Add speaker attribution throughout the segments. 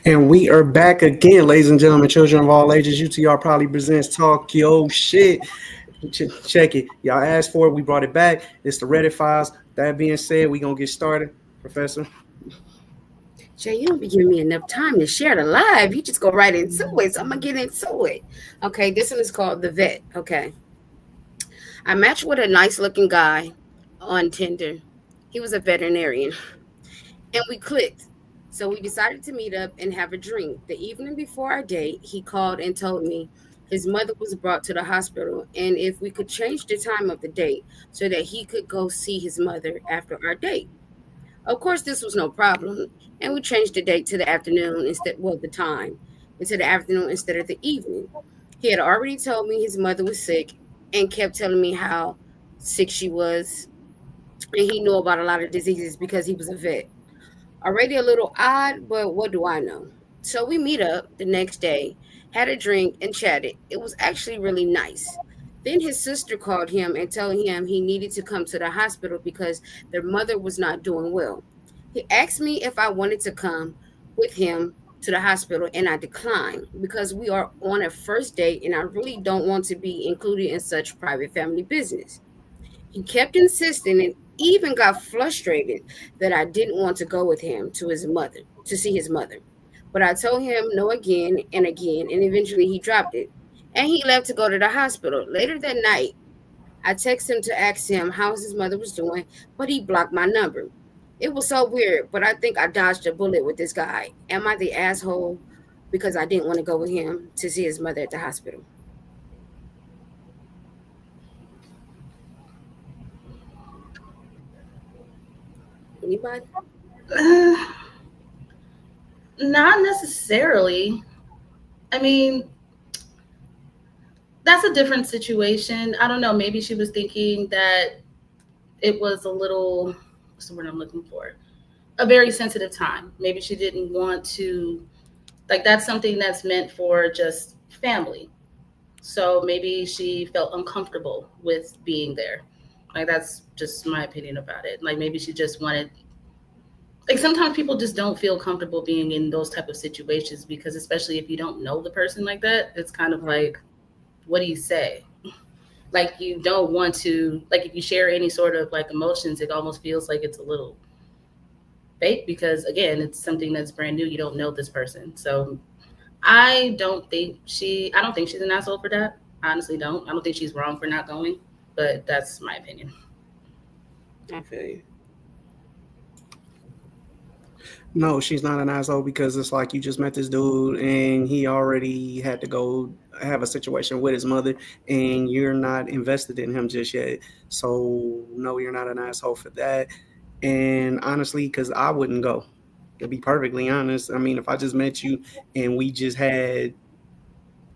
Speaker 1: And we are back again, ladies and gentlemen, children of all ages. UTR probably presents Talk Yo Shit. Check it. Y'all asked for it. We brought it back. It's the Reddit files. That being said, we going to get started. Professor.
Speaker 2: Jay, you don't be giving me enough time to share the live. You just go right into it. So I'm going to get into it. Okay, this one is called The Vet. Okay. I matched with a nice looking guy on Tinder. He was a veterinarian. And we clicked. So we decided to meet up and have a drink. The evening before our date, he called and told me his mother was brought to the hospital and if we could change the time of the date so that he could go see his mother after our date. Of course, this was no problem. And we changed the date to the afternoon the time into the afternoon instead of the evening. He had already told me his mother was sick and kept telling me how sick she was. And he knew about a lot of diseases because he was a vet. Already a little odd, but what do I know? So we meet up the next day, had a drink, and chatted. It was actually really nice. Then his sister called him and told him he needed to come to the hospital because their mother was not doing well. He asked me if I wanted to come with him to the hospital, and I declined because we are on a first date and I really don't want to be included in such private family business. He kept insisting and even got frustrated that I didn't want to go with him to see his mother. But I told him no again, and eventually he dropped it. And he left to go to the hospital. Later that night, I texted him to ask him how his mother was doing, but he blocked my number. It was so weird, but I think I dodged a bullet with this guy. Am I the asshole because I didn't want to go with him to see his mother at the hospital? Anybody?
Speaker 3: Not necessarily. I mean, that's a different situation. I don't know. Maybe she was thinking that it was a little, what's the word I'm looking for? A very sensitive time. Maybe she didn't want to, like, that's something that's meant for just family. So maybe she felt uncomfortable with being there. Like, that's just my opinion about it. Like, maybe she just wanted, like, sometimes people just don't feel comfortable being in those type of situations because especially if you don't know the person like that, it's kind of like, what do you say? Like, you don't want to, like, if you share any sort of like emotions, it almost feels like it's a little fake because again, it's something that's brand new. You don't know this person. So I don't think she's an asshole for that. I honestly don't. I don't think she's wrong for not going, but that's my opinion.
Speaker 2: I feel you.
Speaker 1: No, she's not an asshole because it's like you just met this dude and he already had to go have a situation with his mother and you're not invested in him just yet. So, no, you're not an asshole for that. And honestly, because I wouldn't go, to be perfectly honest. I mean, if I just met you and we just had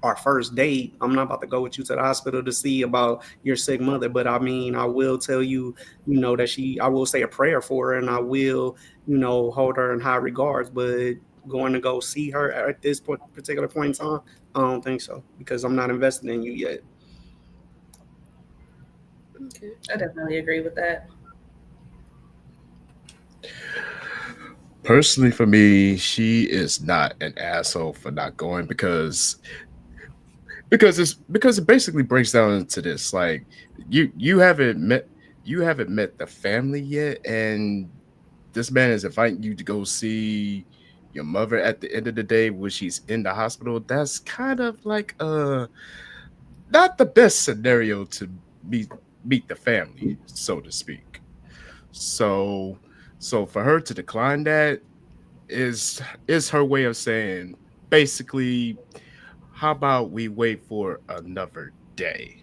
Speaker 1: our first date, I'm not about to go with you to the hospital to see about your sick mother. But I mean, I will tell you, that I will say a prayer for her and I will, hold her in high regards. But going to go see her at this particular point in time, I don't think so because I'm not invested in you yet.
Speaker 3: Okay. I definitely agree with that.
Speaker 4: Personally, for me, she is not an asshole for not going because it basically breaks down into this like you haven't met the family yet, and this man is inviting you to go see your mother at the end of the day when she's in the hospital. That's kind of like not the best scenario to meet the family, so to speak. So so for her to decline that is her way of saying basically, how about we wait for another day?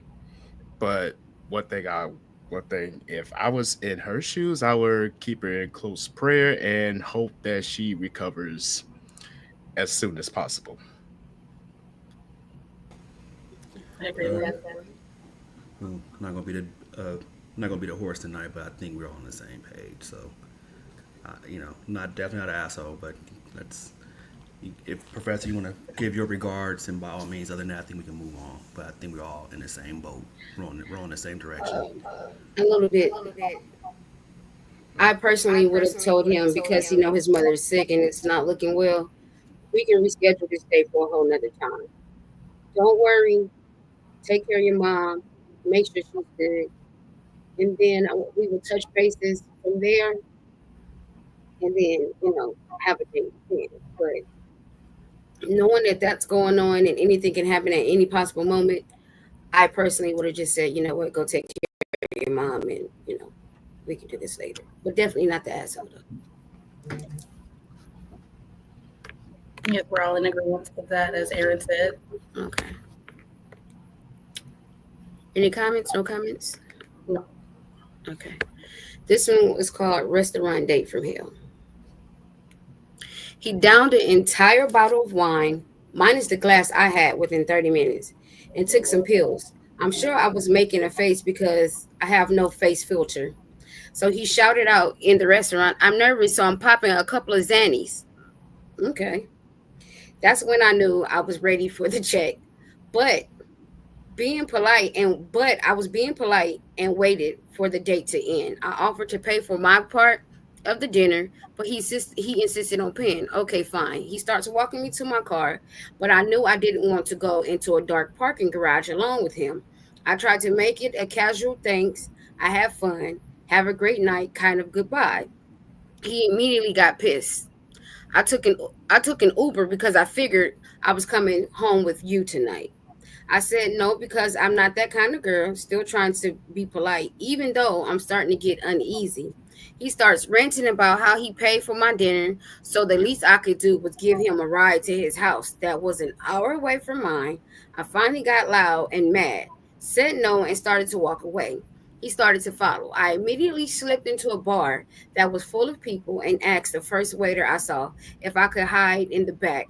Speaker 4: But one thing I one thing. If I was in her shoes, I would keep her in close prayer and hope that she recovers as soon as possible.
Speaker 3: I agree with
Speaker 5: Uh,
Speaker 3: that.
Speaker 5: well, uh, not gonna be the horse tonight, but I think we're all on the same page. So, not definitely not an asshole, but let's. If Professor, you want to give your regards, and by all means, other than that, I think we can move on. But I think we're all in the same boat. We're on the same direction.
Speaker 2: A little bit. I personally would have told him because his mother is sick and it's not looking well. We can reschedule this day for a whole nother time. Don't worry. Take care of your mom. Make sure she's good, and then we will touch bases from there, and then have a date then. But knowing that that's going on and anything can happen at any possible moment, I personally would have just said, you know what, go take care of your mom, and we can do this later. But definitely not the asshole though.
Speaker 3: Yes, we're all in agreement with that, as Aaron said.
Speaker 2: Okay. Any comments? No comments?
Speaker 3: No.
Speaker 2: Okay. This one was called Restaurant Date from Hell. He downed an entire bottle of wine, minus the glass I had, within 30 minutes, and took some pills. I'm sure I was making a face because I have no face filter. So he shouted out in the restaurant, I'm nervous, so I'm popping a couple of Xannies. Okay. That's when I knew I was ready for the check. But I was being polite and waited for the date to end. I offered to pay for my part of the dinner, but he insisted on paying. Okay, fine. He starts walking me to my car, but I knew I didn't want to go into a dark parking garage alone with him. I tried to make it a casual thanks. I have fun. Have a great night, kind of goodbye. He immediately got pissed. I took an Uber because I figured I was coming home with you tonight. I said no because I'm not that kind of girl, still trying to be polite, even though I'm starting to get uneasy. He starts ranting about how he paid for my dinner, so the least I could do was give him a ride to his house that was an hour away from mine. I finally got loud and mad, said no, and started to walk away. He started to follow. I immediately slipped into a bar that was full of people and asked the first waiter I saw if I could hide in the back.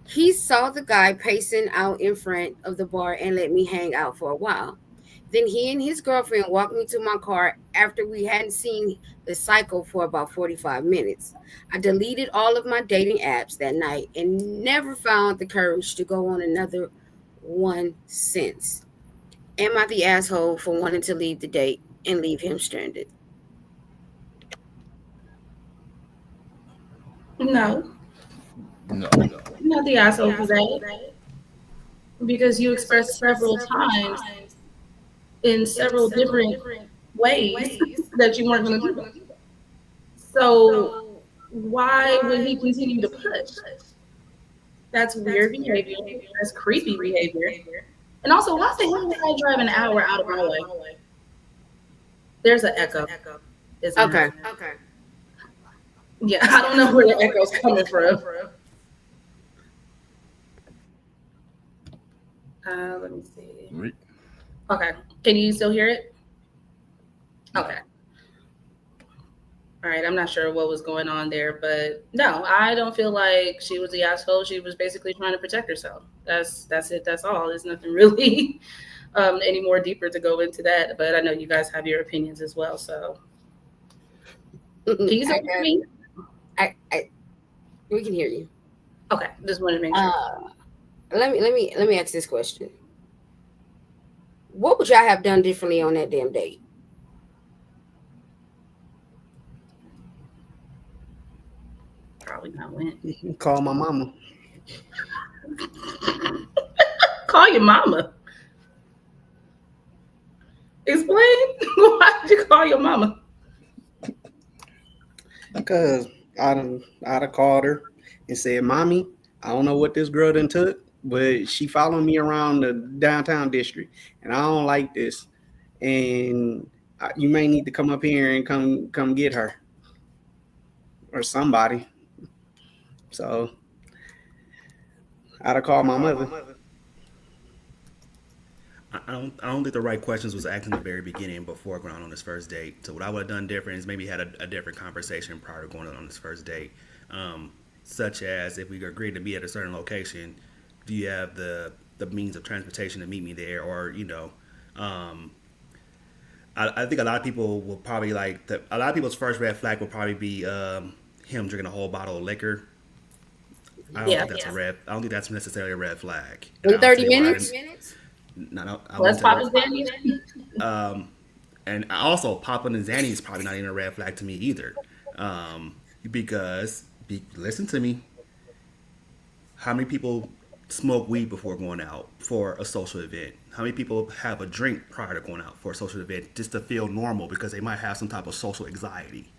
Speaker 2: He saw the guy pacing out in front of the bar and let me hang out for a while. Then he and his girlfriend walked me to my car after we hadn't seen the cycle for about 45 minutes. I deleted all of my dating apps that night and never found the courage to go on another one since. Am I the asshole for wanting to leave the date and leave him stranded?
Speaker 3: No,
Speaker 4: No.
Speaker 3: I'm not the asshole for that, because you expressed several times in several different ways that you weren't going to do that. So why would he continue to push? That's weird behavior. That's creepy behavior. And also, why the hell would I drive an hour out of my way? There's an echo. Isn't
Speaker 2: Okay.
Speaker 3: there? Yeah, I don't know where the echo's coming from. Let me see. Okay. Can you still hear it? Okay. All right. I'm not sure what was going on there, but no, I don't feel like she was the asshole. She was basically trying to protect herself. That's it. That's all. There's nothing really any more deeper to go into that. But I know you guys have your opinions as well. So can you still hear me?
Speaker 2: We can hear you.
Speaker 3: Okay. Just wanted to make sure.
Speaker 2: Let me ask this question. What would y'all have done differently on that damn date?
Speaker 3: Probably not went.
Speaker 1: Call my mama.
Speaker 3: Call your mama. Explain. Why did you call your mama?
Speaker 1: Because I'd have called her and said, Mommy, I don't know what this girl done took, but she followed me around the downtown district, and I don't like this. And you may need to come up here and come get her or somebody. So I'd have called my mother.
Speaker 5: I don't think the right questions was asked in the very beginning before going on this first date. So what I would have done different is maybe had a different conversation prior to going on this first date, such as if we agreed to be at a certain location, do you have the means of transportation to meet me there, or um, I think a lot of people will probably a lot of people's first red flag would probably be him drinking a whole bottle of liquor. I don't
Speaker 3: Yeah.
Speaker 5: think that's a red. I don't think that's necessarily a red flag.
Speaker 2: In
Speaker 5: I'll
Speaker 2: 30
Speaker 5: tell you why.
Speaker 2: minutes?
Speaker 5: No, no, I
Speaker 3: Let's
Speaker 5: wouldn't
Speaker 3: pop
Speaker 5: tell
Speaker 3: his
Speaker 5: you.
Speaker 3: Zannies.
Speaker 5: And also, popping and Zanny is probably not even a red flag to me either, because listen to me. How many people smoke weed before going out for a social event? How many people have a drink prior to going out for a social event just to feel normal because they might have some type of social anxiety?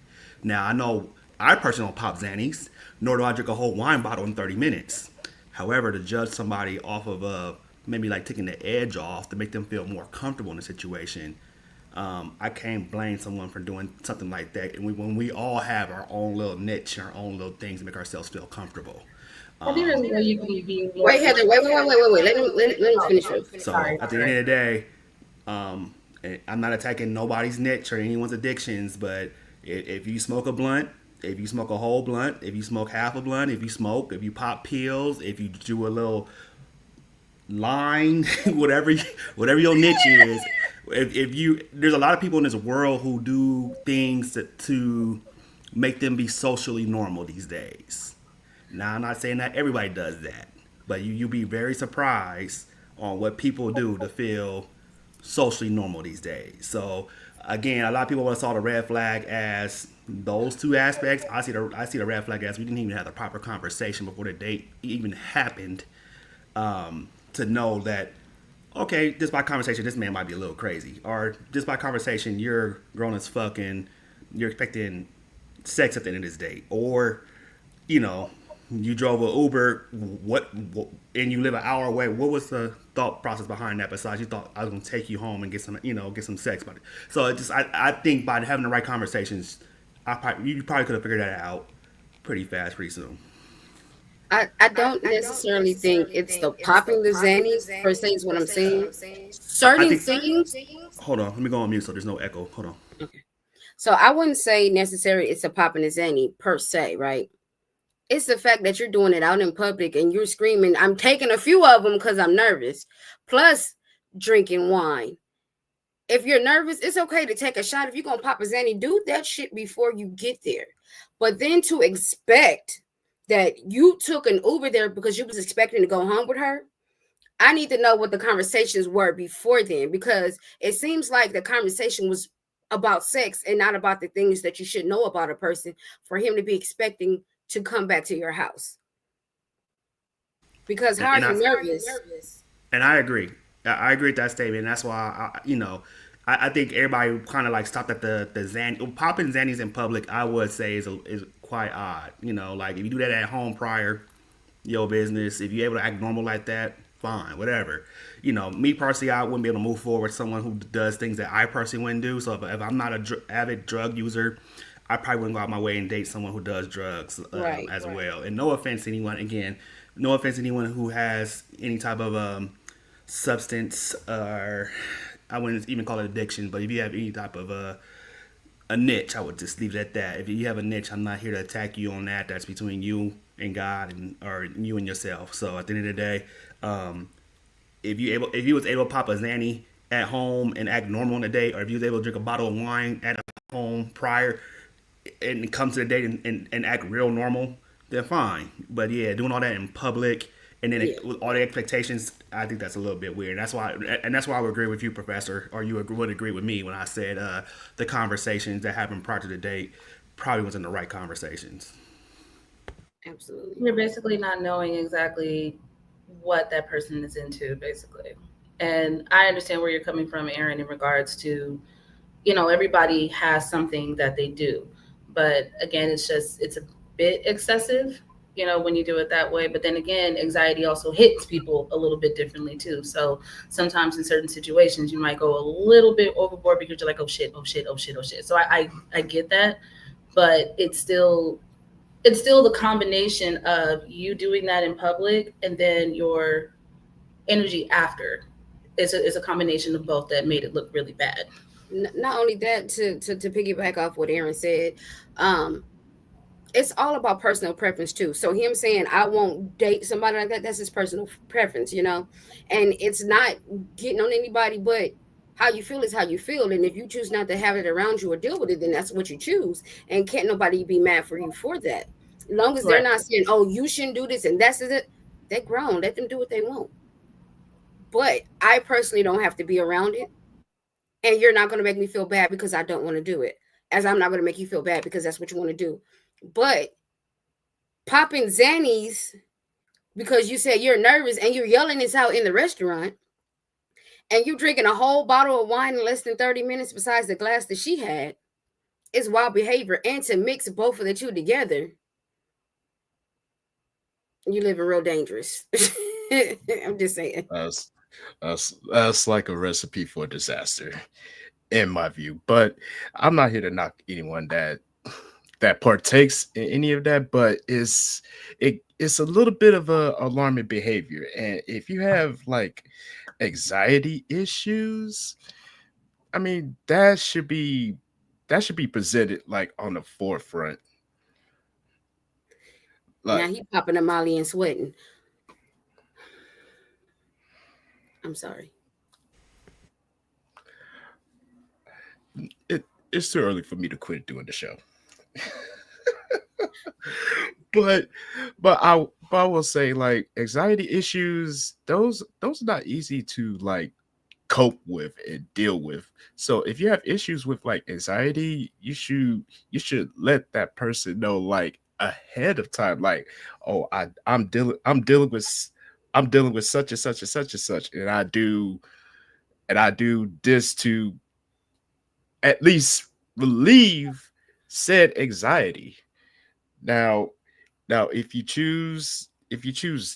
Speaker 5: Now, I know I personally don't pop Xannies, nor do I drink a whole wine bottle in 30 minutes. However, to judge somebody off of maybe like taking the edge off to make them feel more comfortable in the situation, I can't blame someone for doing something like that. And when we all have our own little niche, our own little things to make ourselves feel comfortable.
Speaker 3: I think there's a way you can be more.
Speaker 2: Wait, Heather, wait. Let me finish.
Speaker 5: So
Speaker 3: Sorry.
Speaker 5: at the end of the day, and I'm not attacking nobody's niche or anyone's addictions, but if you smoke a blunt, if you smoke a whole blunt, if you smoke half a blunt, if you pop pills, if you do a little line, whatever your niche is, if you, there's a lot of people in this world who do things to make them be socially normal these days. Now, I'm not saying that everybody does that, but you'll be very surprised on what people do to feel socially normal these days. So, again, a lot of people saw the red flag as those two aspects. I see the red flag as we didn't even have the proper conversation before the date even happened, to know that, okay, just by conversation, this man might be a little crazy, or just by conversation, you're grown as fuck and you're expecting sex at the end of this date, or you drove an Uber, and you live an hour away. What was the thought process behind that? Besides, you thought I was gonna take you home and get some sex, but so I think by having the right conversations, you probably could have figured that out pretty fast, pretty soon.
Speaker 2: I don't necessarily think it's the popping the Xannies per se is what I'm saying. Certain things.
Speaker 5: Hold on, let me go on mute so there's no echo. Hold on.
Speaker 2: Okay. So I wouldn't say necessarily it's a popping a Xanny per se, right? It's the fact that you're doing it out in public and you're screaming, I'm taking a few of them because I'm nervous, plus drinking wine. If you're nervous, it's okay to take a shot. If you're going to pop a Xanny, do that shit before you get there. But then to expect that you took an Uber there because you was expecting to go home with her, I need to know what the conversations were before then, because it seems like the conversation was about sex and not about the things that you should know about a person for him to be expecting to come back to your house. Because how are you nervous?
Speaker 5: And I agree. I agree with that statement. And that's why I think everybody kind of like stopped at the Xanny. Popping Xannies in public, I would say is quite odd. Like if you do that at home prior, your business. If you're able to act normal like that, fine, whatever. Me personally, I wouldn't be able to move forward with someone who does things that I personally wouldn't do. So if I'm not a avid drug user, I probably wouldn't go out my way and date someone who does drugs as well. And no offense to anyone, who has any type of substance, or I wouldn't even call it addiction, but if you have any type of a niche, I would just leave it at that. If you have a niche, I'm not here to attack you on that. That's between you and God, or you and yourself. So at the end of the day, if you was able to pop a Xanny at home and act normal on the date, or if you was able to drink a bottle of wine at home prior and come to the date and act real normal, then fine. But yeah, doing all that in public and then with all the expectations, I think that's a little bit weird. That's why I would agree with you, Professor, or you would agree with me when I said the conversations that happened prior to the date probably wasn't the right conversations.
Speaker 2: Absolutely.
Speaker 3: You're basically not knowing exactly what that person is into, basically. And I understand where you're coming from, Aaron, in regards to, everybody has something that they do. But again, it's a bit excessive, when you do it that way. But then again, anxiety also hits people a little bit differently too. So sometimes in certain situations, you might go a little bit overboard because you're like, oh shit. So I get that, but it's still the combination of you doing that in public and then your energy after it's a combination of both that made it look really bad.
Speaker 2: Not only that, to piggyback off what Aaron said, it's all about personal preference too. So him saying I won't date somebody like that, that's his personal preference, you know. And it's not getting on anybody, but how you feel is how you feel. And if you choose not to have it around you or deal with it, then that's what you choose. And can't nobody be mad for you for that. As long as they're not saying, oh, you shouldn't do this and that's it, they're grown. Let them do what they want. But I personally don't have to be around it. And you're not going to make me feel bad because I don't want to do it. As I'm not going to make you feel bad because that's what you want to do. But popping Xannies because you said you're nervous and you're yelling this out in the restaurant and you drinking a whole bottle of wine in less than 30 minutes besides the glass that she had is wild behavior. And to mix both of the two together, you living real dangerous. I'm just saying.
Speaker 4: That's like a recipe for disaster, in my view. But I'm not here to knock anyone that partakes in any of that, but it's a little bit of a alarming behavior. And if you have like anxiety issues, I mean that should be presented like on the forefront.
Speaker 2: Like, now he popping a Molly and sweating. I'm sorry.
Speaker 4: It's too early for me to quit doing the show. but I will say, like, anxiety issues, those are not easy to like cope with and deal with. So if you have issues with like anxiety, you should let that person know like ahead of time, like, oh, I'm dealing with such and such and such and such, and I do this to at least relieve said anxiety. Now if you choose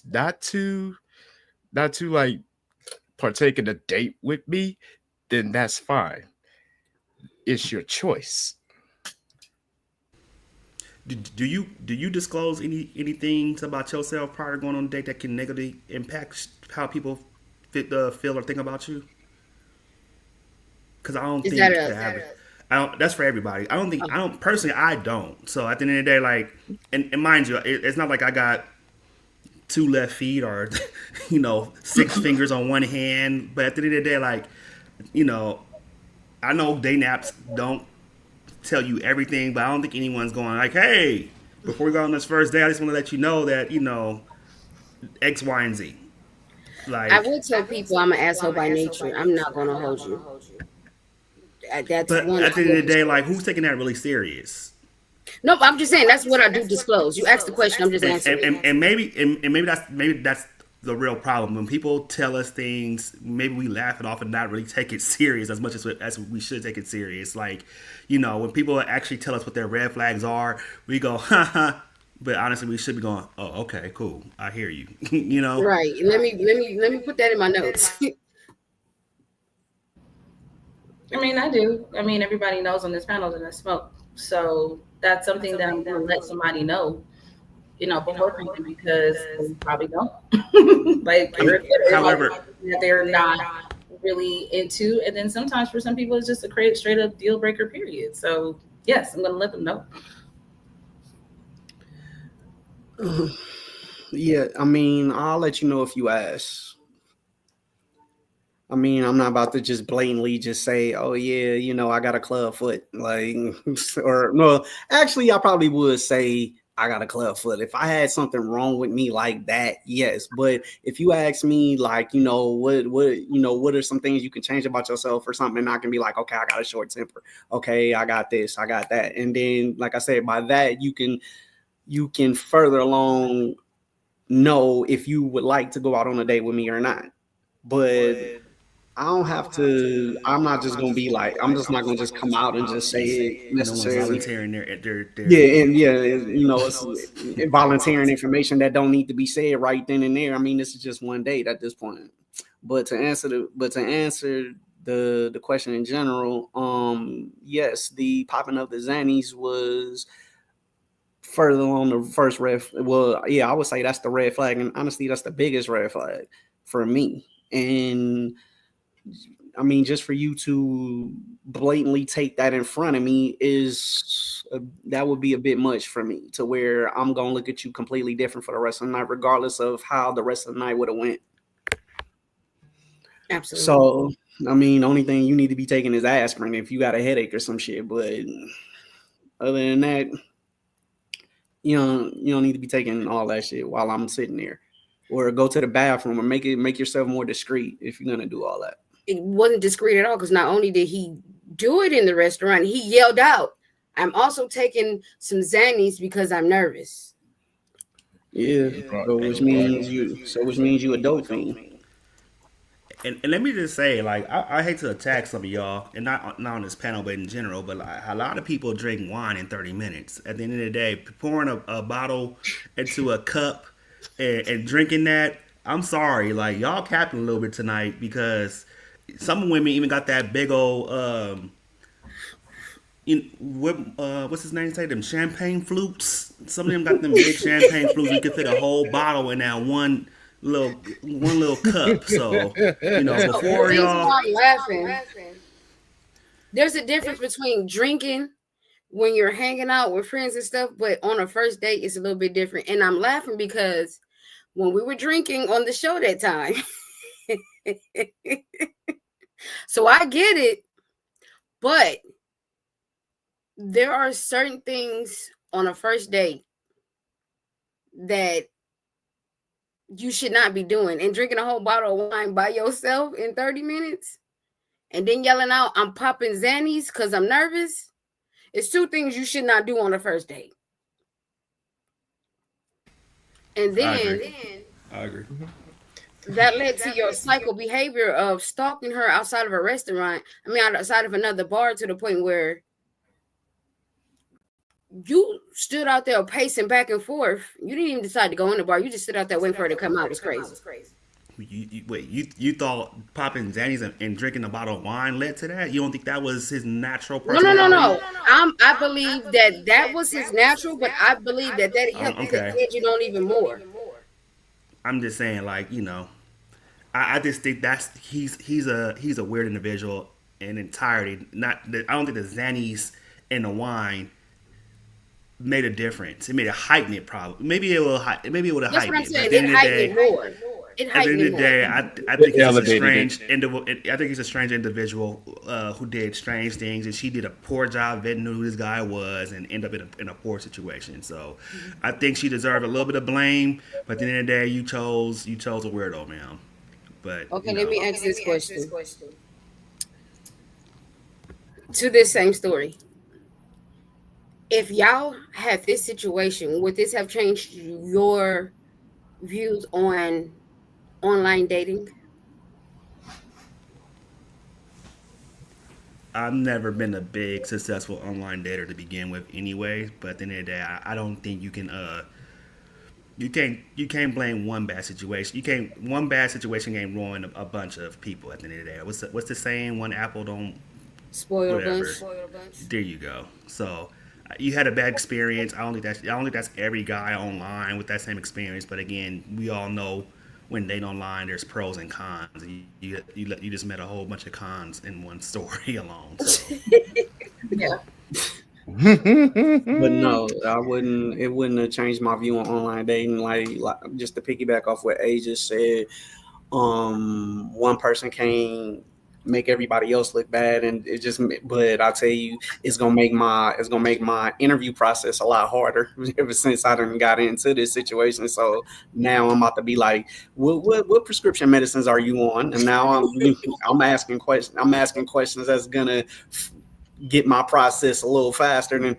Speaker 4: not to like partake in a date with me, then that's fine. It's your choice.
Speaker 5: Do you disclose anything about yourself prior to going on a date that can negatively impact how people feel or think about you? Because I don't think that's for everybody. I don't personally. I don't. So at the end of the day, like, and mind you, it's not like I got 2 left feet or 6 fingers on one hand. But at the end of the day, like, I know day naps don't tell you everything, but I don't think anyone's going like, hey, before we go on this first day, I just want to let you know that X, Y, and Z. Like,
Speaker 2: I will tell people I'm an asshole by nature. I'm not going to hold you.
Speaker 5: But at the end of the day, like, who's taking that really serious?
Speaker 2: No, I'm just saying that's what I do disclose. You asked the question, I'm just answering.
Speaker 5: And maybe that's the real problem. When people tell us things, maybe we laugh it off and not really take it serious as much as we should take it serious. Like, when people actually tell us what their red flags are, we go, ha. But honestly, we should be going, oh, okay, cool, I hear you.
Speaker 2: Right. Let me put that in my notes.
Speaker 3: I mean, I do. I mean, everybody knows on this panel that I smoke, so that's something that I'm going to let somebody know, before drinking, because they probably don't. Like, however, that they're not really into, and then sometimes for some people it's just a straight up deal breaker. Period. So yes, I'm going to let them know.
Speaker 1: Yeah, I mean, I'll let you know if you ask. I mean, I'm not about to just blatantly just say, oh, yeah, I got a club foot. Like, or no, actually, I probably would say I got a club foot. If I had something wrong with me like that, yes. But if you ask me, like, what are some things you can change about yourself or something, and I can be like, okay, I got a short temper. Okay, I got this, I got that. And then, like I said, by that, you can further along know if you would like to go out on a date with me or not. But I don't have to. I'm not just gonna be like. I'm just not gonna just come out and just say it necessarily. It's volunteering information that don't need to be said right then and there. I mean, this is just one date at this point. But to answer the question in general, yes, the popping of the Xannies was further on the first red. Well, yeah, I would say that's the red flag, and honestly, that's the biggest red flag for me. And I mean, just for you to blatantly take that in front of me that would be a bit much for me, to where I'm gonna look at you completely different for the rest of the night, regardless of how the rest of the night would have went.
Speaker 2: Absolutely.
Speaker 1: So, I mean, only thing you need to be taking is aspirin if you got a headache or some shit. But other than that, you don't need to be taking all that shit while I'm sitting there, or go to the bathroom, or make yourself more discreet if you're gonna do all that.
Speaker 2: It wasn't discreet at all, because not only did he do it in the restaurant, he yelled out, "I'm also taking some Xannies because I'm nervous."
Speaker 1: Yeah, which means you a dope fiend.
Speaker 5: And let me just say, like, I hate to attack some of y'all, and not on this panel, but in general, but like, a lot of people drink wine in 30 minutes. At the end of the day, pouring a bottle into a cup and drinking that, I'm sorry, like, y'all capping a little bit tonight, because some women even got that big old, what's his name say? Them champagne flutes. Some of them got them big champagne flutes. You can fit a whole bottle in that one little cup. So before
Speaker 2: The reason
Speaker 5: y'all,
Speaker 2: why I'm laughing, there's a difference between drinking when you're hanging out with friends and stuff, but on a first date, it's a little bit different. And I'm laughing because when we were drinking on the show that time, so I get it, but there are certain things on a first date that you should not be doing. And drinking a whole bottle of wine by yourself in 30 minutes and then yelling out, "I'm popping Xannies because I'm nervous." It's two things you should not do on a first date. And then
Speaker 5: I agree.
Speaker 2: that led to your psycho behavior of stalking her outside of a restaurant. I mean, outside of another bar, to the point where you stood out there pacing back and forth. You didn't even decide to go in the bar. You just stood out there waiting for her to come out. It was crazy.
Speaker 5: You thought popping Xannies and drinking a bottle of wine led to that? You don't think that was his natural personality?
Speaker 2: No. I believe that was his natural, but I believe that helped him to edge it on even more.
Speaker 5: I'm just saying, like, I just think he's a weird individual in entirety. I don't think the Xannies and the wine made a difference. It made it heighten it, probably. Maybe it would have heightened it.
Speaker 2: That's what I'm saying. It heightened it more.
Speaker 5: At the end of the day, I think he's a strange individual. I think he's a strange individual who did strange things, and she did a poor job vetting who this guy was, and end up in a poor situation. So, I think she deserved a little bit of blame. But at the end of the day, you chose a weirdo, man. But
Speaker 2: okay, let me ask this question. To this same story. If y'all had this situation, would this have changed your views on online dating?
Speaker 5: I've never been a big successful online dater to begin with, anyway. But at the end of the day, I don't think you can. You can't blame one bad situation. One bad situation can't ruin a bunch of people. At the end of the day, what's the saying? One apple don't
Speaker 2: spoil a bunch.
Speaker 5: There you go. So. You had a bad experience. I don't think that's every guy online with that same experience. But again, we all know when dating online, there's pros and cons. You just met a whole bunch of cons in one story alone. So.
Speaker 2: Yeah.
Speaker 1: But no, I wouldn't. It wouldn't have changed my view on online dating. Like just to piggyback off what A just said, one person can't make everybody else look bad, and but I tell you, it's gonna make my interview process a lot harder ever since I done got into this situation. So now I'm about to be like, what prescription medicines are you on? And now I'm asking questions that's gonna get my process a little faster than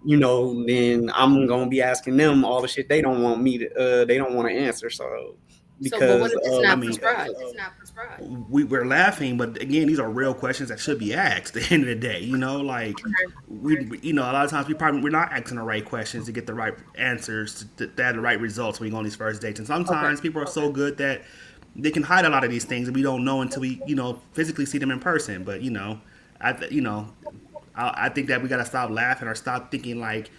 Speaker 1: then I'm gonna be asking them all the shit they don't want to answer. So because
Speaker 2: what if it's not prescribed?
Speaker 5: We're laughing, but again, these are real questions that should be asked at the end of the day. Like a lot of times we're not asking the right questions to get the right answers, to have the right results when we go on these first dates. And sometimes people are so good that they can hide a lot of these things, and we don't know until we physically see them in person. But I think that we gotta stop laughing or stop thinking, like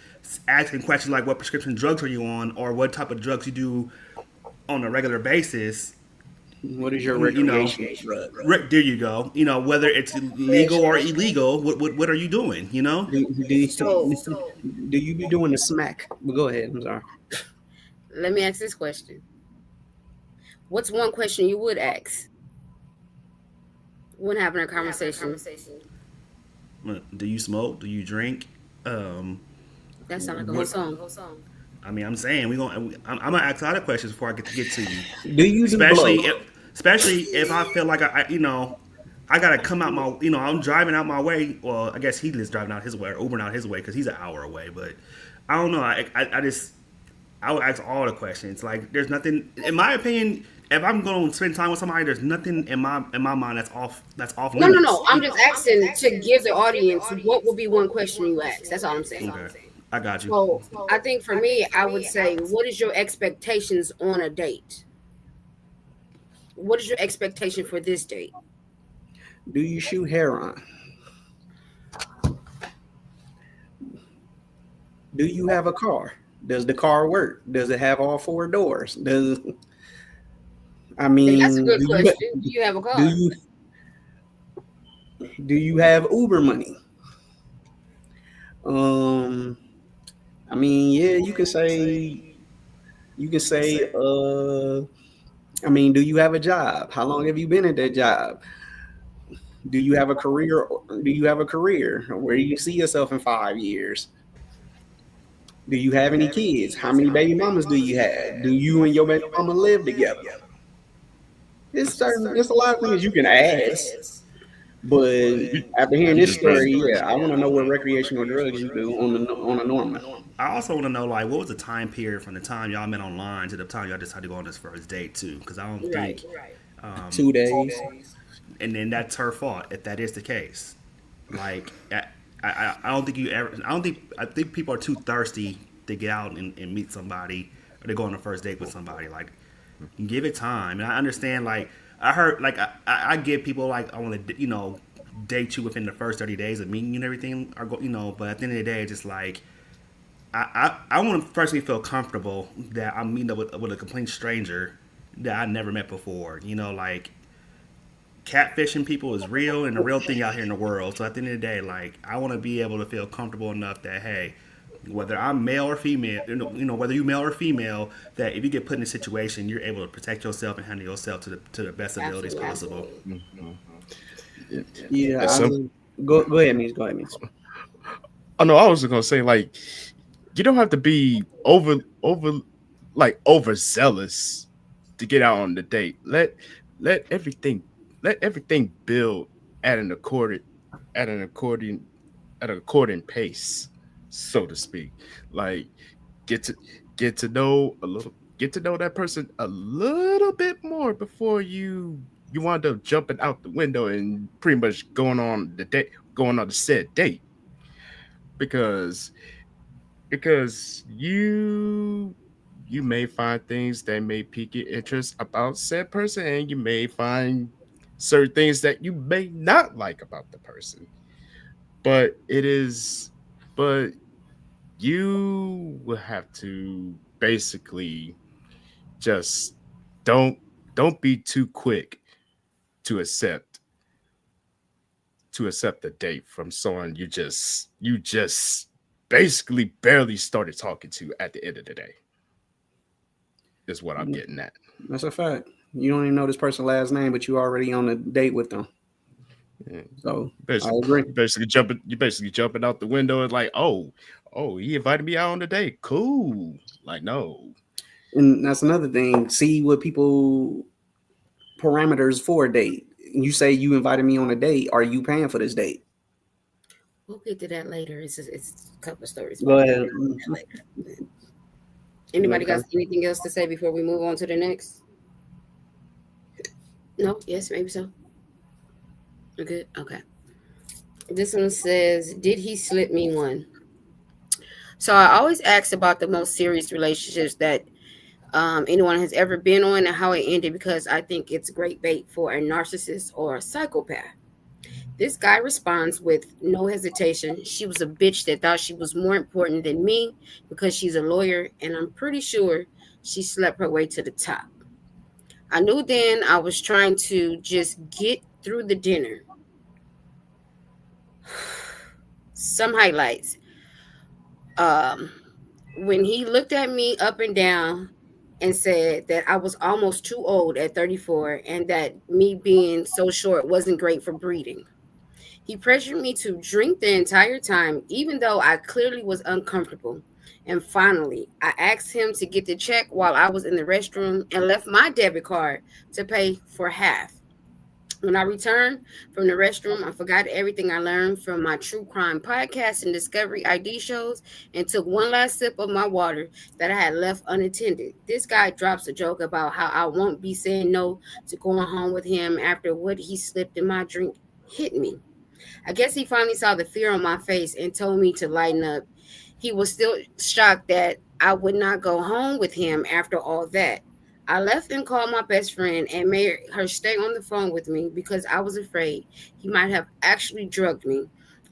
Speaker 5: asking questions like, what prescription drugs are you on, or what type of drugs you do on a regular basis.
Speaker 1: What is your
Speaker 5: You know,
Speaker 1: recreation drug?
Speaker 5: there you go. You know, whether it's legal or illegal, what are you doing? You know,
Speaker 2: So
Speaker 1: Do you be doing the smack? Well, go ahead. I'm sorry.
Speaker 2: let me ask this question. What's one question you would ask when having a conversation?
Speaker 5: do you smoke? Do you drink?
Speaker 2: That sounds like a whole song.
Speaker 5: I mean, I'm saying I'm gonna ask a lot of questions before I get to you.
Speaker 1: Do you do blow?
Speaker 5: Especially if I feel like I gotta come out my, I'm driving out my way. Well, I guess he is driving out his way or Ubering out his way because he's an hour away. But I don't know. I would ask all the questions. Like, there's nothing, in my opinion. If I'm going to spend time with somebody, there's nothing in my mind that's off.
Speaker 2: No. I'm just asking to give the audience what would be one question you ask. That's all I'm saying.
Speaker 5: Okay. I got you.
Speaker 2: So I think for me, I would say, what is your expectations on a date? What is your expectation for this date?
Speaker 1: Do you shoot heroin? Do you have a car? Does the car work? Does it have all 4 doors? That's
Speaker 2: a good question. Do you have a car?
Speaker 1: Do you have Uber money? I mean, yeah, you can say, I mean, do you have a job? How long have you been at that job? Do you have a career? Where do you see yourself in 5 years? Do you have any kids? How many baby mamas do you have? Do you and your baby mama live together? There's a lot of things you can ask. But after hearing this story, yeah, I want to know what recreational drugs you do on a normal.
Speaker 5: I also want to know, like, what was the time period from the time y'all met online to the time y'all decided to go on this first date too? Because I don't think
Speaker 1: 2 days.
Speaker 5: And then that's her fault if that is the case. Like, I don't think you ever. I think people are too thirsty to get out and meet somebody or to go on a first date with somebody. Like, give it time. And I understand. Like, I heard. Like, I get people like, I want to date you within the first 30 days of meeting you and everything. Or go, but at the end of the day, it's just like, I want to personally feel comfortable that I'm meeting up with a complete stranger that I never met before. Like, catfishing people is real and a real thing out here in the world. So at the end of the day, like, I want to be able to feel comfortable enough that, hey, whether I'm male or female, whether you male or female, that if you get put in a situation, you're able to protect yourself and handle yourself to the best abilities possible.
Speaker 1: Yeah. Go ahead, Mees. Go ahead, Mees.
Speaker 4: Oh no, I was gonna say, like, you don't have to be overzealous to get out on the date. Let everything build at an according pace, so to speak. Like, get to know that person a little bit more before you wind up jumping out the window and pretty much going on the said date, because you may find things that may pique your interest about said person, and you may find certain things that you may not like about the person. But you will have to basically just don't be too quick to accept a date from someone you just basically barely started talking to at the end of the day. Is what I'm getting at.
Speaker 1: That's a fact. You don't even know this person's last name, but you already on a date with them.
Speaker 4: Yeah.
Speaker 1: So
Speaker 4: basically,
Speaker 1: I agree.
Speaker 4: You basically jumping out the window and like, oh, he invited me out on a date. Cool. Like, no.
Speaker 1: And that's another thing. See what people parameters for a date. You say you invited me on a date. Are you paying for this date?
Speaker 2: We'll get to that later. It's a couple of stories.
Speaker 1: Go ahead.
Speaker 2: Anybody got anything else to say before we move on to the next? No? Yes, maybe so. We're good? Okay. This one says, did he slip me one? So I always ask about the most serious relationships that anyone has ever been on and how it ended, because I think it's great bait for a narcissist or a psychopath. This guy responds with no hesitation. She was a bitch that thought she was more important than me because she's a lawyer, and I'm pretty sure she slept her way to the top. I knew then I was trying to just get through the dinner. Some highlights. Um, when he looked at me up and down and said that I was almost too old at 34 and that me being so short wasn't great for breeding. He pressured me to drink the entire time, even though I clearly was uncomfortable. And finally, I asked him to get the check while I was in the restroom and left my debit card to pay for half. When I returned from the restroom, I forgot everything I learned from my true crime podcast and Discovery ID shows and took one last sip of my water that I had left unattended. This guy drops a joke about how I won't be saying no to going home with him after what he slipped in my drink hit me. I guess he finally saw the fear on my face and told me to lighten up. He was still shocked that I would not go home with him after all that. I left and called my best friend and made her stay on the phone with me because I was afraid he might have actually drugged me.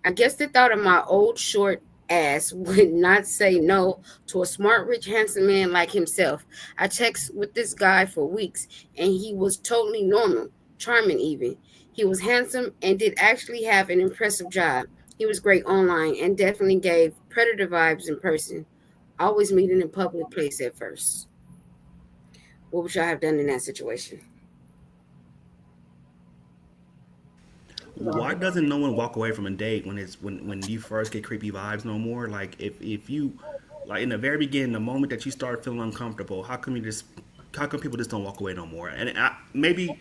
Speaker 2: I guess the thought of my old short ass would not say no to a smart, rich, handsome man like himself. I texted with this guy for weeks and he was totally normal, charming even. He was handsome and did actually have an impressive job. He was great online and definitely gave predator vibes in person. Always meeting in public place at first. What would y'all have done in that situation?
Speaker 5: Why doesn't no one walk away from a date when you first get creepy vibes no more? Like if you like in the very beginning, the moment that you start feeling uncomfortable, how come people just don't walk away no more? And maybe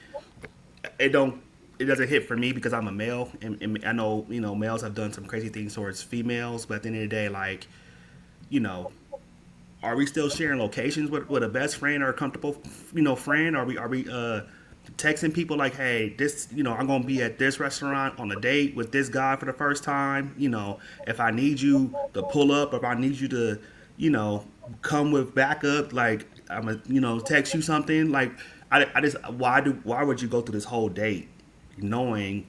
Speaker 5: it doesn't hit for me because I'm a male, and I know males have done some crazy things towards females, but at the end of the day, like you know, are we still sharing locations with a best friend or a comfortable friend? Are we texting people like, hey, this I'm gonna be at this restaurant on a date with this guy for the first time. If I need you to pull up, or if I need you to come with backup, like I'm gonna text you something. Like I just why would you go through this whole date knowing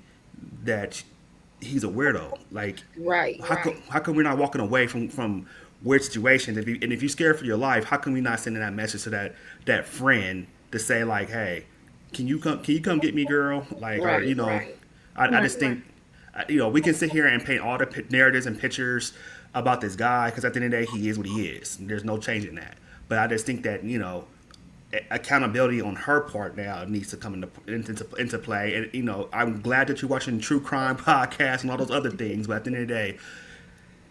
Speaker 5: that he's a weirdo? Like
Speaker 2: Right,
Speaker 5: how come we're not walking away from weird situations? And if you're scared for your life, how come we not sending that message to that friend to say like, hey, can you come get me, girl? Like, or
Speaker 2: right, right.
Speaker 5: I just think we can sit here and paint all the narratives and pictures about this guy because at the end of the day, he is what he is. And there's no changing that. But I just think that accountability on her part now needs to come into play. And I'm glad that you're watching true crime podcasts and all those other things. But at the end of the day,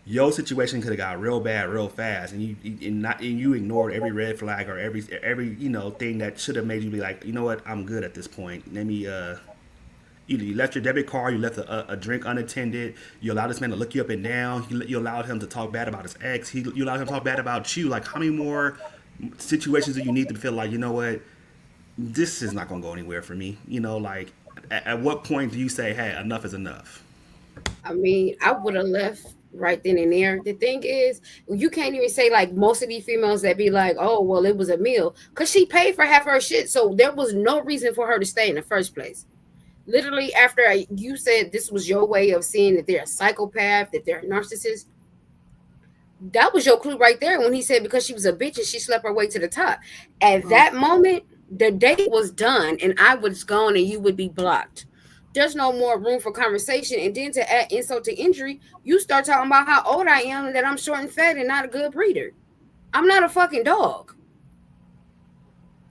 Speaker 5: your situation could have got real bad real fast, and you ignored every red flag or every thing that should have made you be like, you know what, I'm good at this point. Let me you left your debit card, you left a drink unattended, you allowed this man to look you up and down, you allowed him to talk bad about his ex, you allowed him to talk bad about you. Like, how many more situations do you need to feel like, you know what, this is not going to go anywhere for me? Like, at what point do you say, hey, enough is enough?
Speaker 2: I mean, I would have left right then and there. The thing is, you can't even say like most of these females that be like, oh, well, it was a meal because she paid for half her shit. So there was no reason for her to stay in the first place. Literally, after you said this was your way of seeing that they're a psychopath, that they're a narcissist, that was your clue right there when he said because she was a bitch and she slept her way to the top. At that moment, the date was done and I was gone and you would be blocked. There's no more room for conversation. And then to add insult to injury, you start talking about how old I am and that I'm short and fat and not a good breeder. I'm not a fucking dog.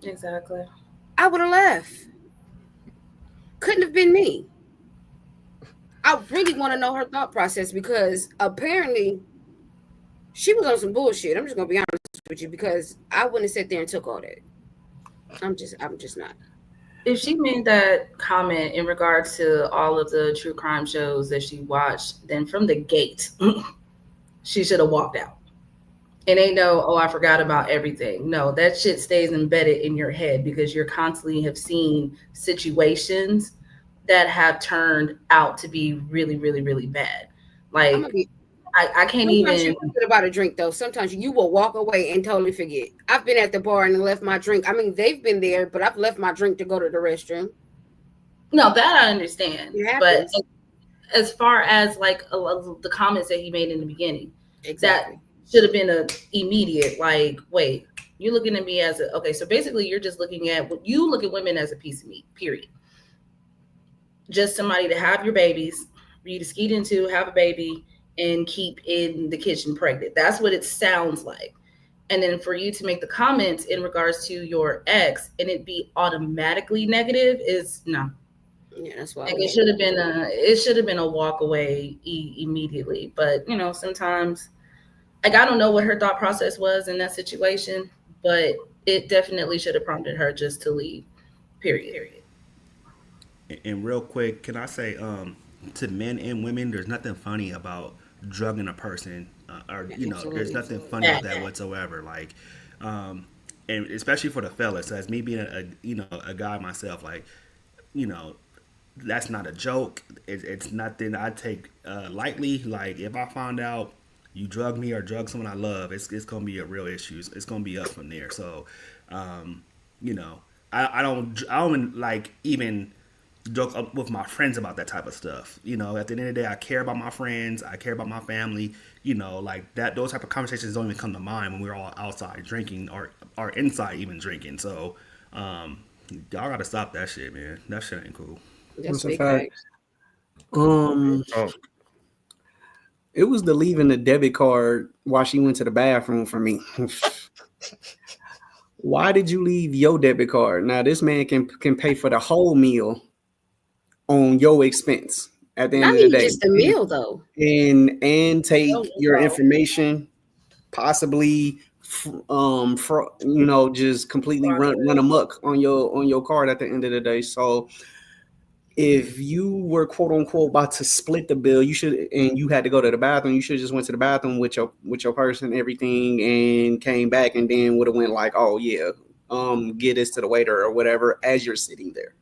Speaker 3: Exactly.
Speaker 2: I would have left. Couldn't have been me. I really want to know her thought process because apparently she was on some bullshit. I'm just gonna be honest with you because I wouldn't have sat there and took all that. I'm just not.
Speaker 3: If she made that comment in regards to all of the true crime shows that she watched, then from the gate, she should have walked out. And ain't no, oh, I forgot about everything. No, that shit stays embedded in your head because you're constantly have seen situations that have turned out to be really, really, really bad. Like, I can't
Speaker 2: sometimes
Speaker 3: even.
Speaker 2: You forget about a drink though. Sometimes you will walk away and totally forget. I've been at the bar and left my drink. I mean, they've been there, but I've left my drink to go to the restroom.
Speaker 3: No, that I understand.
Speaker 2: It
Speaker 3: But
Speaker 2: happens.
Speaker 3: as far as like the comments that he made in the beginning,
Speaker 2: Exactly.
Speaker 3: that should have been a immediate like, wait, You're looking at me as okay. So basically, you're just looking at what you look at women as a piece of meat. Period. Just somebody to have your babies, for you to skeet into, have a baby, and keep in the kitchen pregnant. That's what it sounds like. And then for you to make the comments in regards to your ex and it be automatically negative is no.
Speaker 2: Yeah, that's why.
Speaker 3: Like it should have been a walk away immediately. But sometimes like I don't know what her thought process was in that situation, but it definitely should have prompted her just to leave. Period.
Speaker 5: And real quick, can I say, to men and women, there's nothing funny about drugging a person, or there's
Speaker 2: Absolutely.
Speaker 5: nothing funny about that whatsoever. Like, and especially for the fellas, as me being a guy myself, like, you know, that's not a joke. It's nothing I take lightly. Like, if I find out you drug me or drug someone I love, it's gonna be a real issue. It's gonna be up from there. So, um, you know, I don't like even joke up with my friends about that type of stuff. At the end of the day, I care about my friends. I care about my family. Like that. Those type of conversations don't even come to mind when we're all outside drinking or inside even drinking. So, y'all gotta stop that shit, man. That shit ain't cool.
Speaker 2: That's
Speaker 1: That's a
Speaker 2: big
Speaker 1: fact.
Speaker 2: facts.
Speaker 1: Um,
Speaker 4: Oh,
Speaker 1: it was the leaving the debit card while she went to the bathroom for me. Why did you leave your debit card? Now this man can pay for the whole meal on your expense at the end
Speaker 2: Not
Speaker 1: of the
Speaker 2: even
Speaker 1: day,
Speaker 2: just the meal though.
Speaker 1: and take
Speaker 3: Oh,
Speaker 1: your
Speaker 3: wow.
Speaker 1: information, possibly, just completely run amok on your card at the end of the day. So if you were quote unquote about to split the bill, and you had to go to the bathroom, you should just went to the bathroom with your purse and everything and came back and then would have went like, oh yeah, get this to the waiter or whatever as you're sitting there.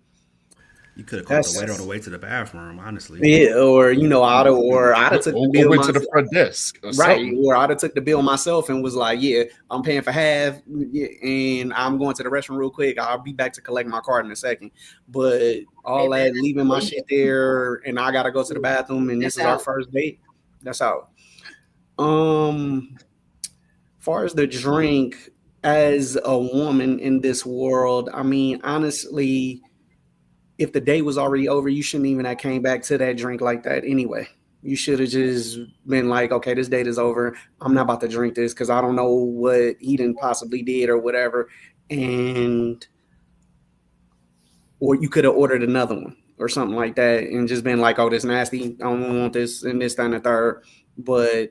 Speaker 5: You could have called the waiter on the
Speaker 1: That's
Speaker 5: way to the bathroom, honestly.
Speaker 1: yeah, or I'd have took the
Speaker 4: or
Speaker 1: bill
Speaker 4: went to the
Speaker 1: myself.
Speaker 4: front desk or
Speaker 1: Right,
Speaker 4: something.
Speaker 1: or I'd have took the bill myself and was like, "Yeah, I'm paying for half, yeah, and I'm going to the restroom real quick. I'll be back to collect my card in a second." But all
Speaker 3: Hey, man,
Speaker 1: that leaving my shit there, and I gotta go to the bathroom, and this
Speaker 3: that's
Speaker 1: is our
Speaker 3: out.
Speaker 1: first date. That's out. Um, far as the drink, as a woman in this world, I mean, honestly, if the day was already over, you shouldn't even have came back to that drink like that anyway. You should have just been like, okay, this date is over. I'm not about to drink this because I don't know what he didn't possibly did or whatever. And or you could have ordered another one or something like that and just been like, oh, this nasty. I don't want this and this, that, and the third. But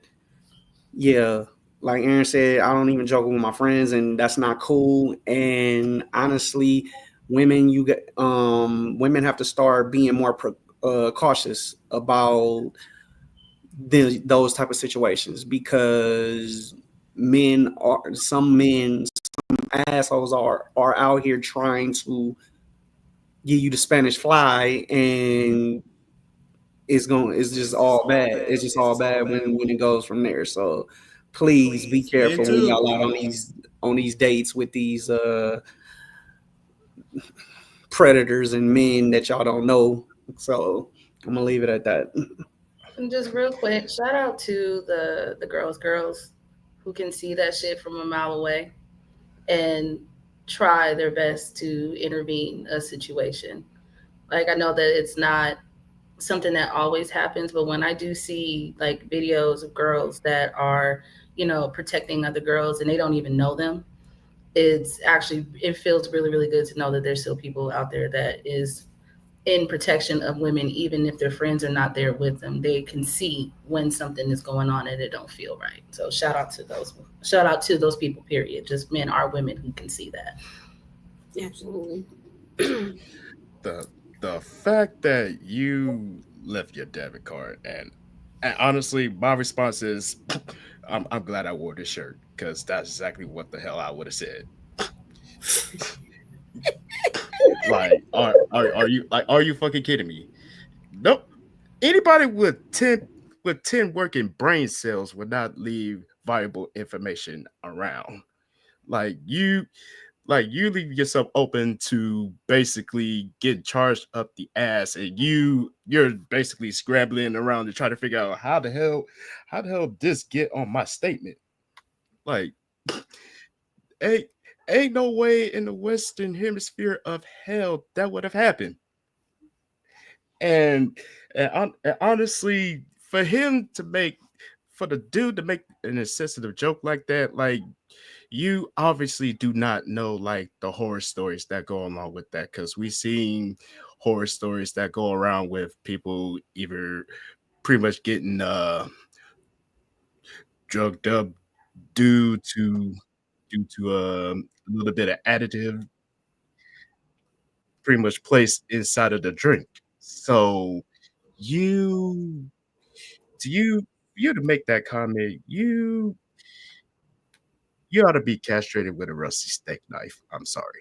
Speaker 1: yeah, like Aaron said, I don't even joke with my friends, and that's not cool. And honestly, women have to start being more cautious about those type of situations because some assholes are out here trying to give you the Spanish fly, and it's just all bad. It's just all bad when it goes from there. So please be
Speaker 5: Men
Speaker 1: careful when
Speaker 5: too.
Speaker 1: y'all out on these dates with these predators and men that y'all don't know. So I'm gonna leave it at that.
Speaker 3: And just real quick, shout out to the girls who can see that shit from a mile away and try their best to intervene a situation. Like I know that it's not something that always happens, but when I do see like videos of girls that are, protecting other girls and they don't even know them, it feels really, really good to know that there's still people out there that is in protection of women, even if their friends are not there with them. They can see when something is going on and it don't feel right. So shout out to those people, period. Just men or women who can see that.
Speaker 2: Absolutely.
Speaker 4: The fact that you left your debit card, and honestly, my response is, I'm glad I wore this shirt because that's exactly what the hell I would have said. Like, are you fucking kidding me? Nope. Anybody with 10 working brain cells would not leave valuable information around. Like you you leave yourself open to basically get charged up the ass, and you're basically scrambling around to try to figure out how the hell this get on my statement. Like ain't no way in the Western Hemisphere of hell that would have happened. And honestly, for the dude to make an insensitive joke like that, like you obviously do not know like the horror stories that go along with that, because we've seen horror stories that go around with people either pretty much getting drugged up due to a little bit of additive pretty much placed inside of the drink. So you to you to make that comment, you ought to be castrated with a rusty steak knife. I'm sorry.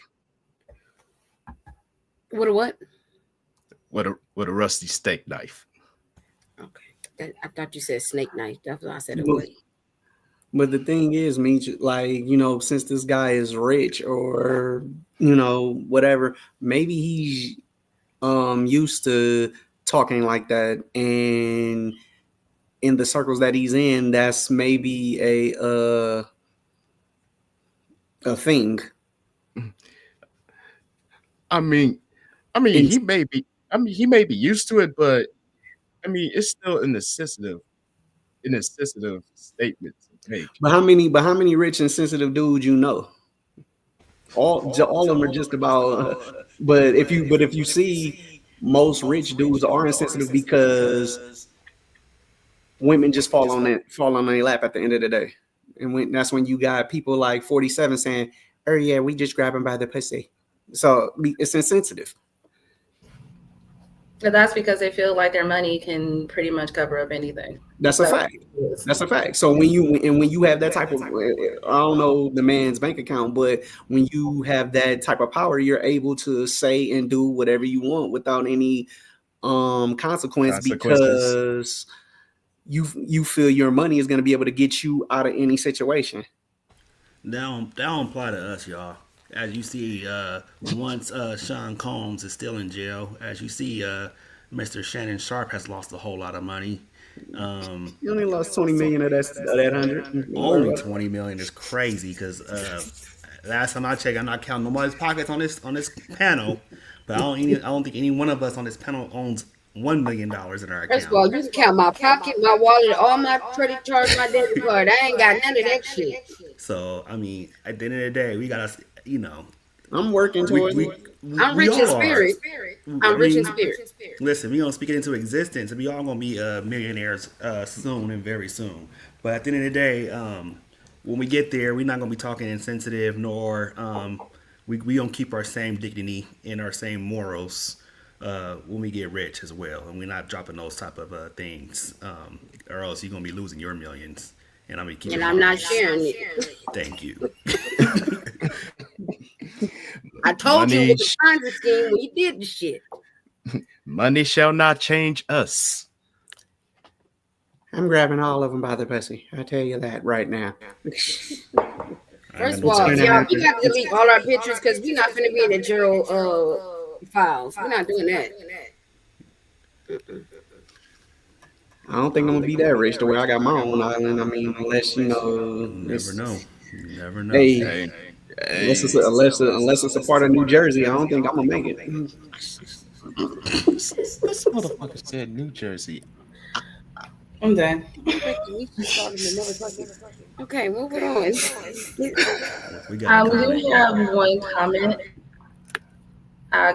Speaker 2: What a what?
Speaker 4: With a rusty steak knife.
Speaker 2: Okay. I thought you said snake knife. That's why I said it
Speaker 1: But,
Speaker 2: would.
Speaker 1: but the thing is, Meech, like, you know, since this guy is rich or, you know, whatever, maybe he's used to talking like that, and in the circles that he's in, that's maybe a thing.
Speaker 4: I mean,
Speaker 1: And
Speaker 4: he may be. He may be used to it, but I mean, it's still an insensitive statement to make.
Speaker 1: but how many rich and sensitive dudes you know? All of them are just about. But if you see, most rich dudes are insensitive because women just fall on their lap at the end of the day, and that's when you got people like 47 saying, "Oh yeah, we just grab him by the pussy." So it's insensitive.
Speaker 3: But that's because they feel like their money can pretty much cover up anything.
Speaker 1: That's a fact. That's a fact. So when you have that type of, I don't know the man's bank account, but when you have that type of power, you're able to say and do whatever you want without any consequence, because you feel your money is going to be able to get you out of any situation.
Speaker 5: That don't apply to us, y'all. As you see, once Sean Combs is still in jail, as you see, Mr. Shannon Sharp has lost a whole lot of money.
Speaker 1: You only lost 20 million of that 100.
Speaker 5: Only 20 million is crazy because last time I checked, I'm not counting nobody's pockets on this panel, but I don't think any one of us on this panel owns $1 million in our account.
Speaker 2: First of all, you can count my pocket, my wallet, all my credit cards, my debit card. I ain't got none of that shit.
Speaker 5: So I mean, at the end of the day, we gotta, you know,
Speaker 1: I'm working towards it.
Speaker 2: I'm rich in spirit. I'm rich in spirit.
Speaker 5: Listen, we gonna speak it into existence, and we all gonna be millionaires soon and very soon. But at the end of the day, when we get there, we're not gonna be talking insensitive, nor we gonna keep our same dignity and our same morals when we get rich as well, and we're not dropping those type of things, or else you're gonna be losing your millions, and
Speaker 2: I'm not sharing it.
Speaker 5: Thank you.
Speaker 2: I told you it was a Ponzi scheme when you did the shit.
Speaker 4: Money shall not change us.
Speaker 1: I'm grabbing all of them by the pussy. I tell you that right now.
Speaker 2: First of all, y'all, we got to delete all our pictures because we're not going to be in the Gerald files. We're not doing that.
Speaker 1: I don't think I'm gonna be that rich the way I got my own island. I mean, unless you know,
Speaker 5: You never know.
Speaker 1: Hey, unless it's a part of New Jersey, I don't think I'm gonna make it.
Speaker 4: This motherfucker said New Jersey.
Speaker 3: I'm done.
Speaker 2: Okay, moving on.
Speaker 5: We got
Speaker 3: We have one comment.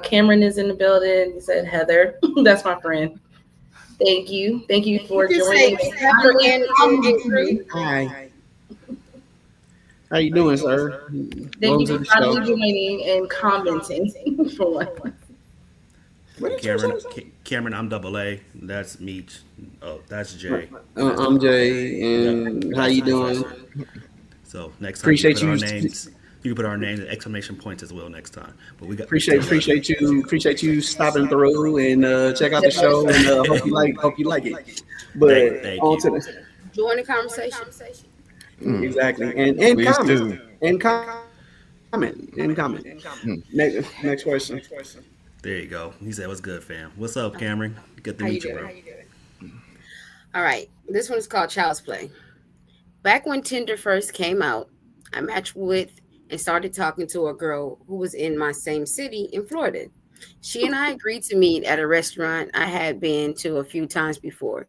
Speaker 3: Cameron is in the building. He said, Heather, that's my friend. Thank you for joining.
Speaker 1: Hi. How you doing, sir?
Speaker 3: Thank you for finally joining and commenting for one.
Speaker 5: Cameron, I'm double A. That's Meech. Oh, that's Jay.
Speaker 1: I'm Jay, and how you doing?
Speaker 5: So next time,
Speaker 1: Appreciate
Speaker 5: you
Speaker 1: you.
Speaker 5: put our names. You can put our names and exclamation points as well next time. But we got
Speaker 1: appreciate you stopping through and check out the show, and hope you like it. But
Speaker 5: Thank
Speaker 1: on
Speaker 5: you.
Speaker 1: to the
Speaker 2: Join the conversation.
Speaker 1: exactly and
Speaker 4: Please
Speaker 1: comment
Speaker 4: do.
Speaker 1: and comment. Next question.
Speaker 5: There you go. He said, "What's good, fam? What's up, Cameron? Good to
Speaker 2: How you
Speaker 5: meet you,
Speaker 2: doing?
Speaker 5: bro."
Speaker 2: All right. This one is called Child's Play. Back when Tinder first came out, I matched with and started talking to a girl who was in my same city in Florida. She and I agreed to meet at a restaurant I had been to a few times before.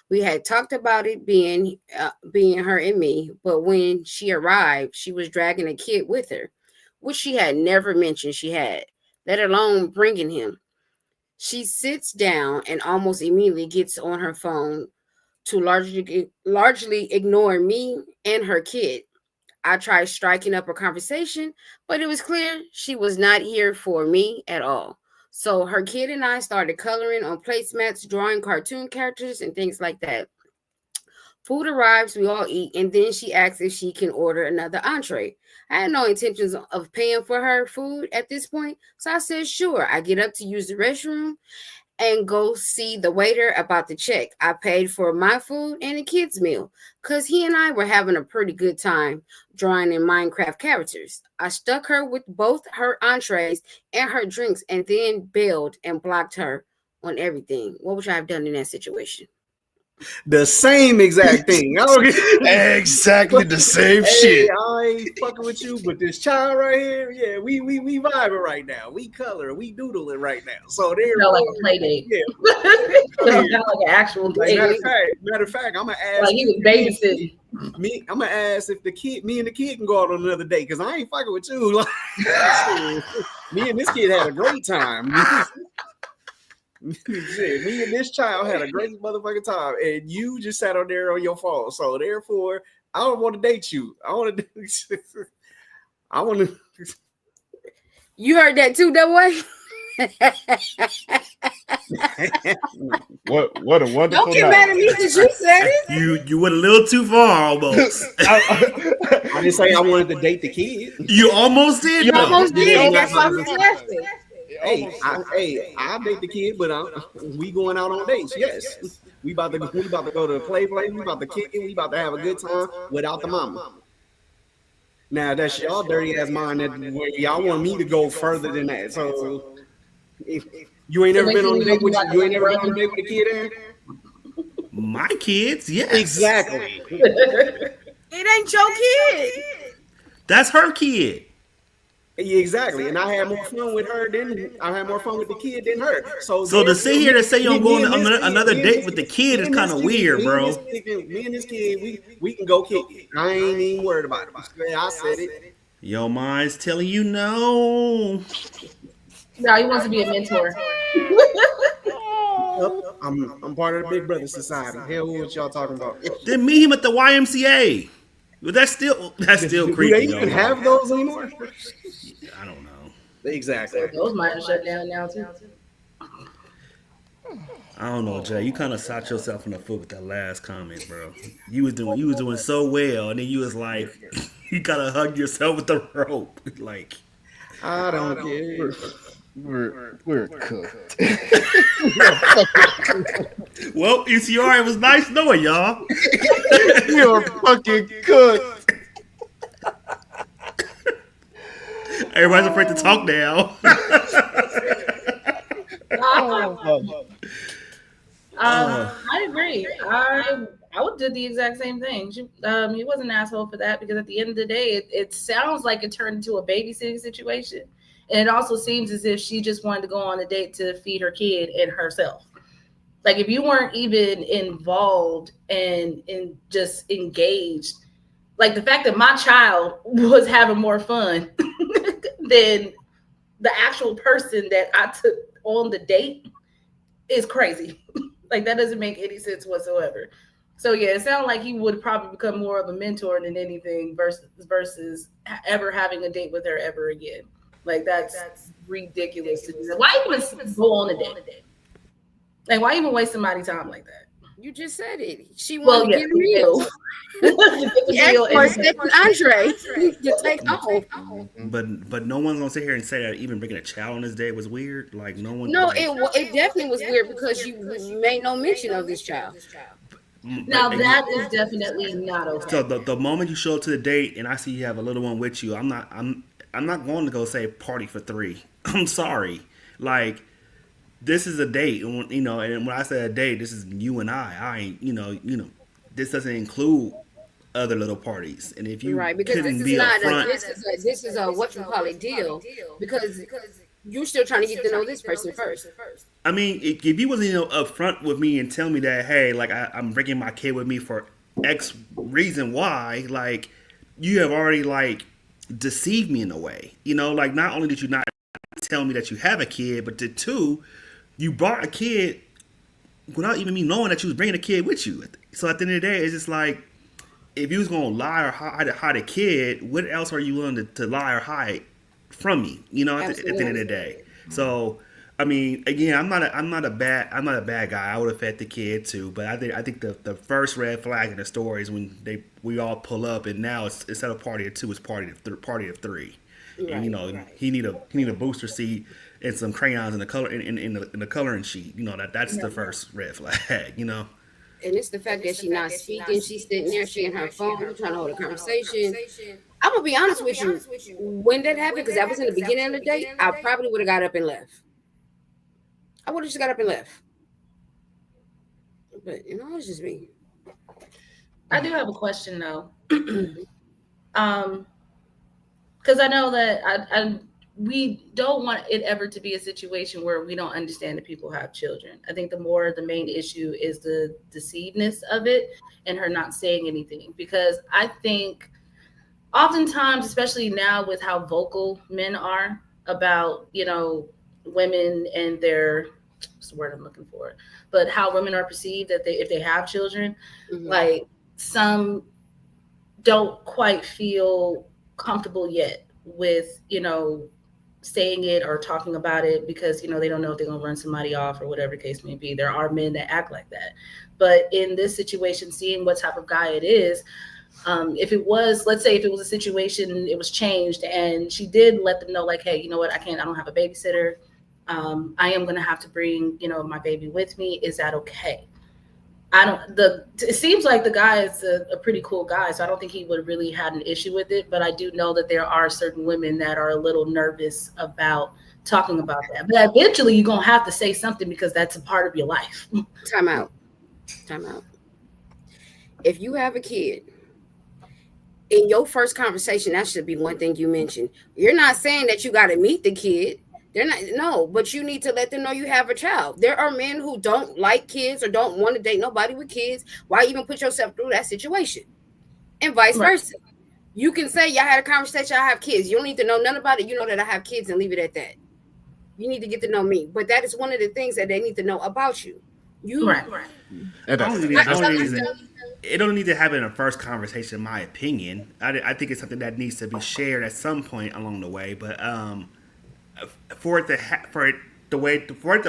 Speaker 2: We had talked about it being her and me, but when she arrived, she was dragging a kid with her, which she had never mentioned she had, let alone bringing him. She sits down and almost immediately gets on her phone to largely ignore me and her kid. I tried striking up a conversation, but it was clear she was not here for me at all. So her kid and I started coloring on placemats, drawing cartoon characters and things like that. Food arrives, we all eat, and then she asks if she can order another entree. I had no intentions of paying for her food at this point, so I said, sure. I get up to use the restroom and go see the waiter about the check. I paid for my food and the kids' meal because he and I were having a pretty good time drawing in Minecraft characters. I stuck her with both her entrees and her drinks and then bailed and blocked her on everything. What would I have done in that situation?
Speaker 1: The same exact thing. I don't
Speaker 4: Exactly the same
Speaker 1: Hey,
Speaker 4: shit.
Speaker 1: I ain't fucking with you, but this child right here, yeah, we vibing right now. We color, we doodling right now. So there,
Speaker 3: Felt like a play date.
Speaker 1: yeah.
Speaker 3: Felt like an actual
Speaker 1: Like,
Speaker 3: date.
Speaker 1: matter of fact, I'm gonna ask.
Speaker 3: Like he was babysitting.
Speaker 1: I'm gonna ask if me and the kid can go out on another date because I ain't fucking with you. Like, me and this kid had a great time. Shit, me and this child had a great motherfucking time, and you just sat on there on your phone. So therefore, I don't want to date you. I want to. I want to.
Speaker 2: You heard that too, Double A?
Speaker 4: What a wonderful
Speaker 2: Don't get mad at me because you said it.
Speaker 5: You went a little too far almost.
Speaker 1: I didn't say I wanted to date the kid.
Speaker 5: You almost did.
Speaker 2: You
Speaker 5: though.
Speaker 2: almost
Speaker 1: Yeah,
Speaker 2: did.
Speaker 1: yeah,
Speaker 2: That's why
Speaker 1: yeah.
Speaker 2: I'm laughing.
Speaker 1: I'll date the kid, but we going out on dates. Yes, we about to go to the play. We about to kick it. We about to have a good time without the mama. Now that's y'all dirty ass mind that y'all want me to go further than that. So if you ain't never been on a date with you ain't never been on a date with a kid, Aaron?
Speaker 5: My kids, yes.
Speaker 1: Exactly.
Speaker 2: It ain't your kid.
Speaker 5: That's her kid.
Speaker 1: Yeah, exactly. And I had more fun with her than I had more fun with the kid than her. So
Speaker 5: to sit here and say you don't go on another
Speaker 1: me and
Speaker 5: date
Speaker 1: this
Speaker 5: with the
Speaker 1: kid-
Speaker 5: kid
Speaker 1: me
Speaker 5: is
Speaker 1: and
Speaker 5: kind
Speaker 1: this
Speaker 5: of
Speaker 1: kid-
Speaker 5: weird, bro.
Speaker 1: Me and this kid, we can go kick it. I ain't even worried about it. I said it.
Speaker 5: Your mind's telling you no.
Speaker 3: No, he wants to be a mentor.
Speaker 1: I'm part of the Big Brother Society. Hell, what y'all talking about?
Speaker 5: Then meet him at the YMCA. But that's still
Speaker 1: Do they
Speaker 5: creepy.
Speaker 1: even
Speaker 5: though.
Speaker 1: have those anymore?
Speaker 5: I don't know.
Speaker 1: Exactly.
Speaker 3: Those might have shut down now too.
Speaker 5: I don't know, Jay. You kind of shot yourself in the foot with that last comment, bro. You was doing so well, and then you was like, you gotta hug yourself with the rope, like.
Speaker 1: I don't care.
Speaker 4: We're cooked.
Speaker 5: Well, ECR, it was nice knowing y'all.
Speaker 4: You're fucking cooked.
Speaker 5: Everybody's afraid to talk now.
Speaker 3: I agree. I would do the exact same thing. He was an asshole for that because at the end of the day, it sounds like it turned into a babysitting situation, and it also seems as if she just wanted to go on a date to feed her kid and herself. Like if you weren't even involved and just engaged, like the fact that my child was having more fun than the actual person that I took on the date is crazy. Like that doesn't make any sense whatsoever. So yeah, it sounded like he would probably become more of a mentor than anything versus ever having a date with her ever again. Like that's ridiculous to do that. Why even go on a date? Like why even waste somebody's time like that?
Speaker 2: You just said it. She
Speaker 3: Well,
Speaker 2: wanted to get a meal. He asked for a second entree to take home.
Speaker 5: But no one's gonna sit here and say that even bringing a child on this day was weird. Like no one.
Speaker 2: No,
Speaker 5: like,
Speaker 2: it definitely was weird because you made no mention of this child.
Speaker 3: Now that is definitely not okay.
Speaker 5: So the moment you show up to the date and I see you have a little one with you, I'm not going to go say party for 3. I'm sorry. Like this is a date, and when I say a date, this is you and I. I ain't, this doesn't include other little parties. And if you
Speaker 2: Right, because this
Speaker 5: couldn't
Speaker 2: is
Speaker 5: be
Speaker 2: not a
Speaker 5: upfront,
Speaker 2: this is a what you call it deal, because you're still trying to get to know this person first.
Speaker 5: I mean, if you wasn't upfront with me and tell me that, hey, like I'm bringing my kid with me for X reason Y, like you have already like deceived me in a way. Like not only did you not tell me that you have a kid, but two, you brought a kid without even me knowing that you was bringing a kid with you. So at the end of the day, it's just like, if you was gonna lie or hide a kid, what else are you willing to lie or hide from me? At the end of the day. So, I mean, again, I'm not a bad guy. I would have fed the kid too, but I think the first red flag in the story is when we all pull up, and now it's instead of party of two, it's party of three.
Speaker 2: Right,
Speaker 5: And he need a booster seat and some crayons in the color in the coloring sheet. That's the first red flag.
Speaker 2: And it's the fact that she's not speaking. She's sitting there, she in her phone, trying to hold a conversation. I'm gonna be honest with you. When that happened, because that was in the beginning of the day, I probably would have got up and left. I would have just got up and left. But it's just me.
Speaker 3: I do have a question though. Because I know that we don't want it ever to be a situation where we don't understand that people have children. I think the main issue is the deceivedness of it and her not saying anything. Because I think oftentimes, especially now with how vocal men are about, women and their, what's the word I'm looking for, but how women are perceived that if they have children, like some don't quite feel comfortable yet with, saying it or talking about it because, they don't know if they're going to run somebody off or whatever the case may be. There are men that act like that. But in this situation, seeing what type of guy it is, let's say if it was a situation, it was changed and she did let them know like, hey, you know what? I don't have a babysitter. I am going to have to bring, my baby with me. Is that okay? It seems like the guy is a pretty cool guy, so I don't think he would really had an issue with it. But I do know that there are certain women that are a little nervous about talking about that. But eventually you're going to have to say something because that's a part of your life.
Speaker 2: Time out. If you have a kid, in your first conversation, that should be one thing you mention. You're not saying that you got to meet the kid. But you need to let them know you have a child. There are men who don't like kids or don't want to date nobody with kids. Why even put yourself through that situation? And vice versa. You can say, y'all had a conversation, I have kids. You don't need to know none about it. You know that I have kids and leave it at that. You need to get to know me. But that is one of the things that they need to know about you.
Speaker 3: Right.
Speaker 5: It don't need to happen in a first conversation, in my opinion. I think it's something that needs to be shared at some point along the way. But for it to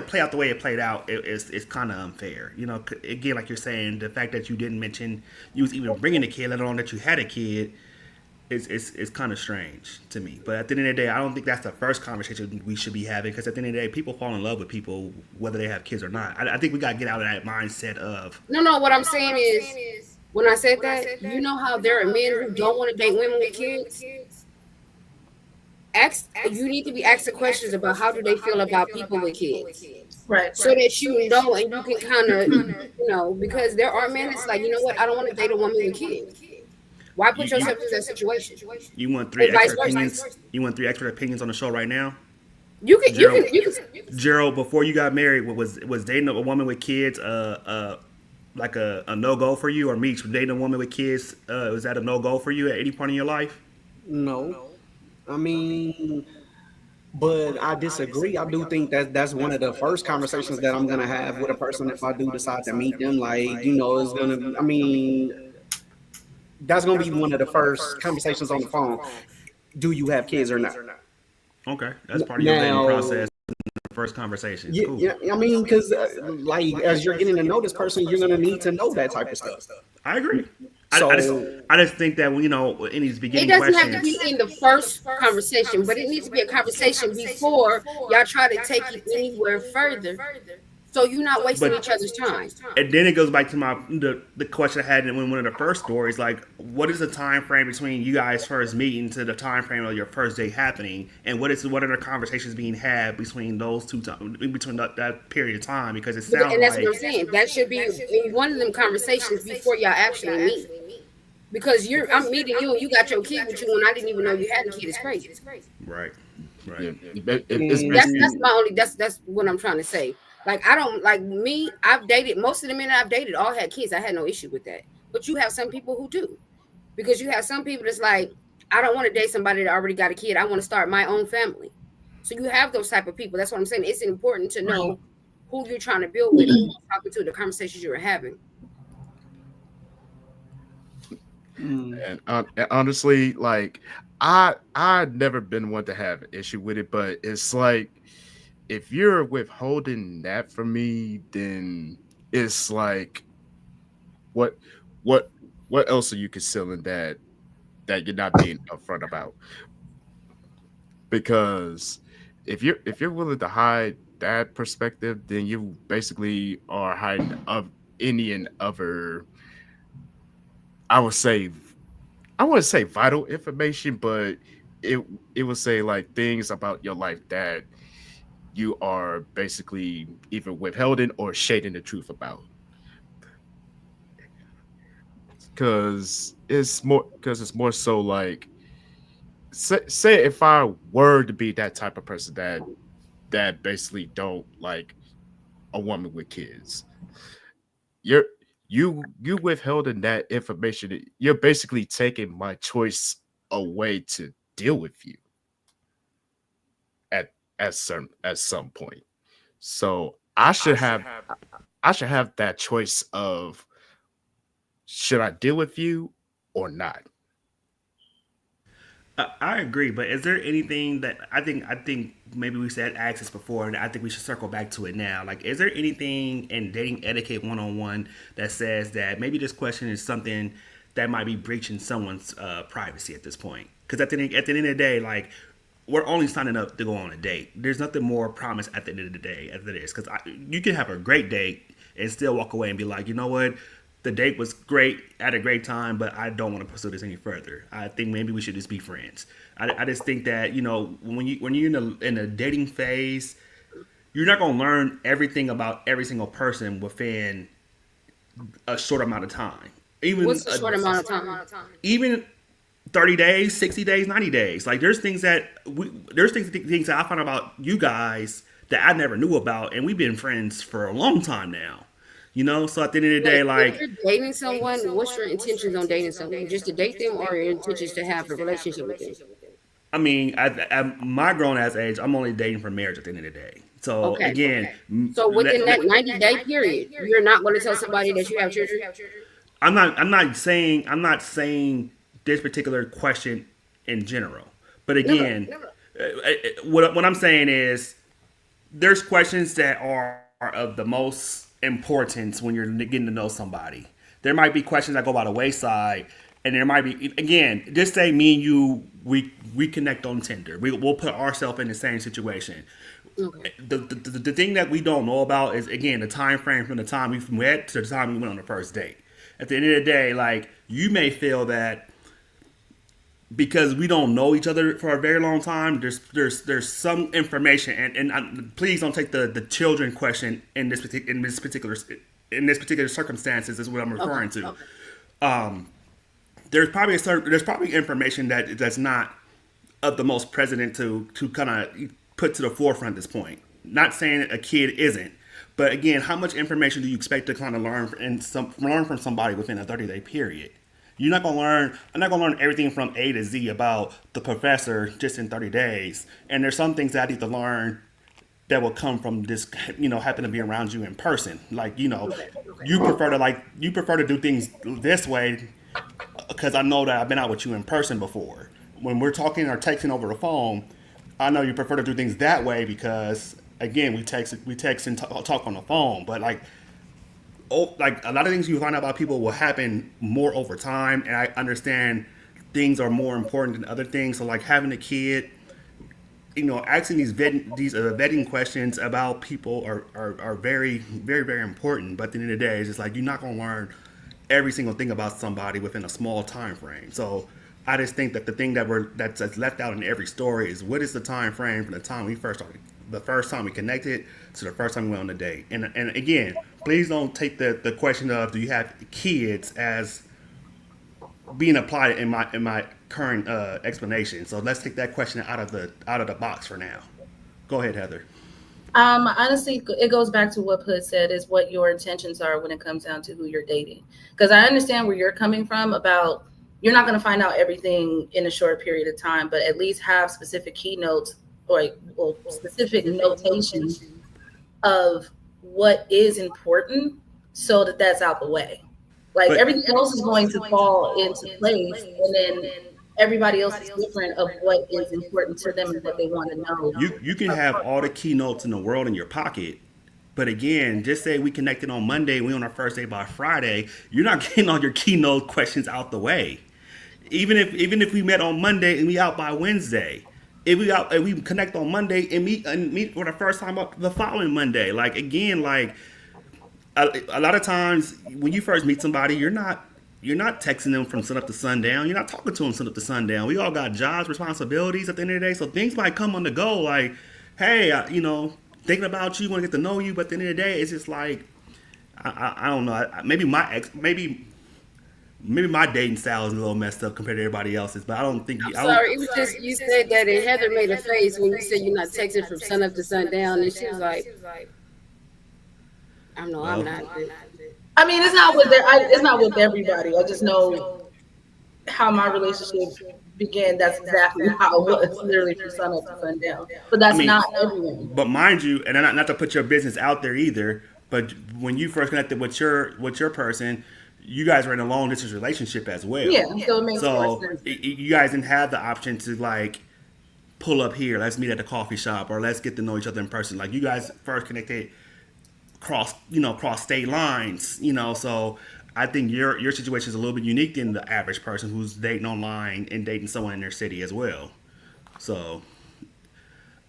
Speaker 5: play out the way it played out, it's kind of unfair. Again, like you're saying, the fact that you didn't mention you was even bringing a kid, let alone that you had a kid, is kind of strange to me. But at the end of the day, I don't think that's the first conversation we should be having, because at the end of the day, people fall in love with people whether they have kids or not. I think we got to get out of that mindset of...
Speaker 2: No, what I'm saying is, when I said that, you know how there are men who don't want to date women with kids? You need to be asking questions about how do they feel about people with kids,
Speaker 3: right?
Speaker 2: So that you know, and you can kind of, because there are men that's like, you know what, I don't want to date a woman with kids. Why put yourself in that situation?
Speaker 5: You want three expert opinions? You want 3 expert opinions on the show right now?
Speaker 2: You can.
Speaker 5: Gerald, before you got married, was dating a woman with kids like a no go for you, or Meech, dating a woman with kids, was that a no go for you at any point in your life?
Speaker 1: No. I mean, but I disagree. I do think that that's one of the first conversations that I'm going to have with a person if I do decide to meet them. Like, it's going to, that's going to be one of the first conversations on the phone. Do you have kids or not?
Speaker 5: Okay. That's part of your dating process. First conversation.
Speaker 1: Yeah,
Speaker 5: cool.
Speaker 1: Yeah, because as you're getting to know this person, you're going to need to know that type of stuff.
Speaker 5: I agree.
Speaker 1: So,
Speaker 5: I just think that in these beginning
Speaker 2: questions, it doesn't
Speaker 5: questions,
Speaker 2: have to be in the first conversation, but it needs to be a conversation before y'all try to take it anywhere further. So you're not wasting each other's time.
Speaker 5: And then it goes back to the question I had in one of the first stories, like, what is the time frame between you guys first meeting to the time frame of your first date happening, and what are the conversations being had between those two between that period of time? Because it sounds
Speaker 2: and that's what I'm saying. That should be in one of them conversations before y'all actually meet. Because I'm meeting you and you got your kid with you and I didn't even know you had a kid. It's crazy.
Speaker 5: Right. Right.
Speaker 4: Yeah, it's
Speaker 2: That's
Speaker 4: basically
Speaker 2: my only that's what I'm trying to say. Like I don't like me. I've dated most of the men I've dated all had kids. I had no issue with that. But you have some people who do, because you have some people that's like, I don't want to date somebody that already got a kid. I want to start my own family. So you have those type of people. That's what I'm saying. It's important to know who you're trying to build with, who you're talking to, the conversations you're having.
Speaker 4: and honestly, like I've never been one to have an issue with it, but it's like if you're withholding that from me, then it's like what what what else are you concealing that you're not being upfront about? Because if you're willing to hide that perspective, then you basically are hiding of any and other, I would say, I wouldn't say vital information, but it it would say like things about your life that you are basically either withholding or shading the truth about. Because it's more so like say if I were to be that type of person that basically don't like a woman with kids, you're you withholding that information. You're basically taking my choice away to deal with you at at some point. So I should have that choice of should I deal with you or not.
Speaker 5: I agree, but is there anything that I think maybe we said asked this before, and I think we should circle back to it now. Like, is there anything in dating etiquette 101 that says that maybe this question is something that might be breaching someone's privacy at this point? Because at the end of the day, like we're only signing up to go on a date. There's nothing more promised at the end of the day as it is. Because you can have a great date and still walk away and be like, you know what, the date was great at a great time, but I don't want to pursue this any further. I think maybe we should just be friends. I just think that when you're in a dating phase, you're not gonna learn everything about every single person within a short amount of time.
Speaker 2: What's a short amount of time?
Speaker 5: Even 30 days, 60 days, 90 days. Like there's things that I found about you guys that I never knew about, and we've been friends for a long time now. So at the end of the day,
Speaker 2: Like,
Speaker 5: like
Speaker 2: if you're dating someone, what's your intentions on dating someone? Just to date them, or your intentions to have a relationship with them?
Speaker 5: I mean, at my grown ass age, I'm only dating for marriage at the end of the day. So
Speaker 2: Okay.
Speaker 5: again,
Speaker 2: So within that 90-day period, you're not going to tell somebody that you have children?
Speaker 5: I'm not saying this particular question in general. But
Speaker 2: Never.
Speaker 5: again, what I'm saying is there's questions that are of the most importance when you're getting to know somebody. There might be questions that go by the wayside, and there might be again, just say me and you we connect on Tinder. We'll put ourselves in the same situation.
Speaker 2: Okay.
Speaker 5: The thing that we don't know about is again the time frame from the time we met to the time we went on the first date. At the end of the day, like you may feel that because we don't know each other for a very long time, there's some information, and please don't take the children question in this particular circumstances is what I'm referring to.
Speaker 2: Okay.
Speaker 5: There's probably information that's not of the most present to kind of put to the forefront at this point. Not saying that a kid isn't, but again, how much information do you expect to kind of learn from somebody within a 30-day period? You're not gonna learn. I'm not gonna learn everything from A to Z about the professor just in 30 days. And there's some things that I need to learn that will come from this, happen to be around you in person. Like, you prefer to do things this way because I know that I've been out with you in person before. When we're talking or texting over the phone, I know you prefer to do things that way because again, we text and talk on the phone. But like a lot of things you find out about people will happen more over time, and I understand things are more important than other things. So like having a kid, asking these vetting questions about people are very very very important. But at the end of the day, it's just like you're not gonna learn every single thing about somebody within a small time frame. So I just think that the thing that's left out in every story is what is the time frame from the time we first started, the first time we connected to the first time we went on a date. And again, please don't take the question of do you have kids as being applied in my current explanation. So let's take that question out of the box for now. Go ahead, Heather.
Speaker 3: Honestly, it goes back to what Put said, is what your intentions are when it comes down to who you're dating. Because I understand where you're coming from about you're not going to find out everything in a short period of time, but at least have specific keynotes or specific notation of what is important so that that's out the way. Like everything else is going to fall into place, and then everybody else is different of what is important to them and what they want to know.
Speaker 5: You can have all the keynotes in the world in your pocket, but again, just say we connected on Monday, we on our first day by Friday, you're not getting all your keynote questions out the way. Even if we met on Monday and we out by Wednesday, if we connect on Monday and meet for the first time up the following Monday, like again, like a lot of times when you first meet somebody, you're not texting them from sun up to sundown. You're not talking to them sun up to sundown. We all got jobs, responsibilities at the end of the day. So things might come on the go like, hey, thinking about you, want to get to know you. But at the end of the day, it's just like, I don't know. Maybe my dating style is a little messed up compared to everybody else's. But I don't think.
Speaker 2: Sorry, it was just you said that, and Heather made a face when you said you're not texting from sun up to sundown, and she was like, I'm not.
Speaker 3: I mean, it's not with everybody. I just know how my relationship began. That's exactly how it was, literally from sun up to sundown. But that's not everyone.
Speaker 5: But mind you, and not to put your business out there either, but when you first connected with your person, you guys were in a long distance relationship as well.
Speaker 3: Yeah, so it makes more sense.
Speaker 5: You guys didn't have the option to like pull up here, let's meet at the coffee shop, or let's get to know each other in person. Like you guys first connected cross state lines, so I think your situation is a little bit unique than the average person who's dating online and dating someone in their city as well. So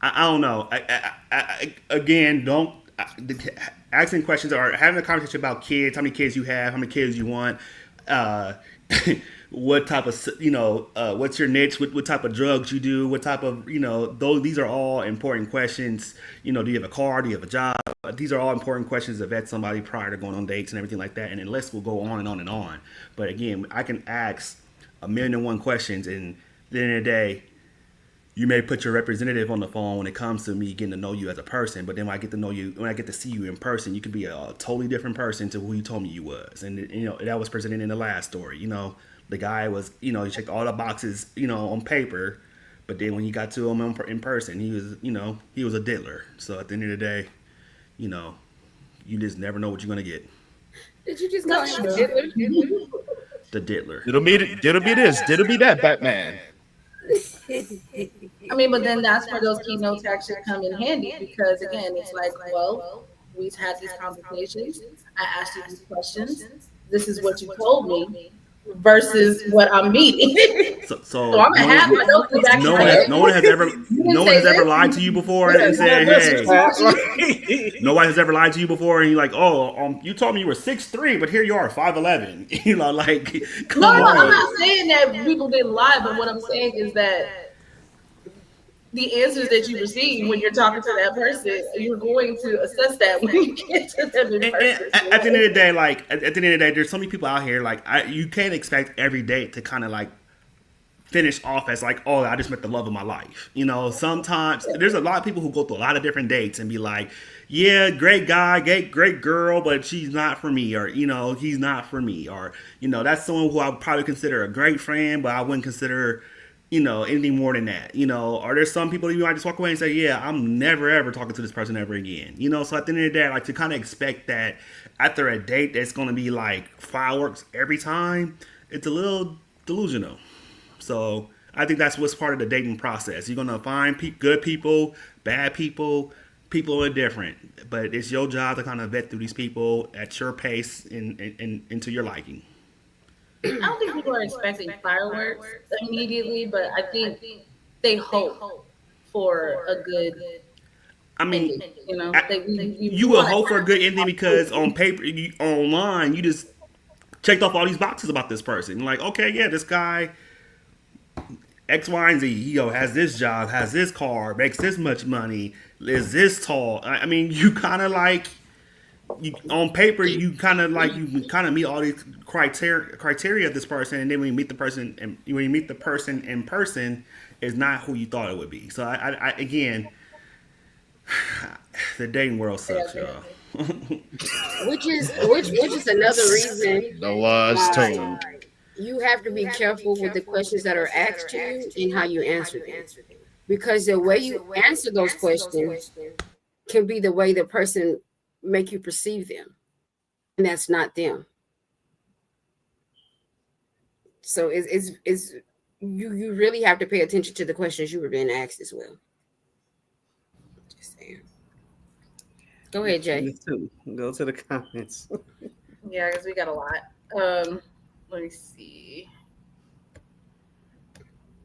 Speaker 5: I don't know. I again, don't asking questions or having a conversation about kids, how many kids you have, how many kids you want, what type of, what's your niche, what type of drugs you do, what type of, these are all important questions. Do you have a car? Do you have a job? These are all important questions to vet somebody prior to going on dates and everything like that. And the list will go on and on and on. But again, I can ask 1,000,001 questions, and at the end of the day, you may put your representative on the phone when it comes to me getting to know you as a person, but then when I get to know you, when I get to see you in person, you could be a totally different person to who you told me you was. And that was presented in the last story. The guy was, he checked all the boxes, on paper, but then when you got to him in person, he was a diddler. So at the end of the day, you just never know what you're gonna get.
Speaker 2: Did you just call him a diddler?
Speaker 5: The diddler.
Speaker 4: It'll be this. It'll be that, Batman.
Speaker 3: I mean, but then that's where those keynotes actually come in handy, because again, it's like, well, we've had these conversations. I asked you these questions. This is what you told me versus what I'm meeting. So I'm gonna have my notes back.
Speaker 5: No one has ever lied to you before and said, "Hey." Nobody has ever lied to you before, and you're like, "Oh, you told me you were 6'3", but here you are, 5'11". Come on.
Speaker 3: I'm not saying that people didn't lie, but what I'm saying is that the answers that you receive when you're talking to that person, you're going to assess that when you get to them in person.
Speaker 5: At the end of the day, there's so many people out here, you can't expect every date to kind of finish off as oh, I just met the love of my life. Sometimes there's a lot of people who go through a lot of different dates and be like, yeah, great guy, great girl, but she's not for me, or he's not for me, or that's someone who I would probably consider a great friend, but I wouldn't consider anything more than that, or there's some people you might just walk away and say, yeah, I'm never ever talking to this person ever again, so at the end of the day, to kind of expect that after a date that's going to be fireworks every time, it's a little delusional. So I think that's what's part of the dating process. You're going to find good people, bad people are different, but it's your job to kind of vet through these people at your pace and into your liking.
Speaker 3: I don't think people are expecting fireworks immediately, but I think they hope for a good.
Speaker 5: I mean,
Speaker 3: ending,
Speaker 5: you will hope for a good ending because on paper, online, you just checked off all these boxes about this person. Okay, yeah, this guy X, Y, and Z. He has this job, has this car, makes this much money, is this tall. I mean, you kind of you on paper you kind of meet all these criteria of this person, and then when you meet the person and when you meet the person in person, is not who you thought it would be. So I again, the dating world sucks, y'all.
Speaker 2: which is another reason
Speaker 4: The law's
Speaker 2: why
Speaker 4: told.
Speaker 2: you have to be careful with the questions that are asked to you and how you answer them, because the way you answer those questions can be the way the person make you perceive them, and that's not them. So it's you really have to pay attention to the questions you were being asked as well. Just saying. Go ahead, Jay.
Speaker 1: Go to the comments.
Speaker 3: Yeah, because we got a lot. Let me see.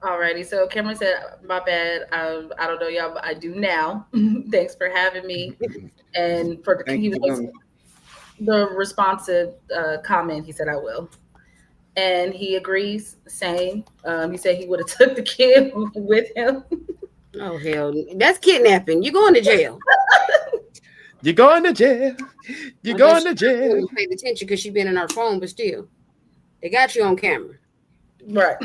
Speaker 3: Alrighty, so Cameron said, "My bad. I don't know y'all, but I do now. Thanks for having me." And for
Speaker 1: Thank
Speaker 3: he
Speaker 1: you for
Speaker 3: was
Speaker 1: coming.
Speaker 3: the responsive comment. He said, "I will," and he agrees. Same. He said he would have took the kid with him.
Speaker 2: Oh hell, that's kidnapping. You're going to jail.
Speaker 4: You're going to jail. You're going to jail.
Speaker 2: You paid attention because she been in our phone, but still, they got you on camera.
Speaker 3: Right.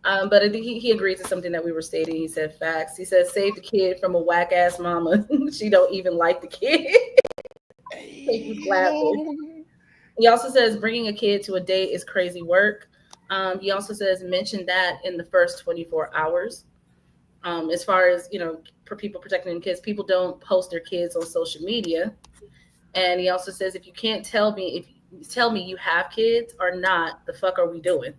Speaker 3: But I think he agrees to something that we were stating. He said facts. He said save the kid from a whack ass mama. She don't even like the kid. He's laughing. He also says bringing a kid to a date is crazy work. He also says mention that in the first 24 hours. As far as, for people protecting their kids, people don't post their kids on social media. And he also says, if you can't tell me, you have kids or not, the fuck are we doing?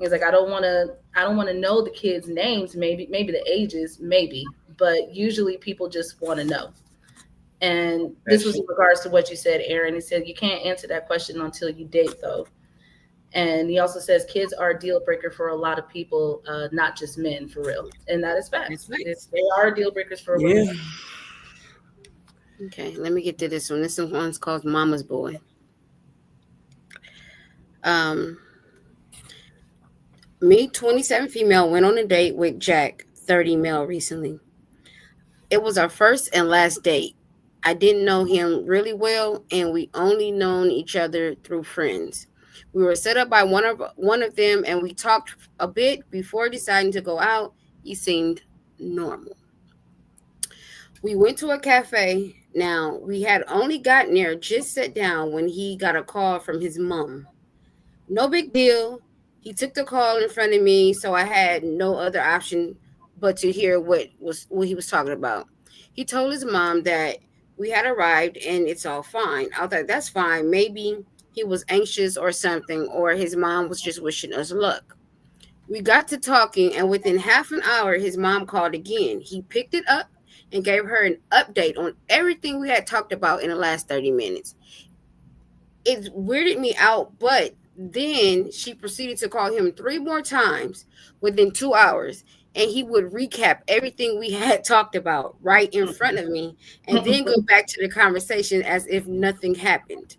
Speaker 3: He's like, I don't want to know the kids' names, maybe the ages, maybe, but usually people just want to know. And this was in regards to what you said, Aaron. He said, you can't answer that question until you date, though. And he also says kids are a deal breaker for a lot of people, not just men, for real. And that is facts. They are deal breakers for women.
Speaker 2: Okay, let me get to this one. This one's called Mama's Boy. Me, 27 female, went on a date with Jack, 30 male, recently. It was our first and last date. I didn't know him really well, and we only known each other through friends. We were set up by one of them, and we talked a bit before deciding to go out. He seemed normal. We went to a cafe. Now, we had only gotten there, just sat down, when he got a call from his mom. No big deal. He took the call in front of me, so I had no other option but to hear what he was talking about. He told his mom that we had arrived and it's all fine. I thought, that's fine. Maybe he was anxious or something, or his mom was just wishing us luck. We got to talking, and within half an hour, his mom called again. He picked it up and gave her an update on everything we had talked about in the last 30 minutes. It weirded me out, but then she proceeded to call him 3 more times within 2 hours, and he would recap everything we had talked about right in front of me and then go back to the conversation as if nothing happened.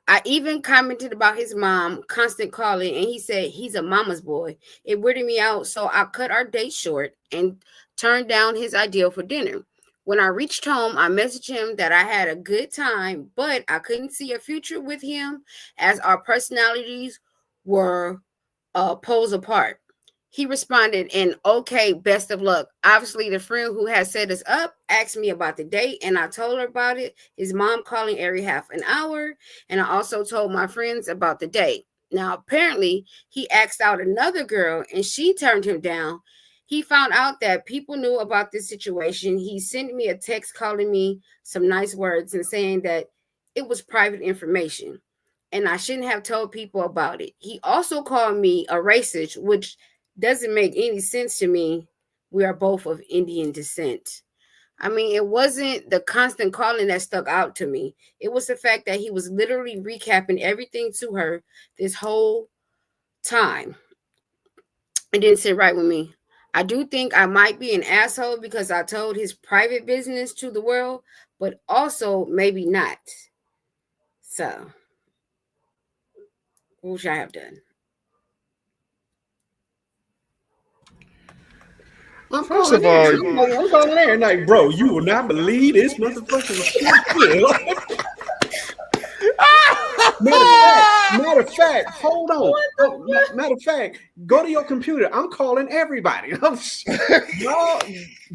Speaker 2: I even commented about his mom constant calling, and he said he's a mama's boy. It weirded me out, so I cut our date short and turned down his ideal for dinner. When I reached home, I messaged him that I had a good time, but I couldn't see a future with him as our personalities were poles apart. He responded, and okay, best of luck. Obviously, the friend who had set us up asked me about the date, and I told her about it. His mom calling every half an hour, and I also told my friends about the date. Now, apparently, he asked out another girl, and she turned him down. He found out that people knew about this situation. He sent me a text calling me some nice words and saying that it was private information, and I shouldn't have told people about it. He also called me a racist, which doesn't make any sense to me. We are both of Indian descent. I mean, it wasn't the constant calling that stuck out to me. It was the fact that he was literally recapping everything to her this whole time. It didn't sit right with me. I do think I might be an asshole because I told his private business to the world, but also maybe not. So, what should I have done?
Speaker 1: I'm
Speaker 4: First
Speaker 1: calling
Speaker 4: of all,
Speaker 1: there. I'm calling there. Like, bro, you will not believe this motherfucking shit. Matter of fact, hold on. Matter of fact, go to your computer. I'm calling everybody.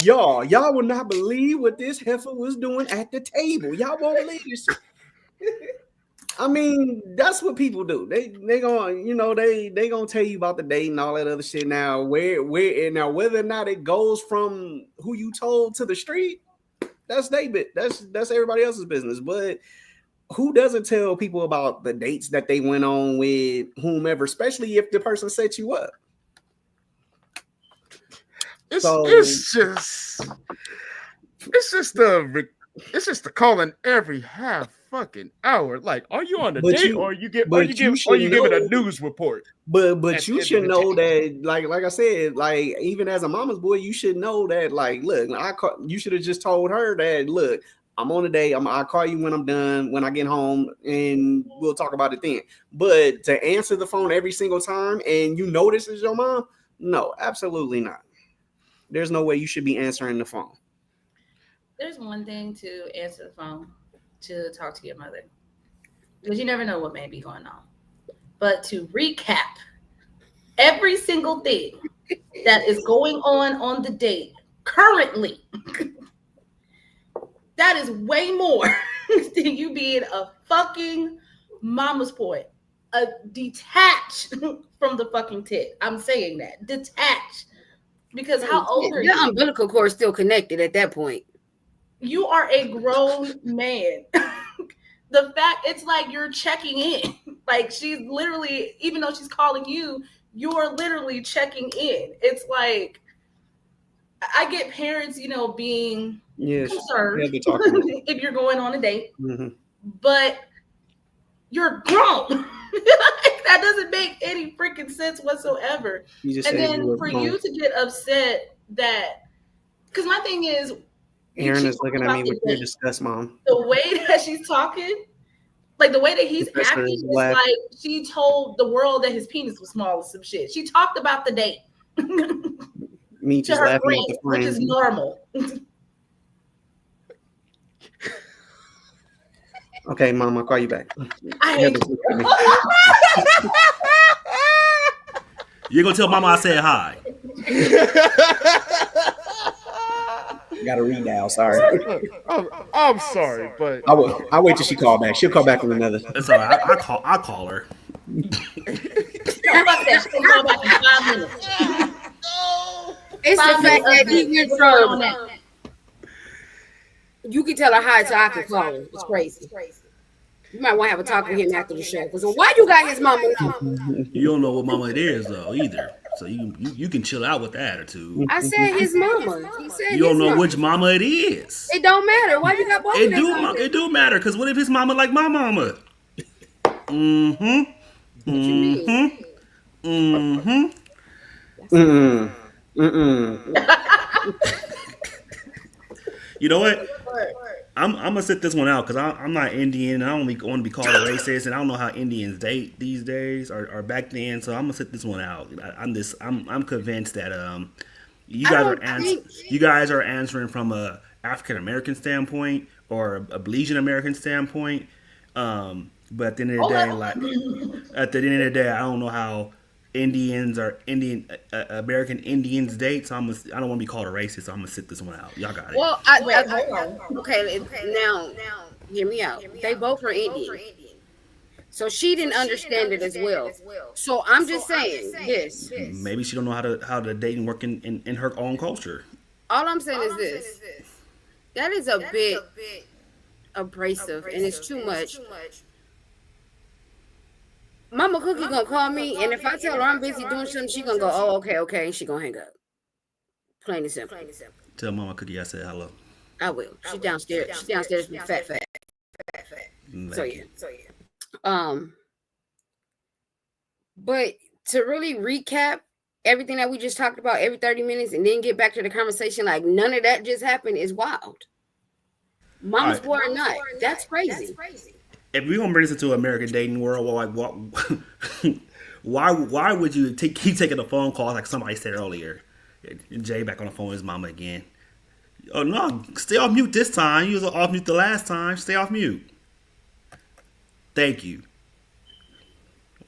Speaker 1: Y'all will not believe what this heifer was doing at the table. Y'all won't believe this shit. I mean, that's what people do. They gonna, they gonna tell you about the date and all that other shit. Now, whether or not it goes from who you told to the street, that's they bit. That's everybody else's business. But who doesn't tell people about the dates that they went on with whomever, especially if the person set you up?
Speaker 4: it's just the calling every half fucking hour. Like, are you on a date or you giving a news report?
Speaker 1: But you should know that, like I said, like even as a mama's boy, you should know that, like, look, you should have just told her that, look, I'm on a date. I'll call you when I'm done, when I get home, and we'll talk about it then. But to answer the phone every single time and you know this is your mom, no, absolutely not. There's no way you should be answering the phone.
Speaker 3: There's one thing to answer the phone to talk to your mother, because you never know what may be going on. But to recap every single thing that is going on the date currently, that is way more than you being a fucking mama's boy. Detached from the fucking tit. I'm saying that. Detached. Because how old are you?
Speaker 2: Your umbilical cord is still connected at that point.
Speaker 3: You are a grown man. The fact, it's like you're checking in. Like, she's literally, even though she's calling you, you're literally checking in. It's like, I get parents, being concerned if you're going on a date, but you're grown. That doesn't make any freaking sense whatsoever. And then for you to get upset that, because my thing is,
Speaker 1: Aaron is looking at me with your disgust, Mom.
Speaker 3: The way that she's talking, like the way that he's acting, is like she told the world that his penis was small or some shit. She talked about the date.
Speaker 1: Me just laughing at the
Speaker 3: friend, which is normal.
Speaker 1: Okay, Mom, I'll call you back.
Speaker 3: I hate
Speaker 5: You're gonna tell Mama I said hi.
Speaker 1: Got to read now. Sorry.
Speaker 4: I'm sorry, but
Speaker 1: I'll wait till she call back. She'll call back with another.
Speaker 5: That's all right. I call her.
Speaker 2: It's the fact that he went from. You can tell her hi so I can call her. It's crazy. You might want to have a talk with him after the show. Because why you got his mama number?
Speaker 5: You don't know what mama it is though either. So you can chill out with the attitude.
Speaker 2: I said his mama. He said
Speaker 5: you don't know which mama it is.
Speaker 2: It don't matter. Why you got both of them?
Speaker 5: It do matter, because what if his mama like my mama? You know what? I'm gonna sit this one out because I'm not Indian and I don't want to be called a racist, and I don't know how Indians date these days or back then. So I'm gonna sit this one out. I'm convinced that you guys are answering from a African American standpoint or a Belizean American standpoint. But at the end of the day, I don't know how Indians or American Indians date, so I don't want to be called a racist, so I'm gonna sit this one out. Y'all got it.
Speaker 2: Well, okay, now hear me out. They both are Indian, so she didn't understand it as well. So I'm just saying this.
Speaker 5: Maybe she don't know how the dating work in her own culture.
Speaker 2: All I'm saying is this. That is a bit abrasive, and it's too much. Mama Cookie gonna call me, and if I tell her I'm busy doing something, she gonna go, "Oh, okay," and she gonna hang up. Plain and simple.
Speaker 5: Tell Mama Cookie I said hello.
Speaker 2: I will. She's downstairs. She's downstairs with fat. So yeah. But to really recap everything that we just talked about every 30 minutes and then get back to the conversation like none of that just happened is wild. Mama's boy or not. That's crazy.
Speaker 5: If we're gonna bring this into American dating world, why would you keep taking a phone call like somebody said earlier? Jay back on the phone with his mama again. Oh no, stay off mute this time. You was off mute the last time. Stay off mute. Thank you.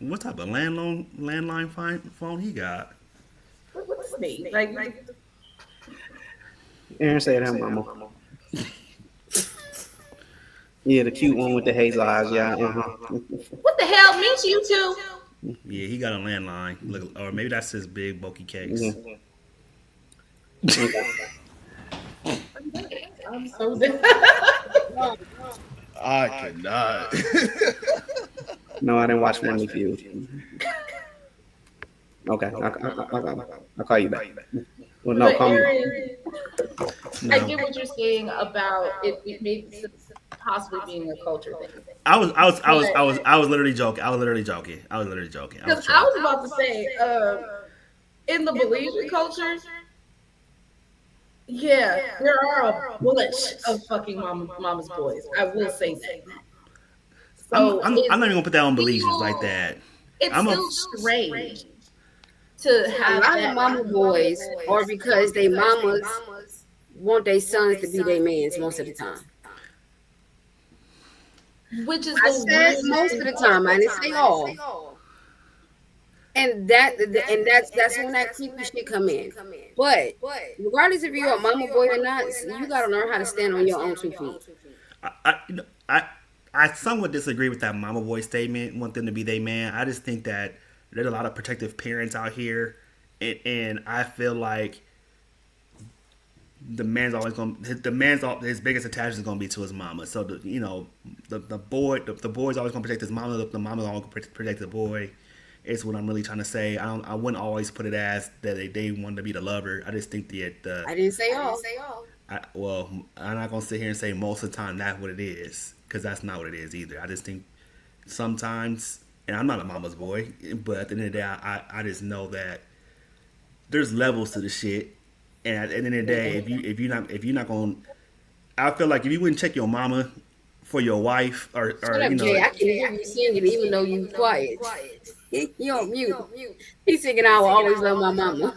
Speaker 5: What type of landline phone he got?
Speaker 3: What's his name? Like
Speaker 1: Aaron said her mama. Yeah, the cute one with the hazel eyes. Yeah.
Speaker 3: what the hell means you two?
Speaker 5: Yeah, he got a landline. Look, or maybe that's his big bulky case.
Speaker 1: Yeah.
Speaker 3: I'm so dead.
Speaker 4: I cannot.
Speaker 1: No, I didn't watch Family Feud. Okay, I'll call you back. Well, no,
Speaker 3: But
Speaker 1: call me.
Speaker 3: Aaron, I
Speaker 5: No.
Speaker 3: get what you're saying about it maybe possibly being a culture thing.
Speaker 5: I was literally joking. I was literally joking.
Speaker 3: Because I was about to say, in the Belizean culture, yeah, there are a bunch of fucking mama's boys. I will say that. So
Speaker 5: I'm not even gonna put that on Belizeans
Speaker 3: still-
Speaker 5: like that.
Speaker 3: It's
Speaker 5: I'm a-
Speaker 3: still strange to
Speaker 2: A
Speaker 3: have
Speaker 2: lot
Speaker 3: that
Speaker 2: of mama boys, or because they mamas want their sons to be their mans most of the time.
Speaker 3: which is
Speaker 2: I
Speaker 3: the
Speaker 2: said
Speaker 3: weirdest
Speaker 2: most of the time. I didn't say all. And that's when that creepy shit come in. But regardless if you're a mama boy or not, you gotta learn how to stand on your own 2 feet.
Speaker 5: I somewhat disagree with that mama boy statement. Want them to be their man. I just think that there's a lot of protective parents out here, and I feel like the man's his biggest attachment is gonna be to his mama. So the boy's always gonna protect his mama. The mama's always gonna protect the boy. It's what I'm really trying to say. I wouldn't always put it as that they want to be the lover. I just think that
Speaker 2: I didn't say all.
Speaker 5: I'm not gonna sit here and say most of the time that's what it is, because that's not what it is either. I just think sometimes, and I'm not a mama's boy, but at the end of the day, I just know that there's levels to the shit, and at the end of the day, if you're not gonna, I feel like if you wouldn't check your mama for your wife, or
Speaker 2: Shut up, Jay. I can hear you singing even though you quiet. He on mute. He's singing I will always love my mama.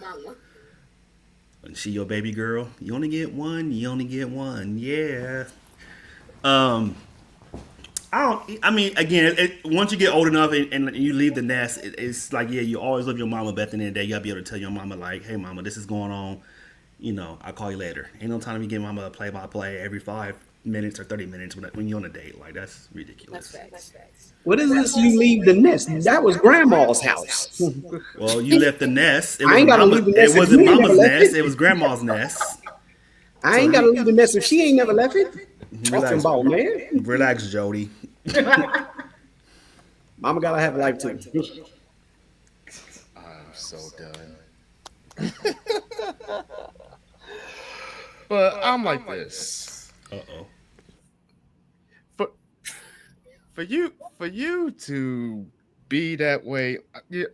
Speaker 5: she your baby girl, you only get one. Yeah. I mean, again, once you get old enough and you leave the nest, it's like, yeah, you always love your mama, but at the end of the day, you gotta be able to tell your mama, like, hey, mama, this is going on. I'll call you later. Ain't no time to be giving mama a play-by-play every 5 minutes or 30 minutes when you're on a date. Like, that's ridiculous.
Speaker 2: That's facts.
Speaker 1: What is this? You leave the nest? That was grandma's house.
Speaker 5: Well, you left the nest.
Speaker 1: I ain't gotta leave the nest
Speaker 5: It
Speaker 1: if
Speaker 5: wasn't
Speaker 1: you ain't
Speaker 5: mama's
Speaker 1: never left
Speaker 5: nest.
Speaker 1: it.
Speaker 5: It was grandma's nest.
Speaker 1: I ain't gotta leave the nest if she ain't never left it. Talking
Speaker 5: Relax,
Speaker 1: about, man.
Speaker 5: relax, Jody.
Speaker 1: Mama gotta have a life too.
Speaker 4: I'm so done. But I'm like this.
Speaker 5: Uh-oh.
Speaker 4: For you to be that way, yeah,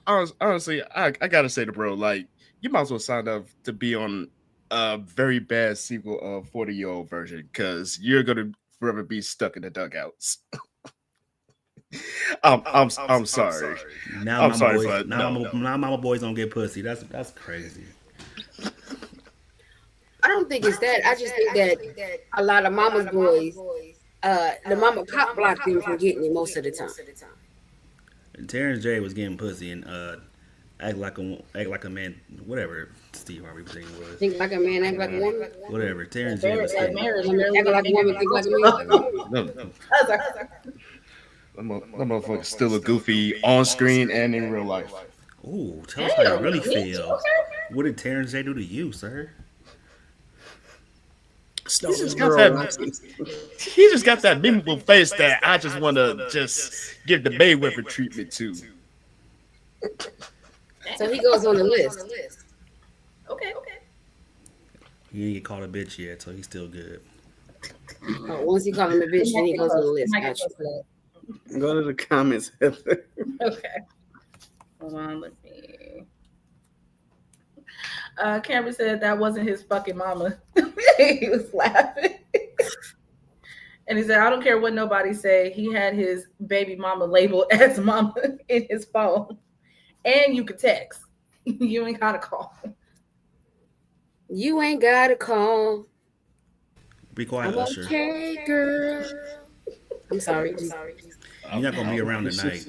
Speaker 4: honestly, I gotta say to bro, like, you might as well sign up to be on a very bad sequel of 40-year-old version, because you're gonna forever be stuck in the dugouts. I'm sorry.
Speaker 5: Now
Speaker 4: I'm
Speaker 5: mama
Speaker 4: sorry,
Speaker 5: boys,
Speaker 4: but
Speaker 5: now,
Speaker 4: no.
Speaker 5: now mama boys don't get pussy. That's crazy.
Speaker 2: I don't think it's that. I just think that a lot of mama's boys, the mama pop blocked them from getting it most of the time.
Speaker 5: And Terrence J was getting pussy and act like a man, whatever Steve Harvey thing was.
Speaker 2: Think like a man, act like a woman.
Speaker 5: Whatever. Terrence J was
Speaker 3: That
Speaker 5: getting.
Speaker 3: marriage,
Speaker 2: Act like a woman, think like a man.
Speaker 4: No, that motherfucker's still a goofy on screen and in real life.
Speaker 5: Ooh, tell us how you really feel. What did Terrence J do to you, sir?
Speaker 1: Stole this
Speaker 4: just got
Speaker 1: girl.
Speaker 4: He just got that memeable face that I just want to just give the Mayweather treatment to.
Speaker 2: So he goes on the list.
Speaker 3: Okay.
Speaker 5: He didn't get called a bitch yet, so he's still good.
Speaker 2: Once he call him a bitch, then he goes on the list. Gotcha.
Speaker 1: Go to the comments. Heather.
Speaker 3: Okay. Hold on, let me. Cameron said that wasn't his fucking mama. He was laughing. And he said, I don't care what nobody say. He had his baby mama labeled as mama in his phone. And you could text. You ain't gotta call.
Speaker 2: You ain't gotta call.
Speaker 5: Be quiet,
Speaker 2: I'm
Speaker 5: Usher.
Speaker 2: okay, girl. I'm sorry.
Speaker 5: You're not gonna be around tonight.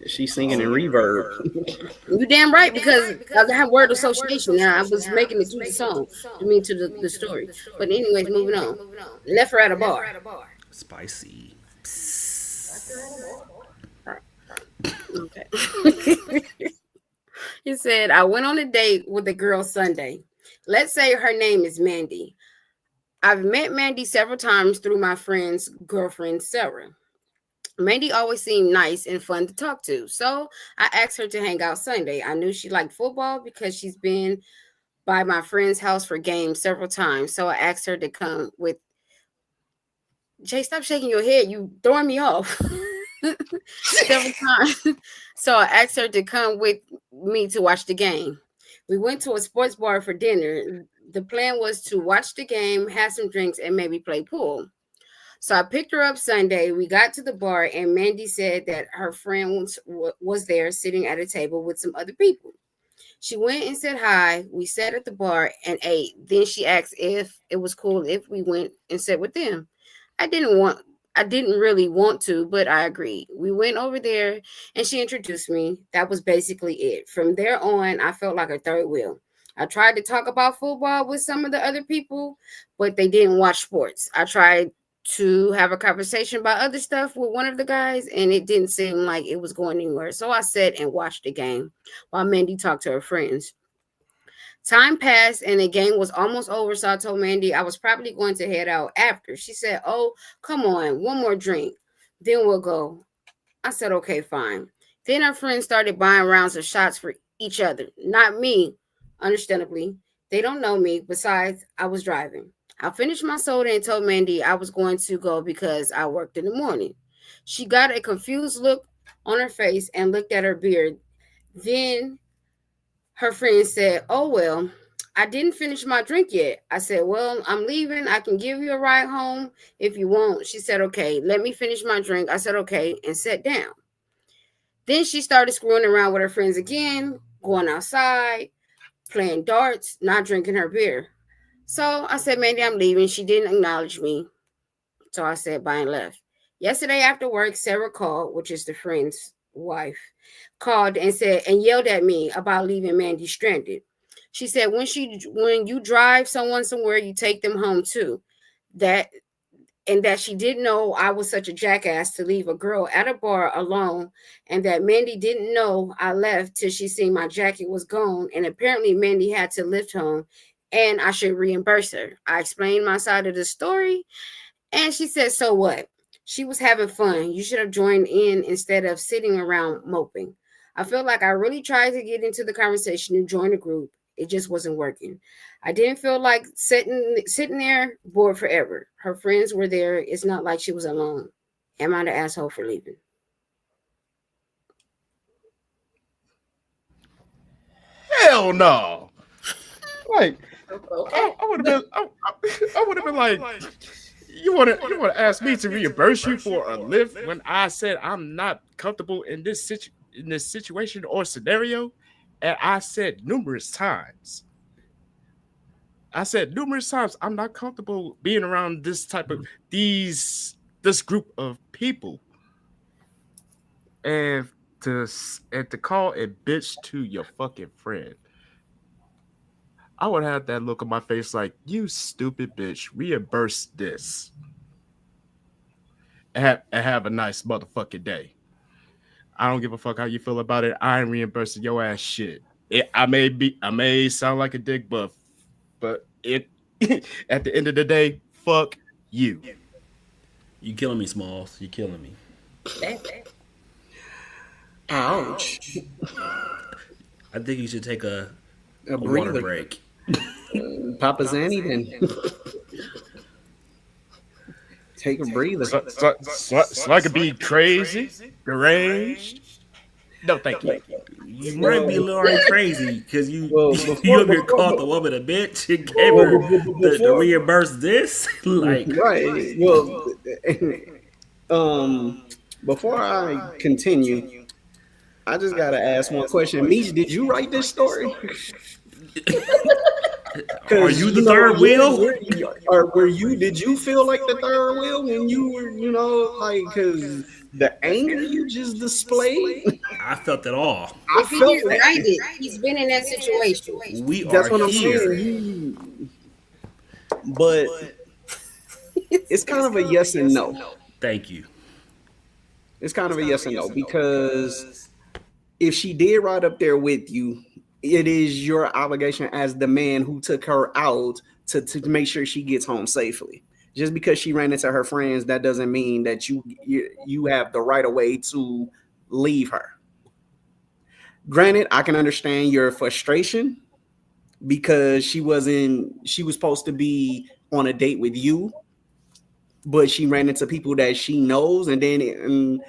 Speaker 1: She's singing in reverb.
Speaker 2: You damn right, because I have word association now. I was making it to the song. I mean, to the story. But anyways, moving on. Left her at a bar.
Speaker 5: Spicy.
Speaker 2: Okay. He said, I went on a date with a girl Sunday. Let's say her name is Mandy. I've met Mandy several times through my friend's girlfriend, Sarah. Mandy always seemed nice and fun to talk to. So I asked her to hang out Sunday. I knew she liked football because she's been by my friend's house for games several times. So I asked her to come with. Jay, stop shaking your head. You throwing me off. Several times. So I asked her to come with me to watch the game. We went to a sports bar for dinner. The plan was to watch the game, have some drinks, and maybe play pool. So I picked her up Sunday. We got to the bar, and Mandy said that her friend was there sitting at a table with some other people. She went and said hi. We sat at the bar and ate. Then she asked if it was cool if we went and sat with them. I didn't want I didn't really want to, but I agreed. We went over there and she introduced me. That was basically it. From there on, I felt like a third wheel. I tried to talk about football with some of the other people, but they didn't watch sports. I tried to have a conversation about other stuff with one of the guys, and it didn't seem like it was going anywhere. So I sat and watched the game while Mandy talked to her friends. Time passed and the game was almost over, so I told Mandy I was probably going to head out after. She said, "Oh, come on, one more drink, then we'll go." I said, "Okay, fine." Then our friends started buying rounds of shots for each other. Not me, understandably. They don't know me. Besides, I was driving. I finished my soda and told Mandy I was going to go because I worked in the morning. She got a confused look on her face and looked at her beard. Then her friend said, "Oh, well, I didn't finish my drink yet." I said, "Well, I'm leaving. I can give you a ride home if you want." She said, "Okay, let me finish my drink." I said, "Okay," and sat down. Then she started screwing around with her friends again, going outside, playing darts, not drinking her beer. So I said, "Mandy, I'm leaving." She didn't acknowledge me. So I said bye and left. Yesterday after work, Sarah called, which is the friend's wife, called and said and yelled at me about leaving Mandy stranded. She said when you drive someone somewhere, you take them home too. That and that she didn't know I was such a jackass to leave a girl at a bar alone, and that Mandy didn't know I left till she seen my jacket was gone, and apparently Mandy had to lift home and I should reimburse her. I explained my side of the story and she said, "So what?" She was having fun. You should have joined in instead of sitting around moping. I felt like I really tried to get into the conversation and join the group. It just wasn't working. I didn't feel like sitting there bored forever. Her friends were there. It's not like she was alone. Am I the asshole for leaving?
Speaker 4: Hell no. Like
Speaker 2: Okay.
Speaker 4: I would have been I would have been like, you wanna ask me to reimburse you for a lift when I said I'm not comfortable in this situation or scenario? And I said numerous times. I'm not comfortable being around this group of people. And to call a bitch to your fucking friend. I would have that look on my face like, you stupid bitch, reimburse this. And have a nice motherfucking day. I don't give a fuck how you feel about it. I ain't reimbursing your ass shit. I may sound like a dick buff, but it at the end of the day, fuck you.
Speaker 5: You killing me, Smalls. You killing me.
Speaker 1: Ouch.
Speaker 5: I think you should take
Speaker 1: A
Speaker 5: a water
Speaker 1: breather.
Speaker 5: break.
Speaker 1: Papa Zanny, then take a breather.
Speaker 4: So I could be crazy, deranged. No, thank you.
Speaker 5: You might be a little already crazy because you
Speaker 1: Well,
Speaker 5: you over here called the woman a bitch and gave her the reimburse this. Like,
Speaker 1: Right. Well, before I continue, I just gotta ask one question. Meech, did you write this story?
Speaker 5: Are you the third wheel?
Speaker 1: Did you feel like the third wheel when you were, like, because the anger you just displayed?
Speaker 5: I felt it all.
Speaker 1: I
Speaker 2: If he
Speaker 1: felt
Speaker 2: didn't
Speaker 1: that.
Speaker 2: write it, he's been in that situation.
Speaker 5: We
Speaker 1: That's
Speaker 5: are
Speaker 1: what I'm
Speaker 5: here.
Speaker 1: saying. But it's kind of a yes and no.
Speaker 5: Thank you.
Speaker 1: It's kind of a yes and no, because if she did ride up there with you, it is your obligation as the man who took her out to make sure she gets home safely. Just because she ran into her friends, that doesn't mean that you have the right of way to leave her. Granted, I can understand your frustration because she was supposed to be on a date with you, but she ran into people that she knows, and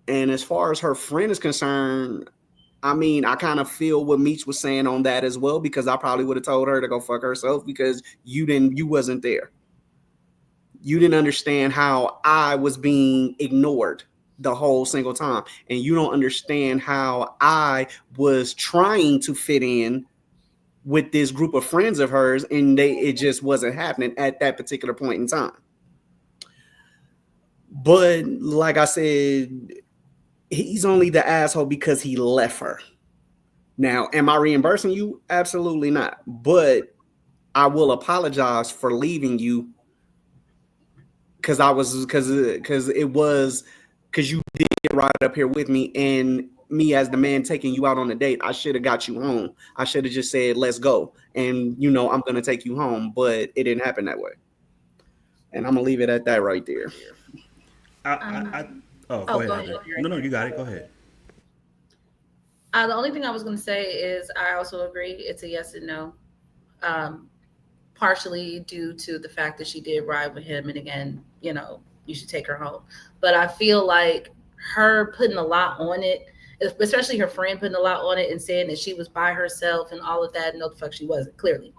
Speaker 1: as far as her friend is concerned, I mean, I kind of feel what Meech was saying on that as well, because I probably would have told her to go fuck herself, because you wasn't there. You didn't understand how I was being ignored the whole single time, and you don't understand how I was trying to fit in with this group of friends of hers, and it just wasn't happening at that particular point in time. But like I said, he's only the asshole because he left her. Now, am I reimbursing you? Absolutely not. But I will apologize for leaving you, because you did ride up here with me, and me as the man taking you out on a date, I should have got you home. I should have just said, let's go. And, I'm going to take you home, but it didn't happen that way. And I'm going to leave it at that right there.
Speaker 5: Go ahead. No, you got it. Go ahead.
Speaker 3: The only thing I was going to say is I also agree it's a yes and no, partially due to the fact that she did ride with him. And again, you should take her home. But I feel like her putting a lot on it, especially her friend putting a lot on it and saying that she was by herself and all of that. No, the fuck she wasn't. Clearly,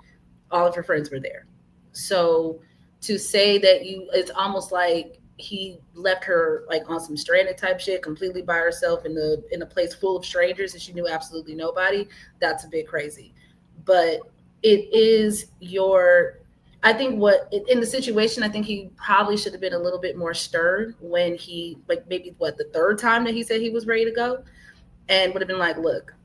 Speaker 3: all of her friends were there. So to say that it's almost like he left her like on some stranded type shit, completely by herself in a place full of strangers and she knew absolutely nobody. That's a bit crazy. But it is I think in the situation, I think he probably should have been a little bit more stern when he, like, maybe the third time that he said he was ready to go, and would have been like, look,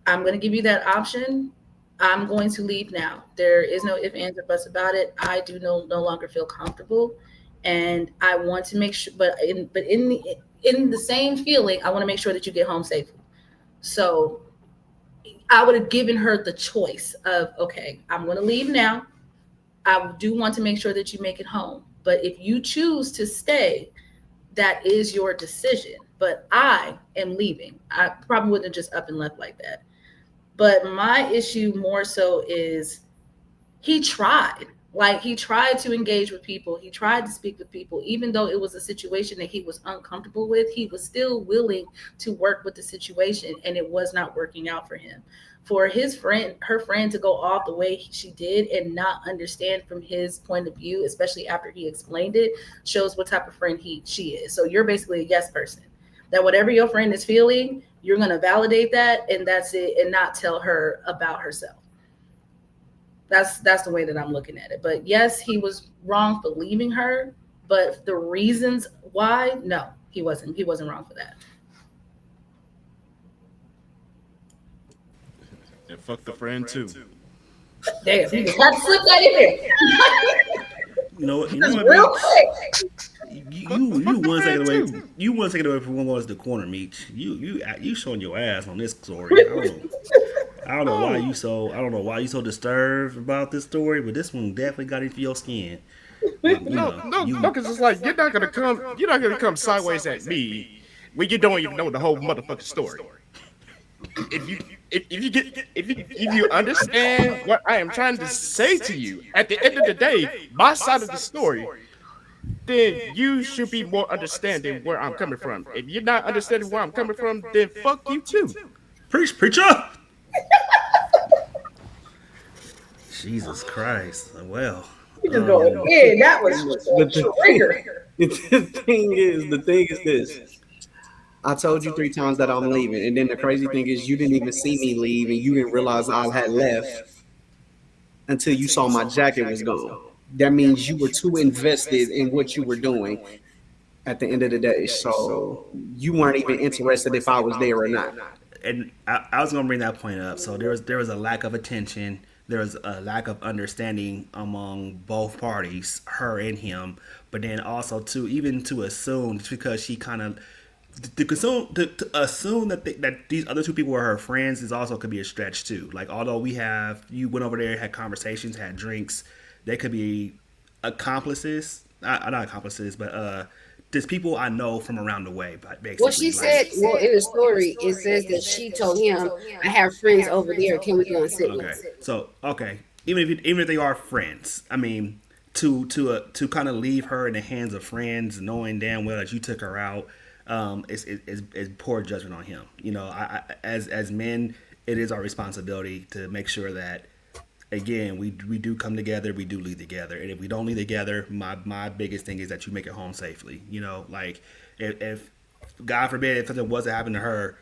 Speaker 3: I'm going to give you that option. I'm going to leave now. There is no ifs, ands, or buts about it. I do no longer feel comfortable. And I want to make sure, but in the same feeling, I want to make sure that you get home safely. So I would have given her the choice of, okay, I'm going to leave now. I do want to make sure that you make it home. But if you choose to stay, that is your decision. But I am leaving. I probably wouldn't have just up and left like that. But my issue more so is he tried. Like, he tried to engage with people. He tried to speak with people. Even though it was a situation that he was uncomfortable with, he was still willing to work with the situation, and it was not working out for him. For her friend to go off the way she did and not understand from his point of view, especially after he explained it, shows what type of friend she is. So you're basically a yes person. That whatever your friend is feeling, you're going to validate that, and that's it, and not tell her about herself. That's the way that I'm looking at it. But yes, he was wrong for leaving her, but the reasons why, no, he wasn't wrong for that.
Speaker 4: And fuck the friend too.
Speaker 3: Damn, you had to slip that in there.
Speaker 5: You know what,
Speaker 3: Real quick.
Speaker 5: You 1 second away. You 1 second away from one was the corner, Meech. You showing your ass on this story. I don't know why you so disturbed about this story, but this one definitely got into your skin.
Speaker 4: No, because it's like you're not gonna come sideways at me when you don't even know the whole motherfucking story. If you understand what I am trying to say to you, at the end of the day, my side of the story, then you should be more understanding where I'm coming from. If you're not understanding where I'm coming from, then fuck you too.
Speaker 5: Preacher. Jesus Christ. Well,
Speaker 2: You just going in. That was
Speaker 1: the
Speaker 2: trigger.
Speaker 1: thing is this. I told you 3 times that I'm leaving, and then the crazy thing is you didn't even see me leave, and you didn't realize I had left until you saw my jacket was gone. That means you were too invested in what you were doing at the end of the day. So you weren't even interested if I was there or not.
Speaker 5: And I was gonna bring that point up. So there was a lack of attention. There was a lack of understanding among both parties, her and him. But then also to even to assume just because she kind of to assume that that these other two people were her friends is also could be a stretch too. Like although you went over there, had conversations, had drinks, they could be accomplices, not accomplices, but there's people I know from around the way. Basically,
Speaker 2: Well, she said, well, in the story, it says that she told him, I have friends over there. Can we go and sit?
Speaker 5: Okay, so even if they are friends, I mean, to kind of leave her in the hands of friends, knowing damn well that you took her out, is poor judgment on him. You know, as men, it is our responsibility to make sure that. Again, we do come together, we do leave together, and if we don't leave together, my biggest thing is that you make it home safely. You know, like if God forbid if something was to happen to her,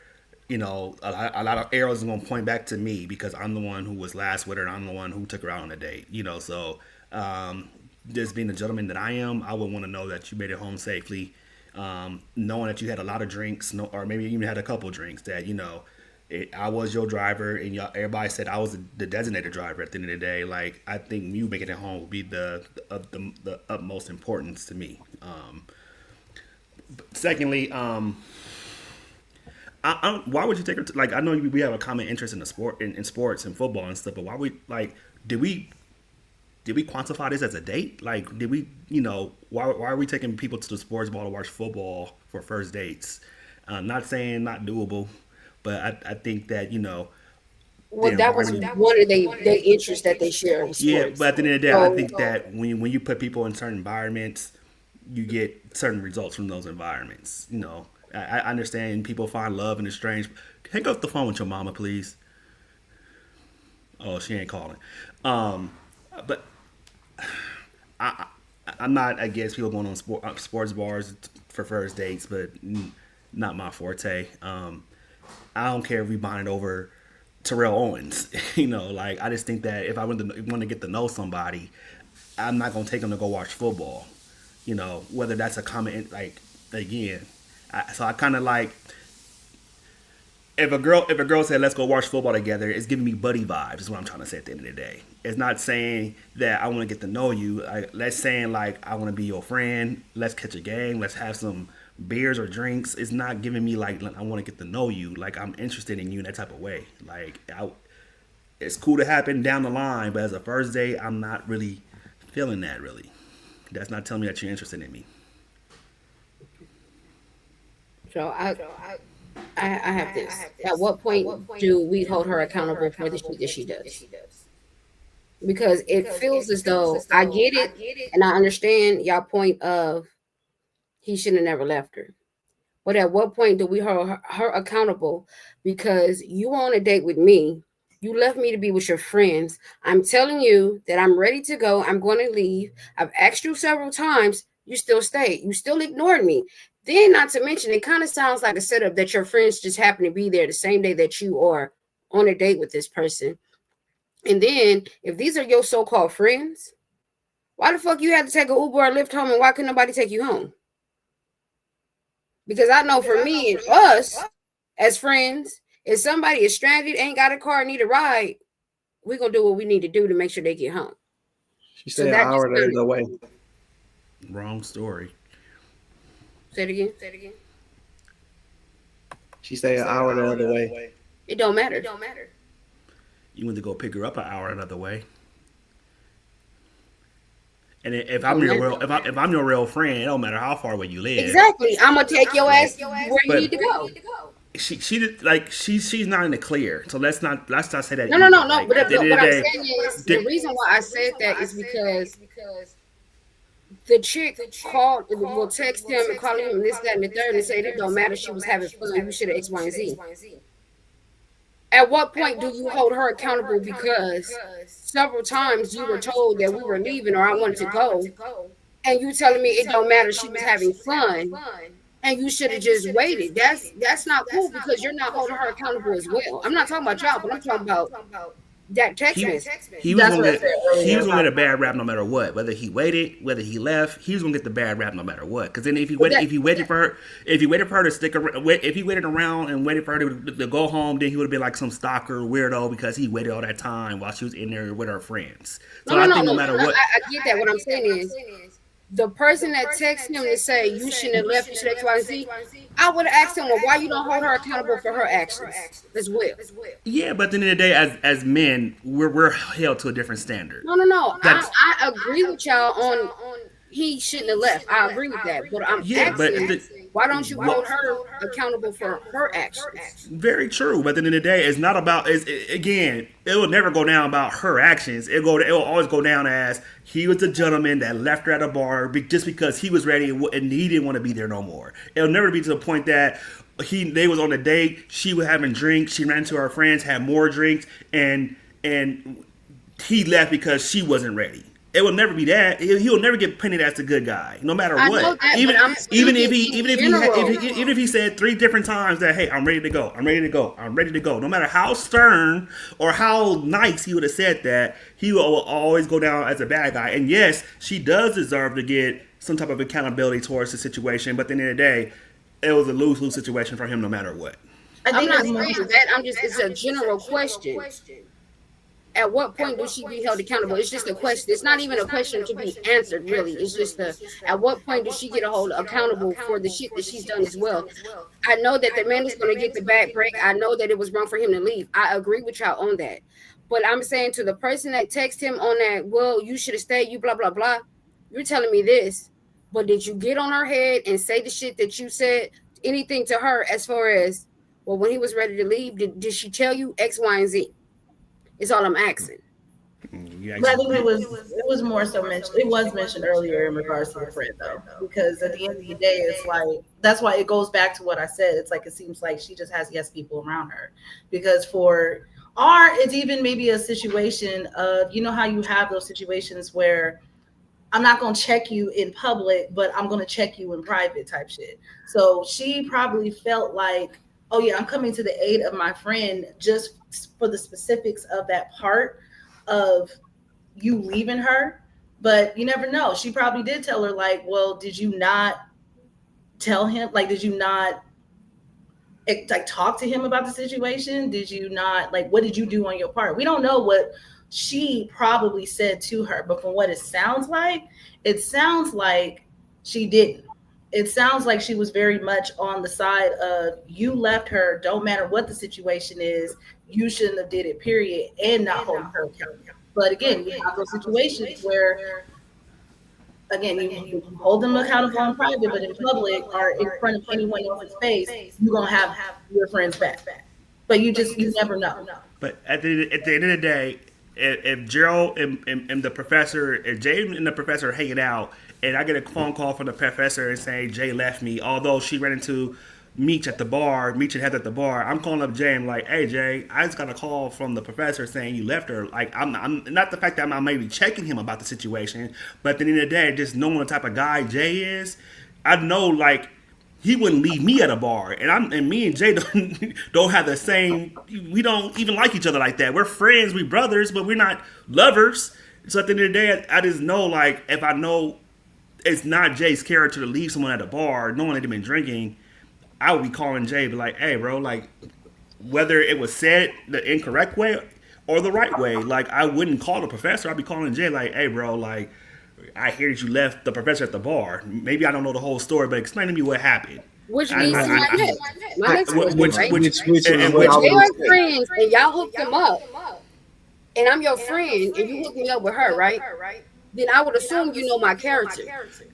Speaker 5: you know, a lot of arrows are gonna point back to me because I'm the one who was last with her, and I'm the one who took her out on a date. You know, so just being the gentleman that I am, I would want to know that you made it home safely, knowing that you had a lot of drinks, or maybe you even had a couple drinks. That you know. I was your driver, and everybody said I was the designated driver. At the end of the day, like I think you making it home would be the utmost importance to me. Secondly, why would you take her? Like I know we have a common interest in the sport, in sports and football and stuff, but why did we quantify this as a date? Like did we why are we taking people to the sports ball to watch football for first dates? Not saying not doable. But I think that
Speaker 2: well, that was one of their interests that they share.
Speaker 5: Yeah, but at the end of the day, I think that when you put people in certain environments, you get certain results from those environments. You know, I understand people find love in the strange. Hang up the phone with your mama, please. Oh, she ain't calling. But I'm not against people going on sports bars for first dates, but not my forte. I don't care if we bonded over Terrell Owens. Like I just think that if I want to get to know somebody, I'm not gonna take them to go watch football. Whether that's a comment again. So I kind of like if a girl said let's go watch football together, it's giving me buddy vibes. Is what I'm trying to say at the end of the day. It's not saying that I want to get to know you. Let's saying like I want to be your friend. Let's catch a game. Let's have some beers or drinks. It's not giving me like I want to get to know you. Like I'm interested in you in that type of way. Like it's cool to happen down the line, but as a first date, I'm not really feeling that. Really, that's not telling me that you're interested in me.
Speaker 2: So I have this. At what point do we hold her accountable for the shit that she does? Because it feels as though I get it and I understand y'all point of he shouldn't have never left her. But at what point do we hold her accountable? Because you were on a date with me. You left me to be with your friends. I'm telling you that I'm ready to go. I'm going to leave. I've asked you several times. You still stayed. You still ignored me. Then, not to mention, it kind of sounds like a setup that your friends just happen to be there the same day that you are on a date with this person. And then, if these are your so-called friends, why the fuck you had to take an Uber or Lyft home, and why couldn't nobody take you home? Because I know for me and us as friends, if somebody is stranded, ain't got a car, need a ride, we're going to do what we need to do to make sure they get home.
Speaker 1: She said an hour the other way.
Speaker 5: Wrong story.
Speaker 2: Say it again.
Speaker 1: She said an hour the other way.
Speaker 2: It don't matter.
Speaker 5: You went to go pick her up an hour another way. And if I'm your real friend, it don't matter how far away you live.
Speaker 2: Exactly. I'm gonna take your ass where you need to go.
Speaker 5: She's not in the clear. So let's not say that.
Speaker 2: No. But what I'm saying is the reason why I said that is because the chick called, will text him and call him this, that, and the third, and say it don't matter. She was having fun. You should have X, Y, and Z. At what point do you hold her accountable? Because several times you were told that we were leaving or I wanted to go, and you telling me it don't matter. She was having fun, and you should have just waited. That's not cool because you're not holding her accountable as well. I'm not talking about y'all, but I'm talking about That text
Speaker 5: He,
Speaker 2: message.
Speaker 5: he was
Speaker 3: That's
Speaker 5: gonna
Speaker 3: what I
Speaker 5: get
Speaker 3: said earlier
Speaker 5: he was gonna get a
Speaker 3: about-
Speaker 5: bad rap no matter what. Whether he waited, whether he left, he was gonna get the bad rap no matter what. Because then if he waited for her to stick around, if he waited around and waited for her to go home, then he would have been like some stalker weirdo because he waited all that time while she was in there with her friends. So I think no matter what,
Speaker 2: I get that. What I'm saying is, the person that texted him to say you shouldn't have left, you should X, Y, and Z, I would have asked him, well, why you don't hold her accountable for her actions as well?
Speaker 5: yeah. But at the end of the day, as men, we're held to a different standard.
Speaker 2: No.
Speaker 5: That's-
Speaker 2: I agree with y'all on he shouldn't have left. I agree with that. But I'm
Speaker 5: Yeah, but
Speaker 2: asking, why don't you hold her accountable for her actions?
Speaker 5: Very true, but at the end of the day, it's not about. Again, it will never go down about her actions. It will always go down as he was a gentleman that left her at a bar just because he was ready and he didn't want to be there no more. It'll never be to the point that they was on a date. She was having drinks. She ran to her friends, had more drinks, and he left because she wasn't ready. It will never be that. He'll never get painted as the good guy, no matter
Speaker 2: I know
Speaker 5: what.
Speaker 2: that,
Speaker 5: Even
Speaker 2: but I'm
Speaker 5: even
Speaker 2: speaking
Speaker 5: if
Speaker 2: in general.
Speaker 5: even if he said 3 different times that, hey, I'm ready to go, I'm ready to go, I'm ready to go. No matter how stern or how nice he would have said that, he will always go down as a bad guy. And yes, she does deserve to get some type of accountability towards the situation. But at the end of the day, it was a lose-lose situation for him, no matter what.
Speaker 3: I
Speaker 2: I'm
Speaker 3: think
Speaker 2: not
Speaker 3: it's more-
Speaker 2: saying that. It's a general question. At what point does she be held accountable? It's just a question. It's not even a question to be answered, really. It's just at what point does she get accountable for the shit that she's done as well? I know that the man is going to get the bad break. I know that it was wrong for him to leave. I agree with y'all on that. But I'm saying to the person that texted him on that, well, you should have stayed, you blah, blah, blah. You're telling me this. But did you get on her head and say the shit that you said, anything to her as far as, well, when he was ready to leave, did she tell you X, Y, and Z? It's all I'm asking.
Speaker 5: Yeah,
Speaker 3: But I think it was more so mentioned. It was mentioned earlier in regards to the friend though, because at the end of the day, it's like that's why it goes back to what I said. It's like it seems like she just has yes people around her, because it's even maybe a situation of, you know how you have those situations where I'm not going to check you in public, but I'm going to check you in private type shit. So she probably felt like, oh yeah, I'm coming to the aid of my friend just for the specifics of that part of you leaving her. But you never know. She probably did tell her like, well, did you not tell him? Like, did you not like talk to him about the situation? Did you not, like, what did you do on your part? We don't know what she probably said to her, but from what it sounds like she didn't. It sounds like she was very much on the side of, you left her, don't matter what the situation is, you shouldn't have did it, period, and not hold her accountable. But again, we have those situations where, again, you hold them accountable in private, but in public or in front of anyone else's face, you're going to have your friends back. But you never know.
Speaker 5: But at the end of the day, if Gerald and the professor, if Jay and the professor are hanging out, and I get a phone call from the professor and saying Jay left me, although she ran into Meech at the bar, Meech and Heather at the bar, I'm calling up Jay and I'm like, hey Jay, I just got a call from the professor saying you left her. Like, I'm not the fact that I'm maybe checking him about the situation, but at the end of the day, just knowing the type of guy Jay is, I know like he wouldn't leave me at a bar, and me and Jay don't have the same. We don't even like each other like that. We're friends, we brothers, but we're not lovers. So at the end of the day, I just know like if I know it's not Jay's character to leave someone at a bar, knowing they've been drinking, I would be calling Jay, be like, hey, bro, like, whether it was said the incorrect way or the right way, like, I wouldn't call the professor. I'd be calling Jay, like, hey, bro, like, I hear that you left the professor at the bar. Maybe I don't know the whole story, but explain to me what happened.
Speaker 2: Which means my next
Speaker 1: Which
Speaker 2: right?
Speaker 1: is
Speaker 5: and
Speaker 1: what
Speaker 2: If
Speaker 1: I
Speaker 2: they
Speaker 1: was
Speaker 2: are
Speaker 1: saying.
Speaker 2: friends and y'all hook them up, and I'm your friend, and you hook me up with her, right? Then I would assume you know my character.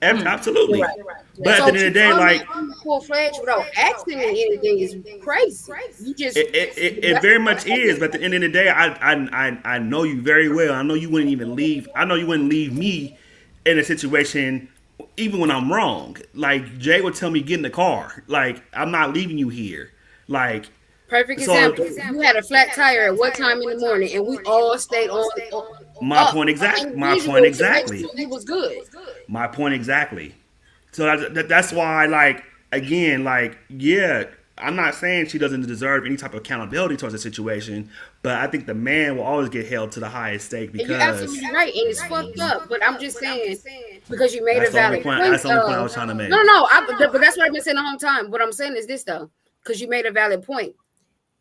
Speaker 5: Absolutely.
Speaker 3: Right.
Speaker 5: But at the end of the day, like,
Speaker 2: full fledged without asking me anything is crazy. You just
Speaker 5: it very much is. But at the end of the day, I know you very well. I know you wouldn't even leave. I know you wouldn't leave me in a situation even when I'm wrong. Like, Jay would tell me, get in the car. Like, I'm not leaving you here. Like,
Speaker 2: perfect
Speaker 5: So-
Speaker 2: example. You had a flat tire at what time in the morning, and we all stayed on.
Speaker 5: my point exactly.
Speaker 2: It was good.
Speaker 5: My point exactly. So that's why, like, again, like, yeah, I'm not saying she doesn't deserve any type of accountability towards the situation, but I think the man will always get held to the highest stake
Speaker 2: And you're
Speaker 5: because
Speaker 2: absolutely right, and it's fucked up. But I'm just saying because you made a
Speaker 5: that's the only
Speaker 2: valid
Speaker 5: point.
Speaker 2: point.
Speaker 5: That's the only point I was trying to make.
Speaker 2: But that's what I've been saying the whole time. What I'm saying is this though, because you made a valid point.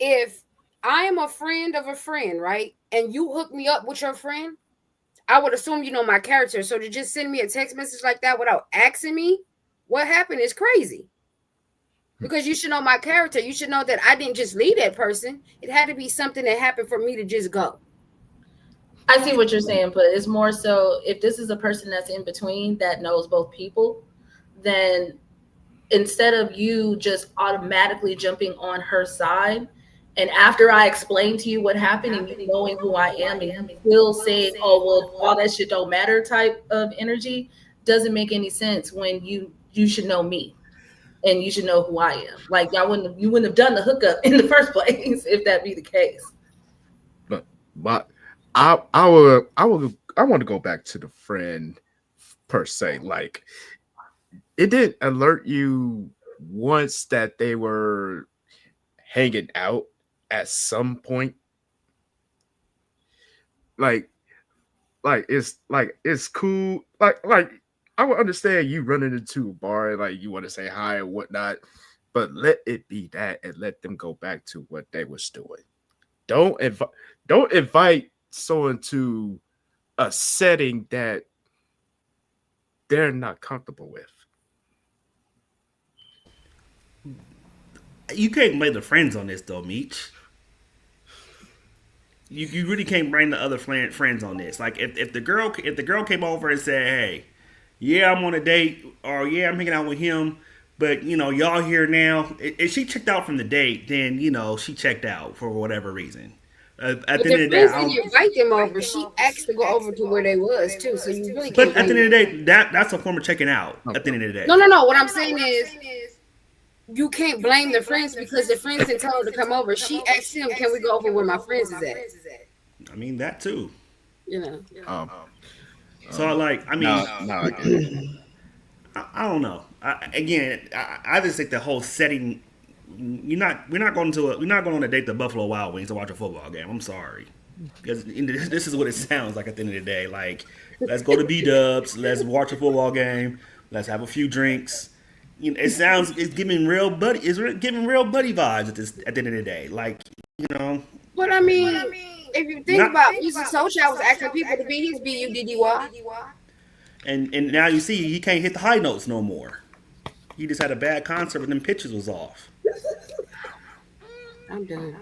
Speaker 2: If I am a friend of a friend, right, and you hook me up with your friend, I would assume you know my character. So to just send me a text message like that without asking me what happened is crazy. Because you should know my character. You should know that I didn't just leave that person. It had to be something that happened for me to just go.
Speaker 3: I see what you're saying, but it's more so if this is a person that's in between that knows both people, then instead of you just automatically jumping on her side, and after I explain to you what happened and you knowing who I am and you still saying, oh, well, all that shit don't matter type of energy doesn't make any sense when you should know me. And you should know who I am. Like you wouldn't have done the hookup in the first place if that be the case.
Speaker 4: But I want to go back to the friend per se. Like, it didn't alert you once that they were hanging out at some point. Like it's cool. Like I would understand you running into a bar and like you want to say hi and whatnot, but let it be that and let them go back to what they was doing. Don't invite someone to a setting that they're not comfortable with.
Speaker 5: You can't blame the friends on this though, Meech. You really can't blame the other friends on this. Like if the girl came over and said, hey, yeah, I'm on a date, or yeah, I'm hanging out with him, but you know, y'all here now. If she checked out from the date, then you know she checked out for whatever reason. At the end of the day,
Speaker 2: you invite them over. She asked to go over to where they was too, so you really.
Speaker 5: But at the end of the day, that's a form of checking out. At the end of the day,
Speaker 2: no. What I'm saying is, you can't blame the friends because the friends didn't tell her to come over. She asked him, "Can we go over where my friends is at?"
Speaker 5: I mean that too.
Speaker 2: You know.
Speaker 5: So like, I mean, I don't know. I just think the whole setting. We're not going on a date to Buffalo Wild Wings to watch a football game. I'm sorry, because this is what it sounds like at the end of the day. Like, let's go to B-Dubs, let's watch a football game, let's have a few drinks. You know, it's giving real buddy vibes at the end of the day. Like, you know.
Speaker 2: But I mean, if you think about Music Soulchild was asking people to be his BUDDY.
Speaker 5: And now you see he can't hit the high notes no more. He just had a bad concert and them pitches was off.
Speaker 2: I'm done.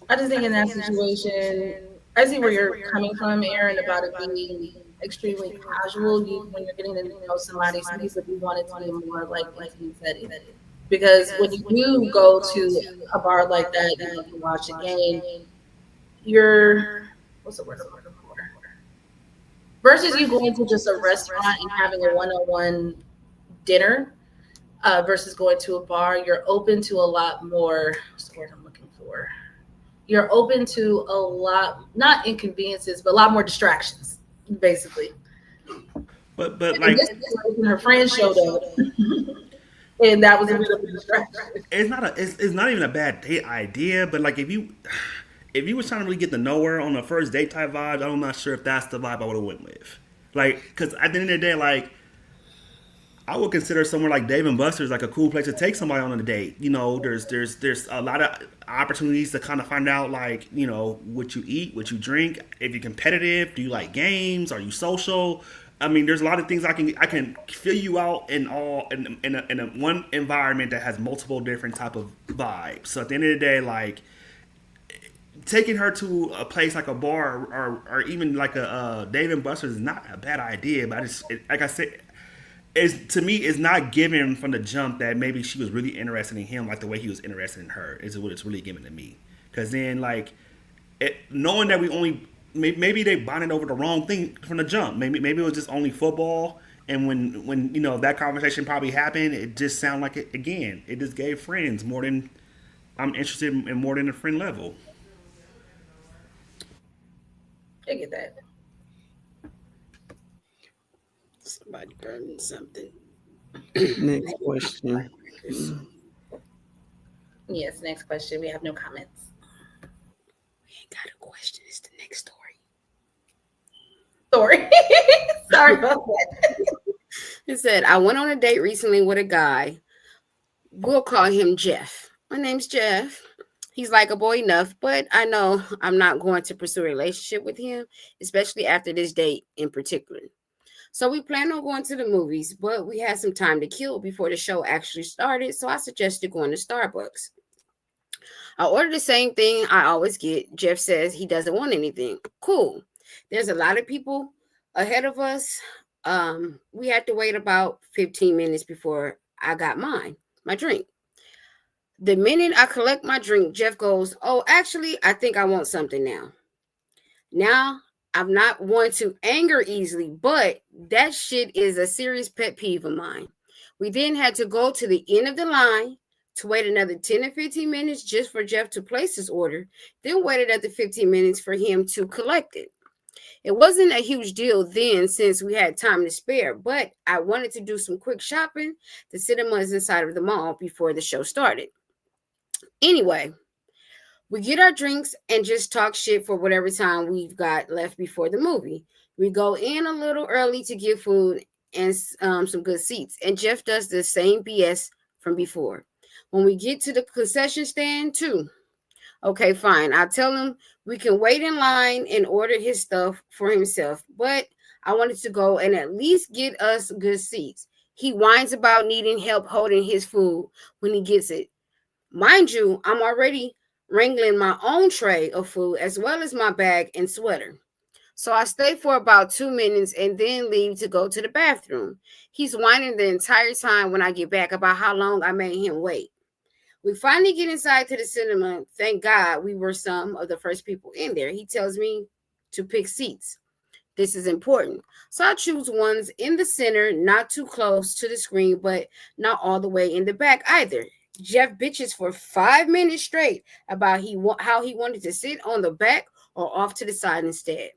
Speaker 3: I just think in that situation, I see where you're coming from, Aaron, about it being extremely casual. When you're getting to know somebody, some people do want it to be more like intimate setting. Because when you do go to a bar like that and you watch a game, you're what's the word I'm looking for? Versus you going to just a restaurant and having a one-on-one dinner, versus going to a bar, you're open to a lot more. What's the word I'm looking for? You're open to a lot, not inconveniences, but a lot more distractions, basically.
Speaker 5: But like
Speaker 3: her friend showed up. And that was a bit of a distraction.
Speaker 5: It's not even a bad date idea, but like if you was trying to really get to know her on the first date type vibe, I'm not sure if that's the vibe I would have went with. Like, because at the end of the day, like, I would consider somewhere like Dave and Buster's like a cool place to take somebody on a date. You know, there's a lot of opportunities to kind of find out, like, you know, what you eat, what you drink, if you're competitive, do you like games, are you social? I mean, there's a lot of things I can fill you out in a one environment that has multiple different type of vibes. So at the end of the day, like, taking her to a place like a bar or even like a Dave and Buster's is not a bad idea. But like I said, to me, it's not given from the jump that maybe she was really interested in him like the way he was interested in her. Is what it's really given to me. Because then, like, knowing that we only maybe they bonded over the wrong thing from the jump. Maybe it was just only football. And when you know that conversation probably happened, it just sounded like it just gave friends more than I'm interested in more than a friend level.
Speaker 3: I get that.
Speaker 2: Somebody burning something.
Speaker 1: Next question.
Speaker 2: Chris.
Speaker 3: Yes, next question. We have no comments.
Speaker 2: We ain't got a question. It's the next story.
Speaker 3: Sorry. Sorry about that.
Speaker 2: It said, I went on a date recently with a guy. We'll call him Jeff. My name's Jeff. He's likable enough, but I know I'm not going to pursue a relationship with him, especially after this date in particular. So we plan on going to the movies, but we had some time to kill before the show actually started, so I suggested going to Starbucks. I ordered the same thing I always get. Jeff says he doesn't want anything. Cool. There's a lot of people ahead of us. We had to wait about 15 minutes before I got my drink. The minute I collect my drink, Jeff goes, oh, actually, I think I want something now. Now, I'm not one to anger easily, but that shit is a serious pet peeve of mine. We then had to go to the end of the line to wait another 10 or 15 minutes just for Jeff to place his order, then waited another 15 minutes for him to collect it. It wasn't a huge deal then since we had time to spare, but I wanted to do some quick shopping. The cinema is inside of the mall before the show started. Anyway, we get our drinks and just talk shit for whatever time we've got left before the movie. We go in a little early to get food and some good seats. And Jeff does the same BS from before. When we get to the concession stand too. Okay, fine. I tell him we can wait in line and order his stuff for himself. But I wanted to go and at least get us good seats. He whines about needing help holding his food when he gets it. Mind you, I'm already wrangling my own tray of food as well as my bag and sweater. So I stay for about 2 minutes and then leave to go to the bathroom. He's whining the entire time when I get back about how long I made him wait. We finally get inside to the cinema. Thank God we were some of the first people in there. He tells me to pick seats. This is important. So I choose ones in the center, not too close to the screen, but not all the way in the back either. Jeff bitches for 5 minutes straight about how he wanted to sit on the back or off to the side instead.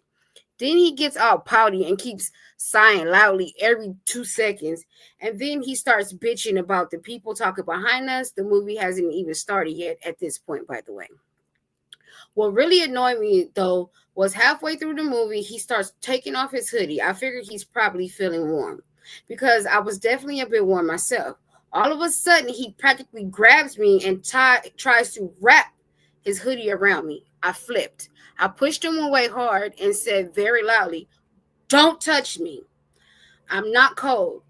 Speaker 2: Then he gets all pouty and keeps sighing loudly every 2 seconds. And then he starts bitching about the people talking behind us. The movie hasn't even started yet at this point, by the way. What really annoyed me, though, was halfway through the movie, he starts taking off his hoodie. I figured he's probably feeling warm because I was definitely a bit warm myself. All of a sudden, he practically grabs me and tries to wrap his hoodie around me. I flipped. I pushed him away hard and said very loudly, "Don't touch me. I'm not cold."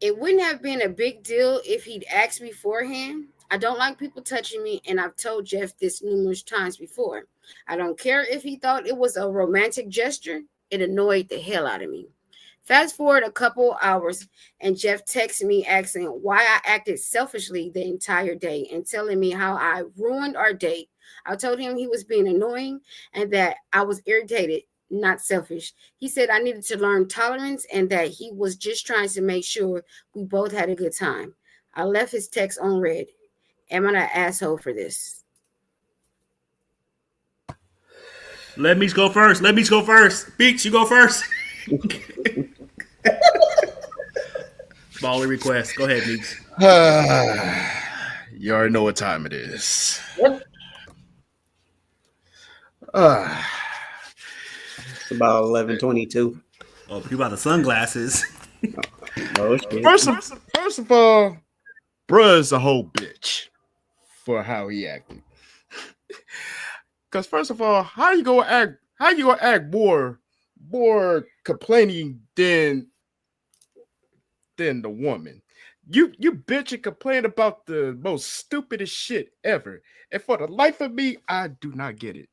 Speaker 2: It wouldn't have been a big deal if he'd asked beforehand. I don't like people touching me, and I've told Jeff this numerous times before. I don't care if he thought it was a romantic gesture. It annoyed the hell out of me. Fast forward a couple hours, and Jeff texts me asking why I acted selfishly the entire day and telling me how I ruined our date. I told him he was being annoying and that I was irritated, not selfish. He said I needed to learn tolerance and that he was just trying to make sure we both had a good time. I left his text on read. Am I an asshole for this?
Speaker 5: Let me go first. Beats, you go first. Baller request. Go ahead, Beats.
Speaker 4: You already know what time it is.
Speaker 3: Yep.
Speaker 1: It's about 11:22.
Speaker 5: Oh, you about the sunglasses.
Speaker 1: Oh shit.
Speaker 4: First of all, bruh is a whole bitch for how he acted. Because first of all, how you gonna act more complaining than the woman? You bitch and complain about the most stupidest shit ever. And for the life of me, I do not get it.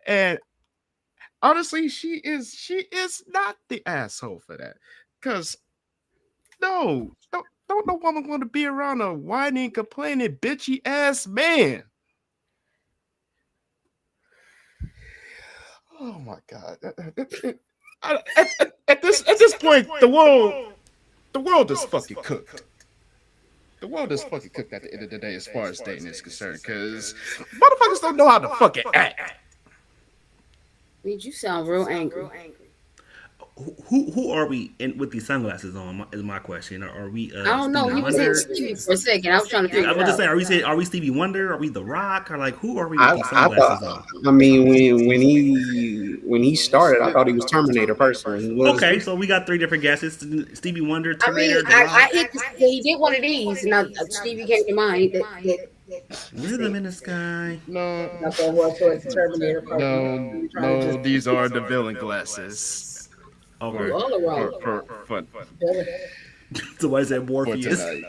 Speaker 4: And honestly, she is not the asshole for that. Because don't no woman want to be around a whining, complaining, bitchy ass man. Oh my god! At this point, the world is fucking cooked. The world is fucking cooked at the end of the day, as far as dating is concerned, because motherfuckers don't know how to fucking act.
Speaker 2: Made you sound real angry.
Speaker 5: who are we in with these sunglasses on? Is my question. Are we
Speaker 2: I don't know.
Speaker 5: Stevie
Speaker 2: You was hitting
Speaker 5: Wonder?
Speaker 2: Stevie for a second. I was trying to figure
Speaker 5: I
Speaker 2: it
Speaker 5: was just
Speaker 2: out.
Speaker 5: saying, are we Stevie Wonder? Are we The Rock? Or like who are we with these
Speaker 1: I thought.
Speaker 5: sunglasses on?
Speaker 1: I mean, when he started, I thought he was Terminator personally. He was.
Speaker 5: Okay, so we got three different guesses: Stevie Wonder,
Speaker 2: I mean,
Speaker 5: Terminator, The
Speaker 2: I
Speaker 5: Rock.
Speaker 2: hit. He did one of these, and Stevie came to mind.
Speaker 5: Rhythm in the Sky.
Speaker 4: No,
Speaker 3: That's what was towards the Terminator part.
Speaker 4: no, these are the villain glasses
Speaker 5: Okay,
Speaker 2: All are wrong.
Speaker 4: for
Speaker 5: so what is that?
Speaker 4: for
Speaker 5: Morpheus.
Speaker 4: tonight.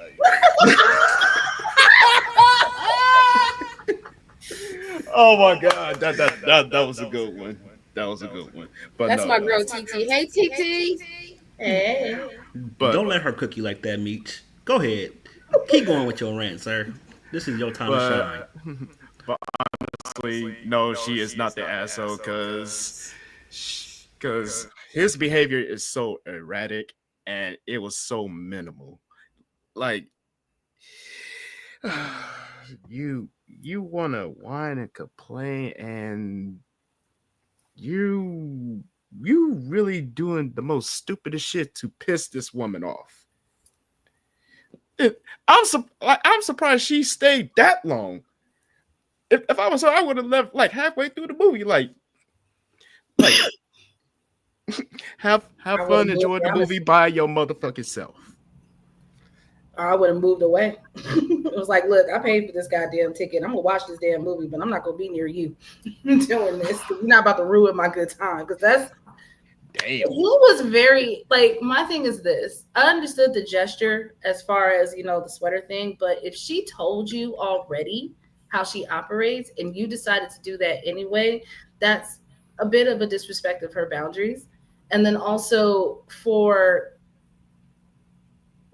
Speaker 4: Oh my god, that was a good one. That was a good one. But
Speaker 2: That's
Speaker 4: no,
Speaker 2: my girl TT. Hey TT.
Speaker 3: Hey.
Speaker 4: but
Speaker 5: Don't let her cook you like that, Meech. Go ahead. Keep going with your rant, sir. This is your time to shine.
Speaker 4: but honestly, no, she is not the asshole because his behavior is so erratic and it was so minimal. Like you want to whine and complain, and you really doing the most stupidest shit to piss this woman off. I'm surprised she stayed that long. If I was her, I would have left like halfway through the movie. Like have fun, enjoy the movie by your motherfucking self.
Speaker 3: I would have moved away. It was like, look, I paid for this goddamn ticket. I'm gonna watch this damn movie, but I'm not gonna be near you doing this. You're not about to ruin my good time, because that's
Speaker 4: Damn.
Speaker 3: he was very like. My thing is this: I understood the gesture as far as the sweater thing, but if she told you already how she operates and you decided to do that anyway, that's a bit of a disrespect of her boundaries. And then also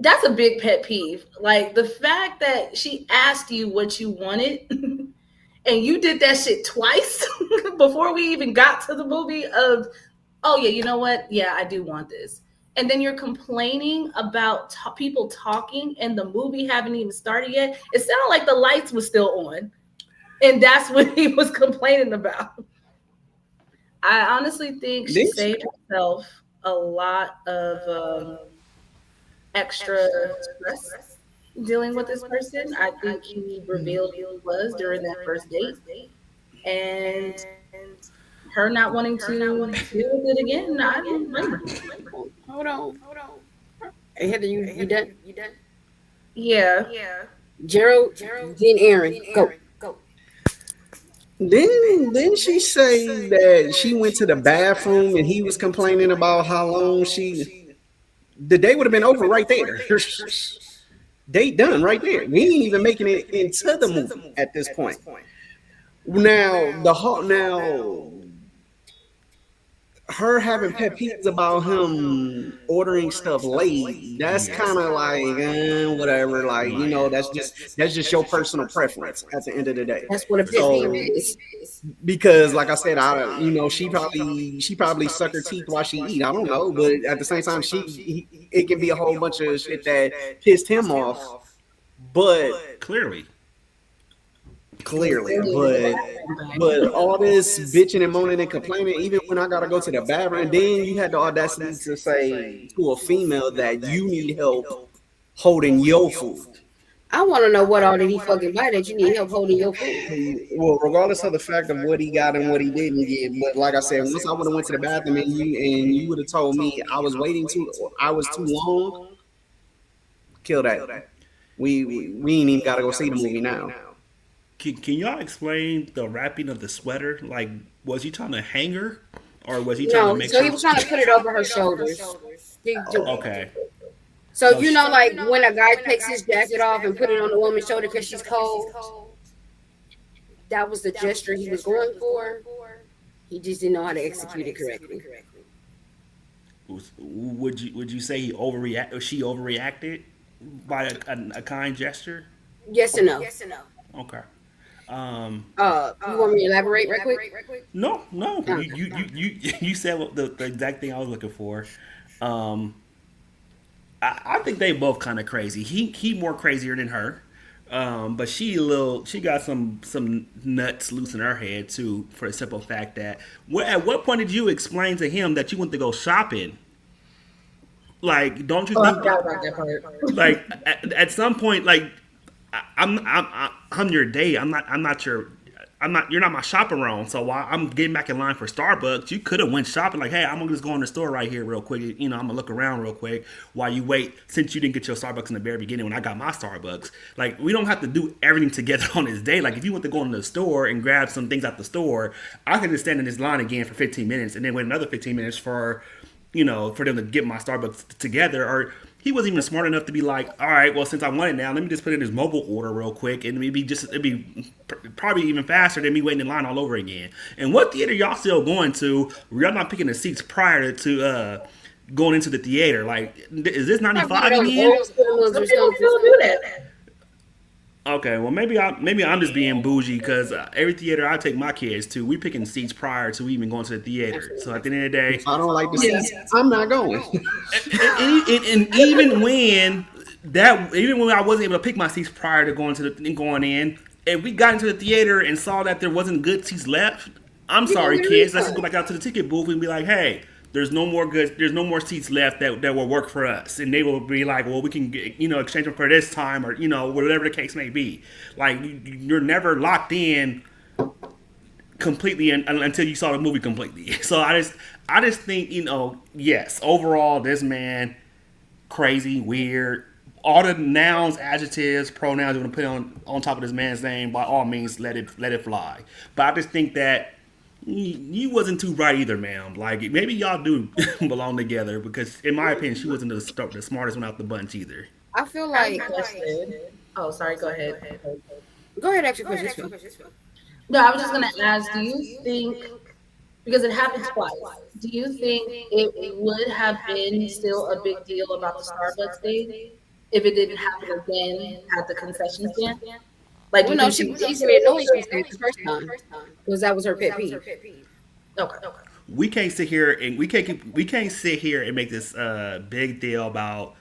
Speaker 3: that's a big pet peeve. Like the fact that she asked you what you wanted and you did that shit twice before we even got to the movie of, oh yeah, you know what? Yeah, I do want this. And then you're complaining about people talking and the movie haven't even started yet. It sounded like the lights were still on. And that's what he was complaining about. I honestly think she saved herself a lot of extra stress dealing with this person. I think he revealed who he was during that first date. And her not wanting to deal with it again, I don't blame her.
Speaker 2: Hold on. Hey Heather, you done?
Speaker 3: Yeah.
Speaker 2: Gerald, then Aaron, go.
Speaker 1: Didn't she say that she went to the bathroom and he was complaining about how long the day would have been over right there. Date done right there. We ain't even making it into the movie at this point. Now her having pet peeves about him ordering stuff late, that's kind of like whatever. Like that's just your personal preference at the end of the day.
Speaker 2: That's what a pet peeve is.
Speaker 1: Because, like I said, she probably suck her teeth while she eat. I don't know, but at the same time, it can be a whole bunch of shit that pissed him off. But
Speaker 5: Clearly.
Speaker 1: but all this bitching and moaning and complaining, even when I gotta go to the bathroom, and then you had the audacity to say to a female that you need help holding your food.
Speaker 2: I want to know what all did he fucking buy that you need help holding your food.
Speaker 1: Well, regardless of the fact of what he got and what he didn't get, but like I said, once I would have went to the bathroom and you would have told me I was too long, kill that. We ain't even gotta go see the movie now.
Speaker 5: Can y'all explain the wrapping of the sweater? Like, was he trying to hang her, or was he trying to make?
Speaker 2: So he was trying to put it over her shoulders.
Speaker 5: Okay.
Speaker 2: So like when a guy takes his jacket off and put it on the woman's shoulder because she's cold, that was the gesture he was going for. He just didn't know how to execute it correctly.
Speaker 5: Would you say he overreacted, or she overreacted by a kind gesture?
Speaker 2: Yes or no?
Speaker 5: Okay.
Speaker 2: You want me to elaborate right quick?
Speaker 5: No. You said the exact thing I was looking for. I think they both kind of crazy. He more crazier than her, but she got some nuts loose in her head too. For the simple fact that, at what point did you explain to him that you went to go shopping Like, don't you
Speaker 3: Oh, I
Speaker 5: think?
Speaker 3: forgot about that part.
Speaker 5: Like, at some point, like, I'm your date. I'm not your. I'm not. You're not my chaperone. So while I'm getting back in line for Starbucks, you could have went shopping. Like, hey, I'm gonna just go in the store right here real quick. You know, I'm gonna look around real quick while you wait. Since you didn't get your Starbucks in the very beginning when I got my Starbucks, like, we don't have to do everything together on this day. Like, if you want to go in the store and grab some things at the store, I can just stand in this line again for 15 minutes and then wait another 15 minutes for, you know, for them to get my Starbucks together. Or he wasn't even smart enough to be like, all right, well, since I want it now, let me just put in this mobile order real quick, and it'd be probably even faster than me waiting in line all over again. And what theater y'all still going to? Y'all not picking the seats prior to going into the theater? Like, is this
Speaker 2: Like one of
Speaker 5: 95
Speaker 2: those
Speaker 5: again?
Speaker 2: old cinemas
Speaker 3: Some
Speaker 2: or
Speaker 3: people
Speaker 2: something.
Speaker 3: still do that.
Speaker 5: Okay, well, maybe I'm just being bougie because every theater I take my kids to, we picking seats prior to even going to the theater. So at the end of the day,
Speaker 1: If I don't like the
Speaker 3: Yeah.
Speaker 1: seats, I'm not going.
Speaker 5: and even when I wasn't able to pick my seats prior to going in, if we got into the theater and saw that there wasn't good seats left, I'm sorry,
Speaker 2: get a
Speaker 5: kids. Let's just
Speaker 2: refund.
Speaker 5: go back out to the ticket booth and be like, hey, there's no more seats left that will work for us, and they will be like, well, we can get, exchange them for this time, or whatever the case may be. Like, you're never locked in completely until you saw the movie completely. So I just think, yes, overall, this man, crazy, weird. All the nouns, adjectives, pronouns you want to put on top of this man's name, by all means, let it fly. But I just think that you wasn't too right either, ma'am. Like, maybe y'all do belong together, because in my opinion, she wasn't the smartest one out the bunch either.
Speaker 2: I feel
Speaker 3: I
Speaker 2: like.
Speaker 3: question. Oh, sorry. Go ahead.
Speaker 2: Go ahead, ask your question.
Speaker 3: No, I was just gonna ask. Do you think, because it happened twice, do you think it would have been still a big deal about the Starbucks thing if it didn't happen again at the concession stand? Like, do
Speaker 2: Well,
Speaker 3: you
Speaker 2: no,
Speaker 3: think
Speaker 2: she
Speaker 3: she
Speaker 2: was
Speaker 3: was
Speaker 2: easily annoyed she said the first time because that was her pet peeve.
Speaker 3: okay?
Speaker 5: We can't sit here and we can't sit here and make this big deal about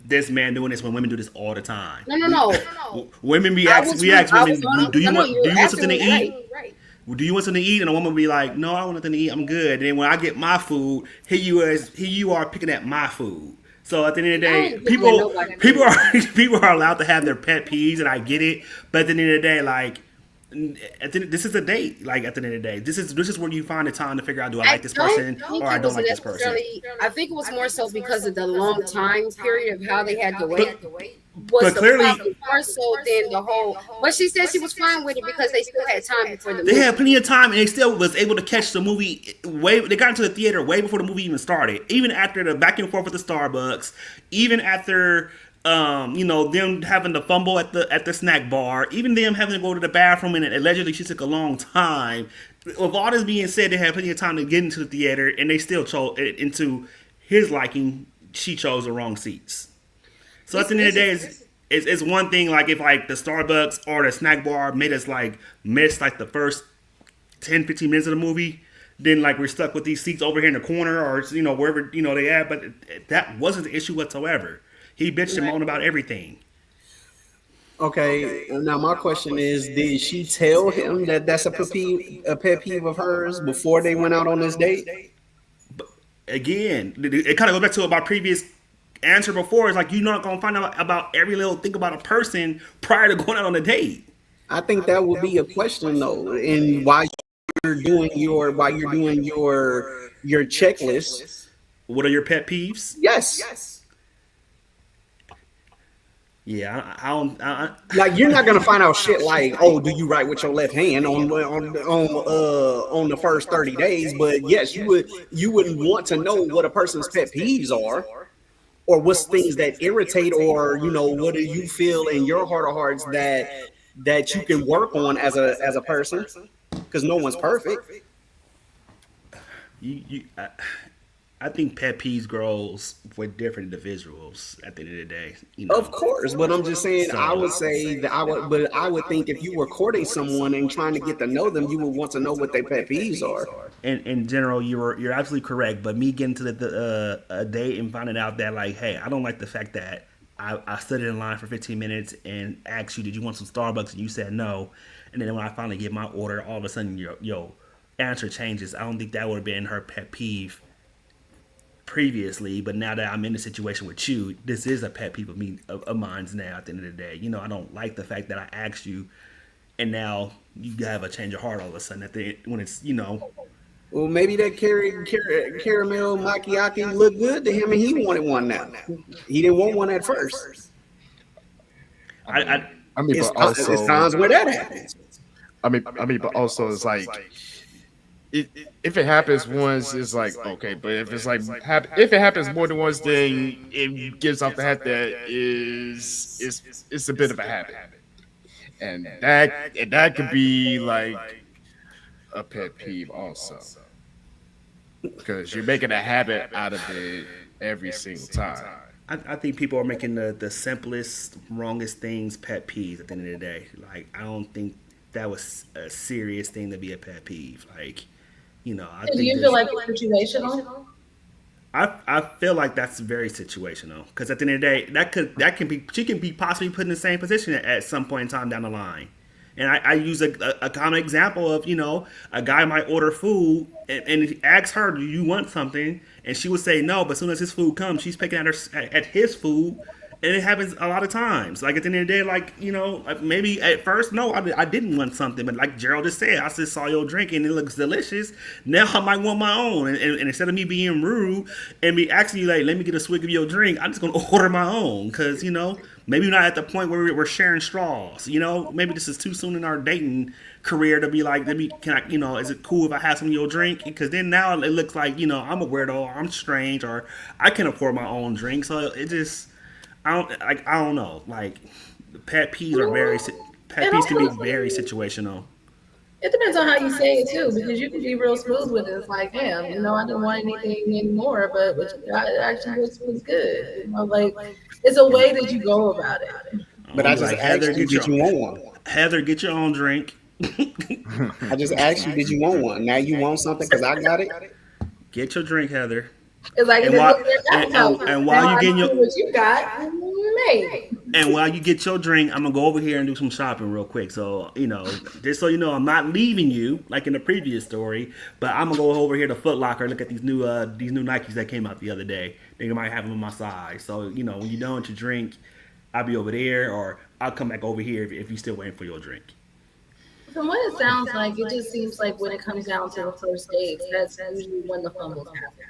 Speaker 5: this man doing this when women do this all the time.
Speaker 2: No.
Speaker 5: Women
Speaker 2: I
Speaker 5: ask
Speaker 2: was
Speaker 5: women,
Speaker 2: on.
Speaker 5: do you
Speaker 2: No,
Speaker 5: want
Speaker 2: you
Speaker 5: something to
Speaker 2: absolutely
Speaker 5: eat?
Speaker 2: right.
Speaker 5: Do you want something to eat? And a woman will be like, no, I want nothing to eat. I'm good. And then when I get my food, here you are picking at my food. So at the end of the
Speaker 2: I
Speaker 5: day,
Speaker 2: ain't picking at nobody.
Speaker 5: people are people are allowed to have their pet peeves, and I get it. But at the end of the day, like, this is a date. Like, at the end of the day, this is where you find the time to figure out, do I like this person
Speaker 2: think
Speaker 5: or I
Speaker 2: it
Speaker 5: don't
Speaker 2: was
Speaker 5: like this person.
Speaker 2: necessarily. I think it was more so because of the long time period of how they had to wait.
Speaker 5: But
Speaker 2: Was the
Speaker 5: clearly,
Speaker 2: problem more so than the whole? But she said she was fine with it because they still had time before the
Speaker 5: they
Speaker 2: movie.
Speaker 5: had plenty of time, and they still was able to catch the movie way. They got into the theater way before the movie even started. Even after the back and forth with the Starbucks, even after them having to fumble at the snack bar, even them having to go to the bathroom, and allegedly she took a long time. With all this being said, they had plenty of time to get into the theater, and they still chose into his liking. She chose the wrong seats. So at the end of the day, it's one thing, like, if like the Starbucks or the snack bar made us like miss like the first 10-15 minutes of the movie, then like we're stuck with these seats over here in the corner, or wherever they at. But that wasn't the issue whatsoever. He bitched and moaned about everything.
Speaker 1: Okay, now my question is, did she tell him that that's a pet peeve of hers before they went out on this date?
Speaker 5: Again, it kind of goes back to my previous answer before. It's like, you're not gonna find out about every little thing about a person prior to going out on a date.
Speaker 1: I think that would be a question though, and while you're doing your checklist.
Speaker 5: What are your pet peeves?
Speaker 1: Yes.
Speaker 5: Yeah, I don't.
Speaker 1: Like, you're not gonna find out shit like, oh, do you write with your left hand on the first 30 days? But yes, you wouldn't want to know what a person's pet peeves are, or what's things that irritate, or what do you feel in your heart of hearts that you can work on as a person, because no one's perfect.
Speaker 5: I think pet peeves grows with different individuals at the end of the day.
Speaker 1: Of course, but I'm just saying, I would say that I would think if you were courting someone and trying to get to know them, you would want to know what their pet peeves are.
Speaker 5: In general, you're absolutely correct. But me getting to a date and finding out that, like, hey, I don't like the fact that I stood in line for 15 minutes and asked you, did you want some Starbucks? And you said no. And then when I finally get my order, all of a sudden your answer changes. I don't think that would have been her pet peeve previously, but now that I'm in a situation with you, this is a pet peeve of mine's now. At the end of the day, I don't like the fact that I asked you, and now you have a change of heart all of a sudden when it's
Speaker 1: Well, maybe that caramel macchiato looked good to him, and he wanted one now. He didn't want one at first.
Speaker 5: I
Speaker 4: mean,
Speaker 1: It's,
Speaker 4: but also,
Speaker 1: it's times where that happens.
Speaker 4: I mean, but also it's like, if it happens once, it's like okay, but if it's like if it happens more than once, then it gives off the hat that it's a bit of a habit, and that could be like a pet peeve also, because you're making a habit out of it every single time.
Speaker 5: I think people are making the simplest, wrongest things pet peeves at the end of the day. Like, I don't think that was a serious thing to be a pet peeve. Like, I
Speaker 3: Do
Speaker 5: think
Speaker 3: you feel like it's situational?
Speaker 5: I feel like that's very situational, because at the end of the day, that can be she can be possibly put in the same position at some point in time down the line. And I use a common example of, a guy might order food and he asks her, do you want something? And she would say no, but as soon as his food comes, she's picking at his food. And it happens a lot of times. Like, at the end of the day, like, maybe at first, no, I didn't want something. But like Gerald just said, I just saw your drink and it looks delicious. Now I might want my own. And instead of me being rude and me asking you, like, let me get a swig of your drink, I'm just going to order my own. Because, maybe we're not at the point where we're sharing straws. Maybe this is too soon in our dating career to be like, is it cool if I have some of your drink? Because then now it looks like, I'm a weirdo, I'm strange, or I can afford my own drink. So it just... I don't know. Like, pet peeves can be very situational.
Speaker 3: It depends on how you say it too, because you can be real smooth with it. It's like, damn, I didn't want anything anymore, but it actually was good. Like, it's a way that you go about it.
Speaker 1: But I just asked you, did you want one?
Speaker 5: Heather, get your own drink.
Speaker 1: I just asked you, did you want one? Now you want something because I got it?
Speaker 5: Get your drink, Heather.
Speaker 3: It's like,
Speaker 5: and while you getting
Speaker 3: what you got, maybe.
Speaker 5: And while you get your drink, I'm gonna go over here and do some shopping real quick. So just so you know, I'm not leaving you like in the previous story, but I'm gonna go over here to Foot Locker and look at these new Nikes that came out the other day. They might have them on my size. So when you're done with your drink, I'll be over there, or I'll come back over here if you're still waiting for your drink.
Speaker 3: From what it sounds like, it just seems like when it comes down to the first date, that's usually when the fumbles happen.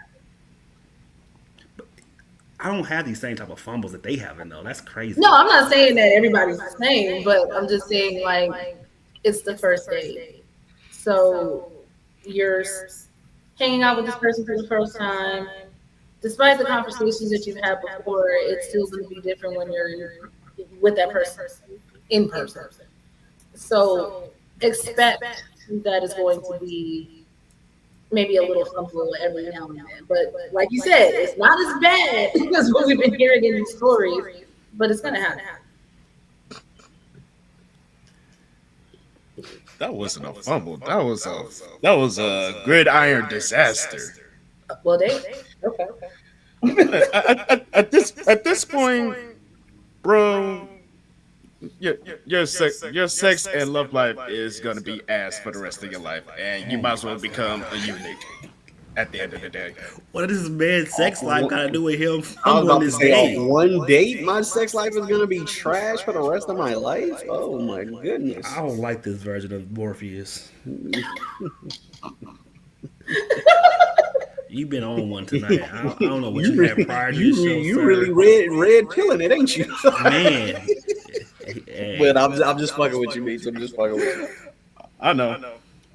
Speaker 5: I don't have these same type of fumbles that they have, though. That's crazy.
Speaker 3: No, I'm not saying that everybody's the same, but I'm just saying, like, it's the first date. So you're hanging out with this person for the first time. Despite the conversations that you've had before, it's still going to be different when you're with that person in person. So expect that it's going to be maybe a little fumble every now and then. But like you said, it's not as bad as what we've been hearing in these stories, but it's going to happen.
Speaker 4: That wasn't a fumble. That was a gridiron disaster.
Speaker 3: Well, okay.
Speaker 4: At this point, bro, your sex and love life is gonna be ass for the rest of your life, and you might as well become a eunuch at the end of the day.
Speaker 5: What does this man's sex life got to do with him
Speaker 1: I was about
Speaker 5: on
Speaker 1: to
Speaker 5: this
Speaker 1: say,
Speaker 5: date?
Speaker 1: on one date, my sex life is going to be trash for the rest of my life? Oh, my goodness.
Speaker 5: I don't like this version of Morpheus. You've been on one tonight. I don't know what you had prior to the show.
Speaker 1: You really red pilling it, ain't you?
Speaker 5: Man.
Speaker 1: But I'm just fucking with you, Meats. I'm just fucking with you.
Speaker 4: I know.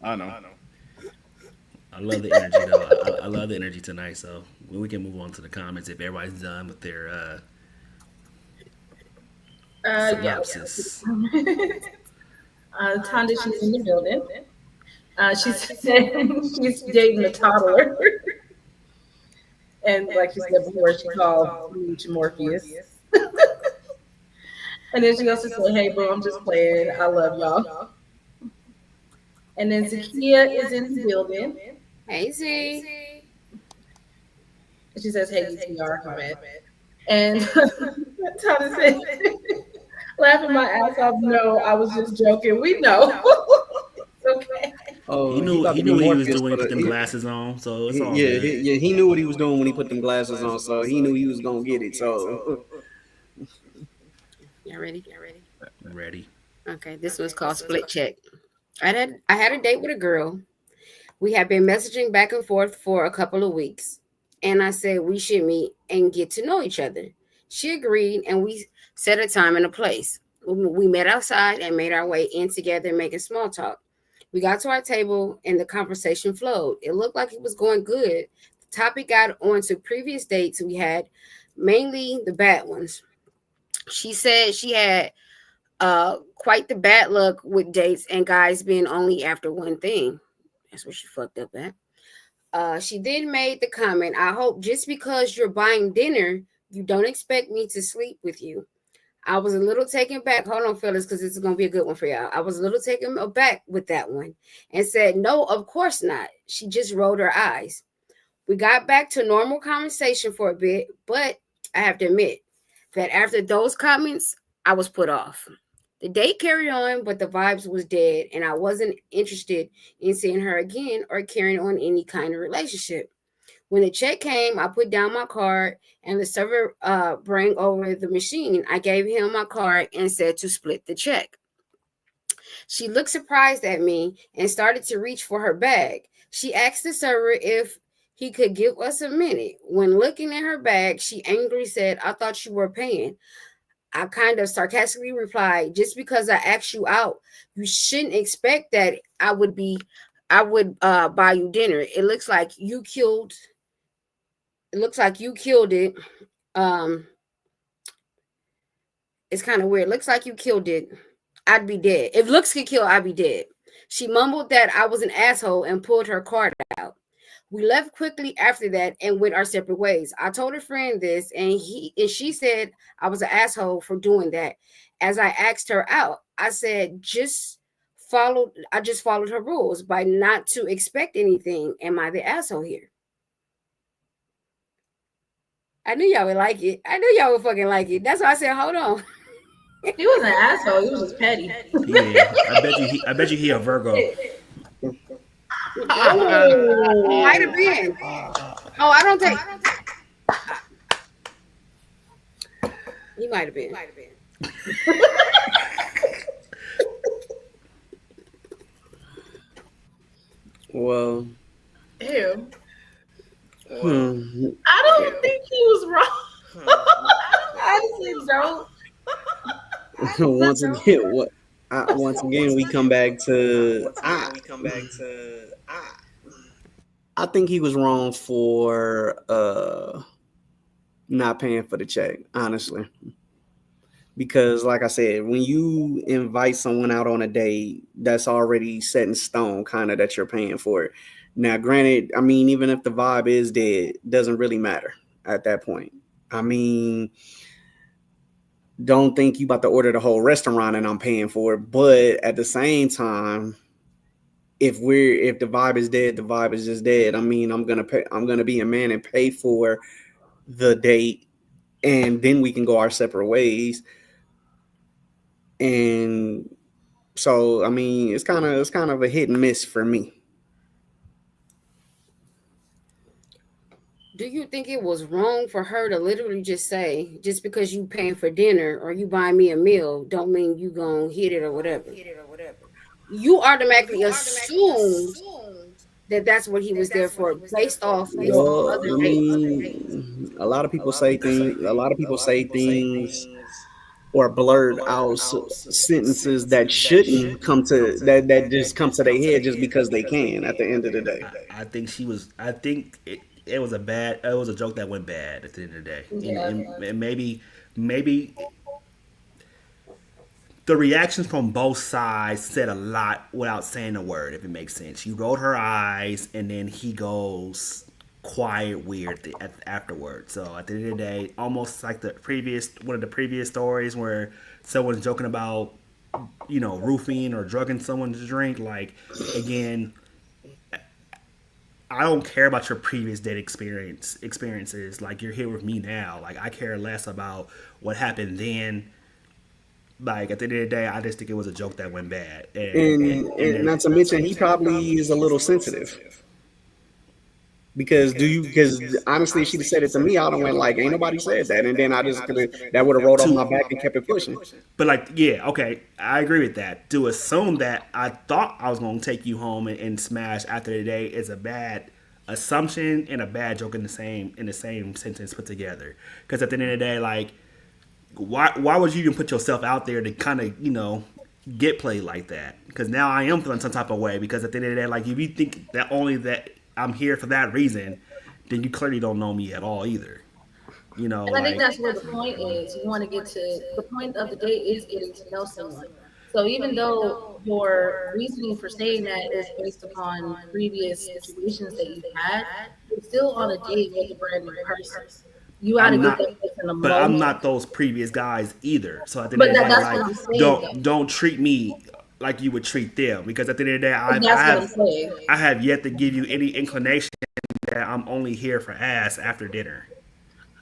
Speaker 5: I love the energy, though. I love the energy tonight. So we can move on to the comments if everybody's done with their synopsis.
Speaker 3: Tonda, she's in the building. She said she's dating a toddler. And like you said before, she called me Morpheus. And then she goes to say, hey, bro, I'm just playing. I love y'all. And then Zakia is in the building.
Speaker 2: Hey, Z.
Speaker 3: She says, hey, ETR, my bad. And Tonda said, laughing my ass off, no, I was just joking. We know. It's okay.
Speaker 1: Oh,
Speaker 5: He
Speaker 1: he
Speaker 5: knew
Speaker 1: about
Speaker 5: he
Speaker 1: to be
Speaker 5: knew what he was
Speaker 1: Morpheus
Speaker 5: doing. He
Speaker 1: for
Speaker 5: put
Speaker 1: the
Speaker 5: them glasses on, so it's all
Speaker 1: yeah,
Speaker 5: good.
Speaker 1: yeah, he knew what he was doing when he put them glasses on, so he knew he was gonna get it. So
Speaker 2: Y'all ready?
Speaker 5: Ready.
Speaker 2: Okay, this one's called Split Check. I had a date with a girl. We had been messaging back and forth for a couple of weeks, and I said we should meet and get to know each other. She agreed, and we set a time and a place. We met outside and made our way in together, making small talk. We got to our table, and the conversation flowed. It looked like it was going good. The topic got on to previous dates we had, mainly the bad ones. She said she had quite the bad luck with dates and guys being only after one thing. That's what she fucked up at. She then made the comment, I hope just because you're buying dinner, you don't expect me to sleep with you. I was a little taken back. Hold on, fellas, because this is going to be a good one for y'all. I was a little taken aback with that one and said, no, of course not. She just rolled her eyes. We got back to normal conversation for a bit, but I have to admit that after those comments, I was put off. The date carried on, but the vibes was dead, and I wasn't interested in seeing her again or carrying on any kind of relationship. When the check came, I put down my card, and the server bring over the machine. I gave him my card and said to split the check. She looked surprised at me and started to reach for her bag. She asked the server if he could give us a minute. When looking at her bag, she angrily said, I thought you were paying. I kind of sarcastically replied, just because I asked you out, you shouldn't expect that I would buy you dinner. It looks like you killed it. Um, it's kind of weird. Looks like you killed it. I'd be dead. If looks could kill, I'd be dead. She mumbled that I was an asshole and pulled her card out. We left quickly after that and went our separate ways. I told her friend this, and she said I was an asshole for doing that. As I asked her out, I said I just followed her rules by not to expect anything. Am I the asshole here? I knew y'all would like it. I knew y'all would fucking like it. That's why I said, hold on.
Speaker 3: He was an asshole. He was just petty.
Speaker 5: Yeah, I bet you he a Virgo.
Speaker 2: Oh, might have been. Oh, I don't think he might have been.
Speaker 1: well,
Speaker 3: Ew.
Speaker 1: hmm,
Speaker 3: I don't think he was wrong. I honestly don't.
Speaker 1: once again we come back to I think he was wrong for not paying for the check, honestly. Because like I said, when you invite someone out on a date, that's already set in stone, kind of that you're paying for it. Now, granted, I mean, even if the vibe is dead, doesn't really matter at that point. I mean, don't think you about to order the whole restaurant and I'm paying for it. But at the same time, if the vibe is dead, the vibe is just dead. I mean, I'm gonna be a man and pay for the date, and then we can go our separate ways. And so, I mean, it's kind of a hit and miss for me.
Speaker 2: Do you think it was wrong for her to literally just say, just because you paying for dinner or you buying me a meal, don't mean you gonna hit it or whatever? You automatically assumed that that's what he was there for, based off your
Speaker 1: Well,
Speaker 2: other
Speaker 1: I
Speaker 2: dates.
Speaker 1: mean, a lot of people say things. A lot of people say things or blurt out sentences that shouldn't come to that just come to their head just because they can. At the end of the day,
Speaker 5: I think she was. I think it was a bad. It was a joke that went bad at the end of the day.
Speaker 3: Yeah.
Speaker 5: And maybe the reactions from both sides said a lot without saying a word. If it makes sense, she rolled her eyes, and then he goes quiet, weird afterwards. So at the end of the day, almost like one of the previous stories where someone's joking about roofing or drugging someone to drink. Like, again, I don't care about your previous date experiences. Like, you're here with me now. Like, I care less about what happened then Like at the end of the day, I just think it was a joke that went bad.
Speaker 1: And not to mention, he probably is a little sensitive. Because honestly, if she'd have said it to me, I'd have went like, ain't nobody said that. And then I just could have, that would have rolled off my back and kept it pushing.
Speaker 5: But like, yeah, okay, I agree with that. To assume that I thought I was gonna take you home and smash after the day is a bad assumption and a bad joke in the same sentence put together. Because at the end of the day, like, why would you even put yourself out there to kind of get played like that? Because now I am feeling some type of way. Because at the end of the day, like, if you think that only that I'm here for that reason, then you clearly don't know me at all either.
Speaker 3: And I think that's where the point is. You want to get to the point of the date is getting to know someone. So even though your reasoning for saying that is based upon previous situations that you've had, you're still on a date with a brand new person. You got to get that person a moment.
Speaker 5: But I'm not those previous guys either. So at the end of the day, like, don't treat me like you would treat them, because at the end of the day, I have yet to give you any inclination that I'm only here for ass after dinner.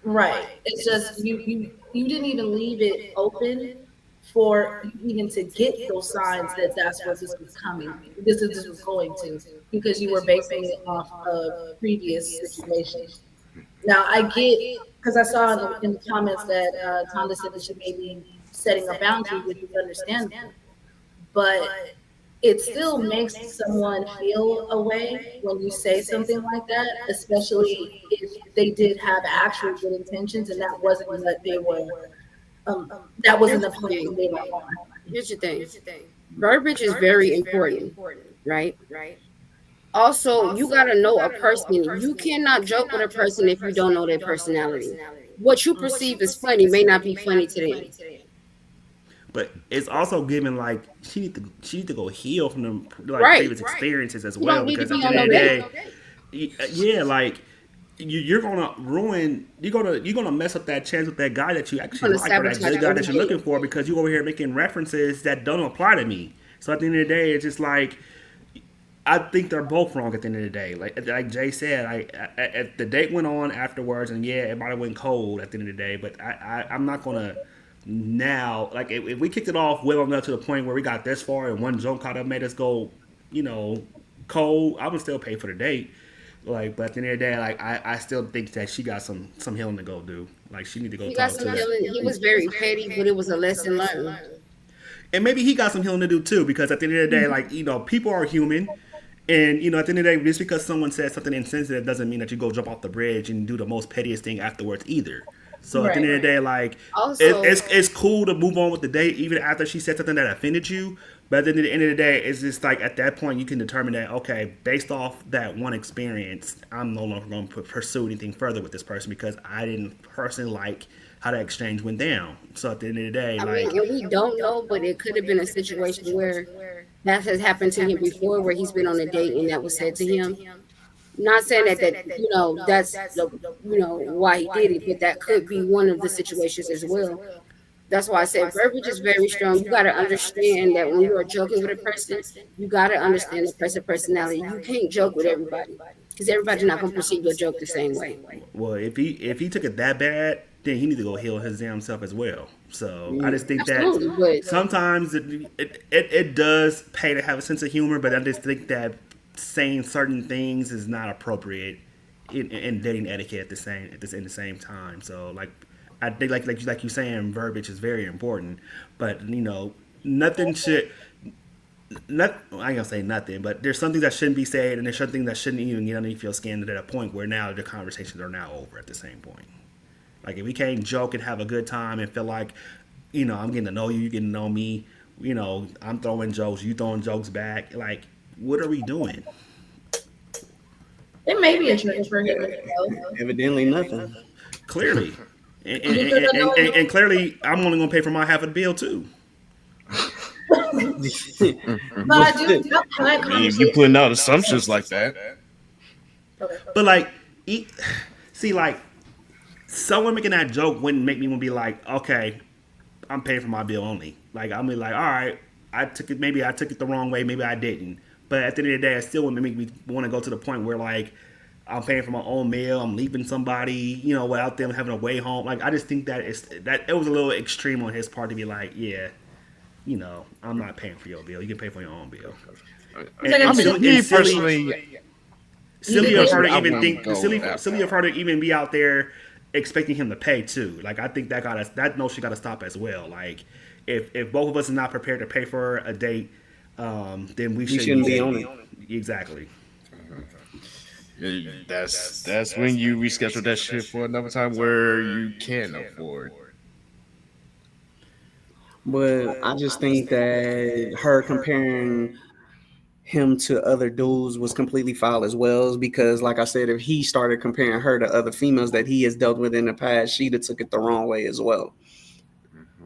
Speaker 3: Right. It's just you didn't even leave it open for even to get those signs that that's what this was coming. This was going to, because you were basing it off of previous situations. Now I get, because I saw in the comments that Tonda said that she may be setting a boundary, which is understandable. But it still makes someone feel a way when you say something like that, especially if they did have actual good intentions and that wasn't what they were. That wasn't the plan they were on.
Speaker 2: Here's the thing. Verbiage is very important, right? Also, you got to know a person. You cannot joke with a person if you don't know their personality. What you perceive as funny may not be funny to them.
Speaker 5: But it's also given like she need to go heal from the previous experiences as well, because at the end of the day, yeah, like you're gonna ruin, you're gonna mess up that chance with that guy that you actually like, or that good guy that you're looking for, because you over here making references that don't apply to me. So at the end of the day, it's just like, I think they're both wrong at the end of the day. Like Jay said, the date went on afterwards, and yeah, it might have went cold at the end of the day, but I'm not gonna. Now, like, if we kicked it off well enough to the point where we got this far and one joke kind of made us go, cold, I would still pay for the date. Like, but at the end of the day, like, I still think that she got some healing to go do. Like, she need to go talk to
Speaker 2: healing. He was very petty, but it was a lesson learned.
Speaker 5: And maybe he got some healing to do too, because at the end of the day, like, people are human. And, at the end of the day, just because someone says something insensitive doesn't mean that you go jump off the bridge and do the most pettiest thing afterwards either. So at the end of the day, like, also, it's cool to move on with the date even after she said something that offended you. But at the end of the day, it's just like, at that point you can determine that, okay, based off that one experience, I'm no longer going to pursue anything further with this person because I didn't personally like how that exchange went down. So at the end of the day,
Speaker 2: I mean, and we don't know, but it could have been a situation where that has happened to him before, where he's been on a date and that was said to him. Not saying that that's why he did it, but that could be one of the situations as well. That's why I said verbiage is very strong. You got to understand that when you are joking with a person, you got to understand the person's personality. You can't joke with everybody, because everybody's not going to perceive your joke the same way.
Speaker 5: Well, if he took it that bad, then he needs to go heal his damn self as well. So I just think that sometimes it does pay to have a sense of humor, but I just think that saying certain things is not appropriate in dating etiquette at the same time. So like, I think like you saying, verbiage is very important, but nothing should. I ain't gonna say nothing, but there's something that shouldn't be said, and there's something that shouldn't even get underneath your skin at a point where now the conversations are now over at the same point. Like, if we can't joke and have a good time and feel like, I'm getting to know you, getting to know me, I'm throwing jokes, you throwing jokes back, like, what are we doing?
Speaker 3: It may be a trigger for him.
Speaker 1: Evidently nothing.
Speaker 5: Clearly. And clearly, I'm only going to pay for my half of the bill, too.
Speaker 3: But I do.
Speaker 4: You putting out assumptions like that.
Speaker 5: But, like, like, someone making that joke wouldn't make me want to be like, okay, I'm paying for my bill only. Like, I'm like, all right, maybe I took it the wrong way, maybe I didn't. But at the end of the day, it still wouldn't make me want to go to the point where, like, I'm paying for my own meal, I'm leaving somebody, without them having a way home. Like, I just think that it was a little extreme on his part to be like, yeah, I'm not paying for your bill. You can pay for your own bill.
Speaker 3: It's like
Speaker 4: I
Speaker 3: a
Speaker 4: mean,
Speaker 3: silly-
Speaker 4: me personally,
Speaker 5: Silly of her to
Speaker 4: I
Speaker 5: even
Speaker 4: wouldn't go after
Speaker 5: silly of her to even be out there expecting him to pay too. Like I think that notion got to stop as well. Like if both of us are not prepared to pay for a date, then we
Speaker 1: shouldn't be on
Speaker 5: dating.
Speaker 1: it.
Speaker 5: Exactly.
Speaker 4: that's when you reschedule that shit for another time where you can afford.
Speaker 1: But I just think that her comparing him to other dudes was completely foul as well. Because, like I said, if he started comparing her to other females that he has dealt with in the past, she'd have took it the wrong way as well.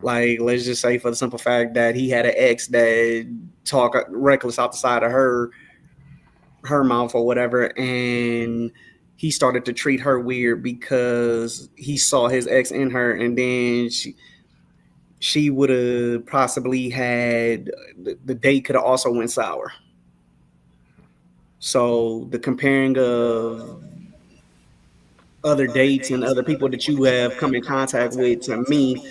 Speaker 1: Like, let's just say for the simple fact that he had an ex that talk reckless out the side of her mouth or whatever, and he started to treat her weird because he saw his ex in her, and then she would have possibly had the date could have also went sour. So the comparing of other dates and other people that you have come in contact with, to me,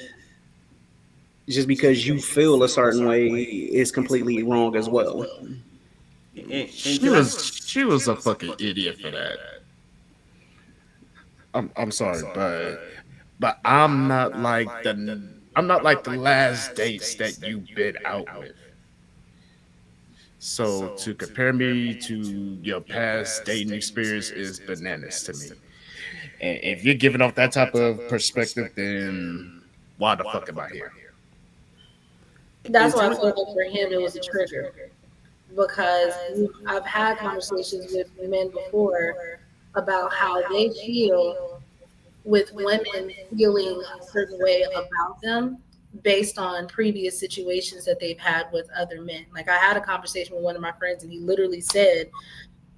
Speaker 1: just because you feel a certain way is completely wrong as well.
Speaker 5: And
Speaker 4: She
Speaker 5: can I?
Speaker 4: was a fucking idiot for that. I'm sorry, but I'm not like the last dates that you've been out with. So to compare me to your past dating experience is bananas to me. And if you're giving off that type of perspective, then why the fuck am I here?
Speaker 3: That's why I feel like for him it was a trigger because I've had conversations with men before about how they feel with women feeling a certain way about them based on previous situations that they've had with other men. Like I had a conversation with one of my friends and he literally said,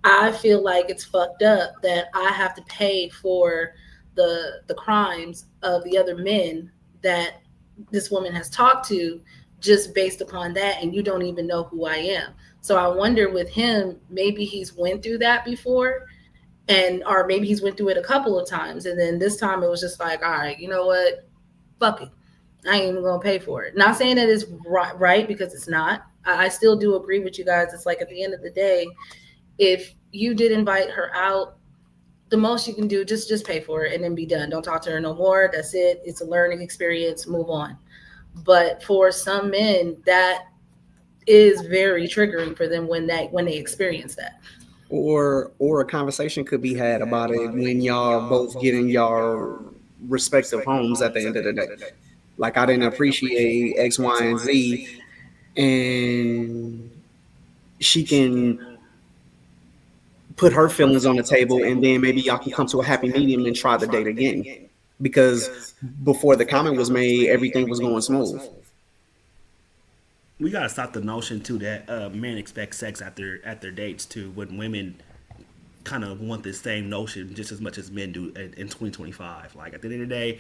Speaker 3: I feel like it's fucked up that I have to pay for the crimes of the other men that this woman has talked to just based upon that, and you don't even know who I am. So I wonder with him, maybe he's went through that before, and or maybe he's went through it a couple of times, and then this time it was just like, all right, you know what, fuck it, I ain't even gonna pay for it. Not saying that it's right because it's not. I still do agree with you guys. It's like at the end of the day, if you did invite her out, the most you can do just pay for it and then be done. Don't talk to her no more. That's it. It's a learning experience. Move on. But for some men, that is very triggering for them when they experience that.
Speaker 1: Or a conversation could be had about it when y'all both get in your respective homes at the end of the day. Like I didn't appreciate X, Y, and Z, and she can put her feelings on the table, and then maybe y'all can come to a happy medium and try the date again. Because before the comment was made, everything was going smooth.
Speaker 5: We gotta stop the notion too that men expect sex at their dates too. When women kind of want this same notion just as much as men do in 2025. Like at the end of the day,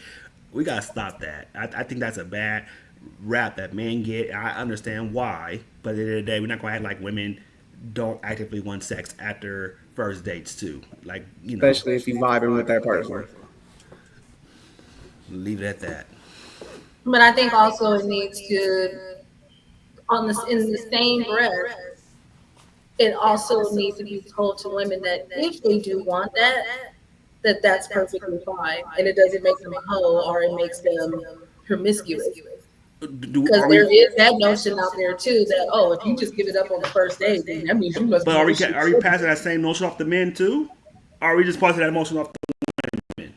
Speaker 5: we gotta stop that. I think that's a bad rap that men get. I understand why, but at the end of the day, we're not gonna act like women don't actively want sex at their first dates too. Like
Speaker 1: Especially if you vibing with that person.
Speaker 5: leave it at that.
Speaker 3: But I think also it needs to, on this in the same breath, it also needs to be told to women that if they do want that, that's perfectly fine, and it doesn't make them a hoe or it makes them promiscuous. Because
Speaker 5: Are
Speaker 3: there
Speaker 5: we?
Speaker 3: is that notion out there too that, oh, if you just give it up on the first day, then that means you must.
Speaker 5: But
Speaker 3: be
Speaker 5: are we passing that same notion off the men too? Or are we just passing that emotion off the women?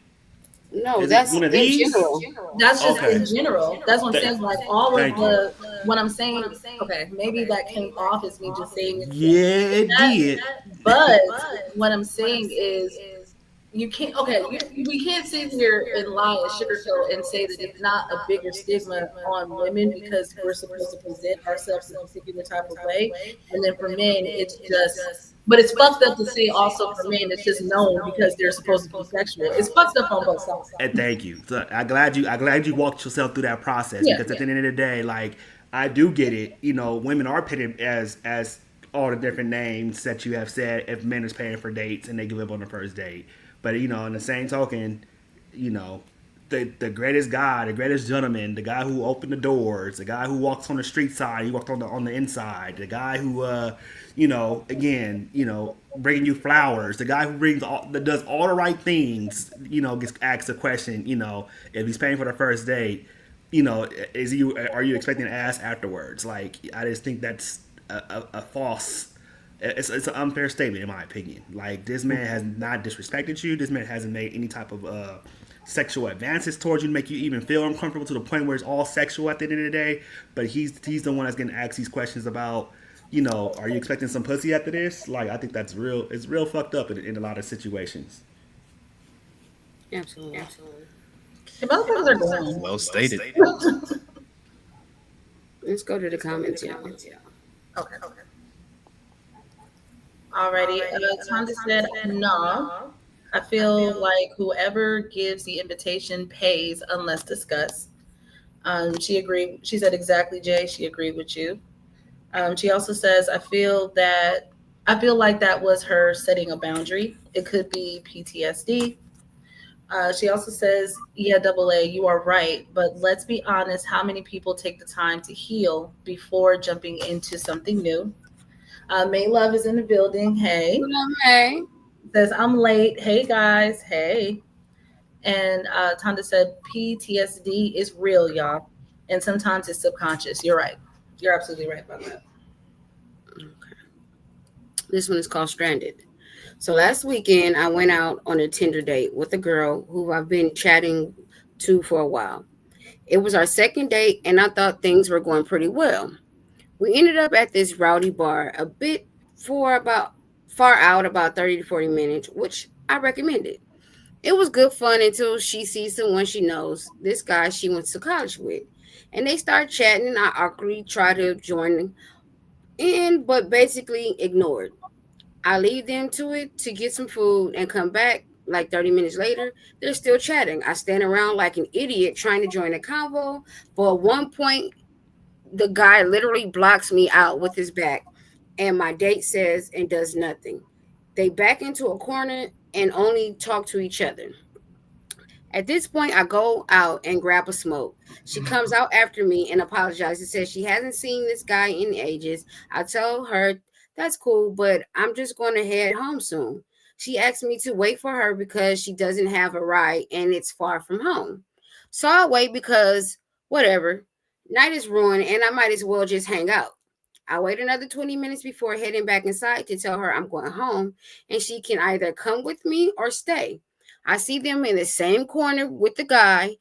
Speaker 2: No,
Speaker 5: Is it
Speaker 2: that's
Speaker 5: one of
Speaker 2: in
Speaker 5: these?
Speaker 2: general.
Speaker 3: That's just
Speaker 5: Okay.
Speaker 3: in general. That's what I'm saying. Like all of
Speaker 5: Thank
Speaker 3: the what I'm saying. Okay, maybe that came off as me just saying it's
Speaker 5: Yeah, it
Speaker 3: that,
Speaker 5: did.
Speaker 3: but what I'm saying is you can't. Okay, we can't sit here and lie and sugarcoat and say that it's not a bigger stigma on women because we're supposed to present ourselves in a particular type of way, and then for men it's just. But it's fucked up to say also for men it's just known because they're supposed to be sexual. It's fucked up on both sides.
Speaker 5: And thank you. So I'm glad you walked yourself through that process
Speaker 3: Yeah,
Speaker 5: because at
Speaker 3: yeah.
Speaker 5: the end of the day, like I do get it. Women are pitted as all the different names that you have said if men is paying for dates and they give up on the first date. But in the same token, you know, the greatest guy, the greatest gentleman, the guy who opened the doors, the guy who walks on the street side, he walked on the inside, the guy who again, bringing you flowers, the guy who that does all the right things, gets asked a question, if he's paying for the first date, are you expecting an ass afterwards? Like, I just think that's a false. It's an unfair statement in my opinion. Like, this man has not disrespected you. This man hasn't made any type of sexual advances towards you to make you even feel uncomfortable to the point where it's all sexual at the end of the day. But he's the one that's getting asked these questions about, are you expecting some pussy after this? Like, I think that's real. It's real fucked up in a lot of situations.
Speaker 2: Absolutely.
Speaker 3: Motherfuckers are going.
Speaker 4: Well stated.
Speaker 2: Let's go to the comments. Yeah.
Speaker 3: Okay. Alrighty. Tonda said, no. I feel like whoever gives the invitation pays unless discussed. She agreed. She said exactly, Jay. She agreed with you. She also says, I feel like that was her setting a boundary. It could be PTSD. She also says, yeah, AA, you are right. But let's be honest, how many people take the time to heal before jumping into something new? May Love is in the building. Hey.
Speaker 2: Hey.
Speaker 3: Says, I'm late. Hey, guys. Hey. And Tonda said, PTSD is real, y'all. And sometimes it's subconscious. You're right. You're absolutely right about that.
Speaker 2: Okay. This one is called Stranded. So last weekend, I went out on a Tinder date with a girl who I've been chatting to for a while. It was our second date, and I thought things were going pretty well. We ended up at this rowdy bar a bit far out, about 30 to 40 minutes, which I recommended. It was good fun until she sees someone she knows, this guy she went to college with. And they start chatting, and I awkwardly try to join in, but basically ignored. I leave them to it to get some food and come back like 30 minutes later. They're still chatting. I stand around like an idiot trying to join the convo, but at one point, the guy literally blocks me out with his back, and my date says and does nothing. They back into a corner and only talk to each other. At this point, I go out and grab a smoke. She comes out after me and apologizes, says she hasn't seen this guy in ages. I tell her that's cool, but I'm just going to head home soon. She asks me to wait for her because she doesn't have a ride and it's far from home. So I wait because whatever. Night is ruined and I might as well just hang out. I wait another 20 minutes before heading back inside to tell her I'm going home and she can either come with me or stay. I see them in the same corner with the guy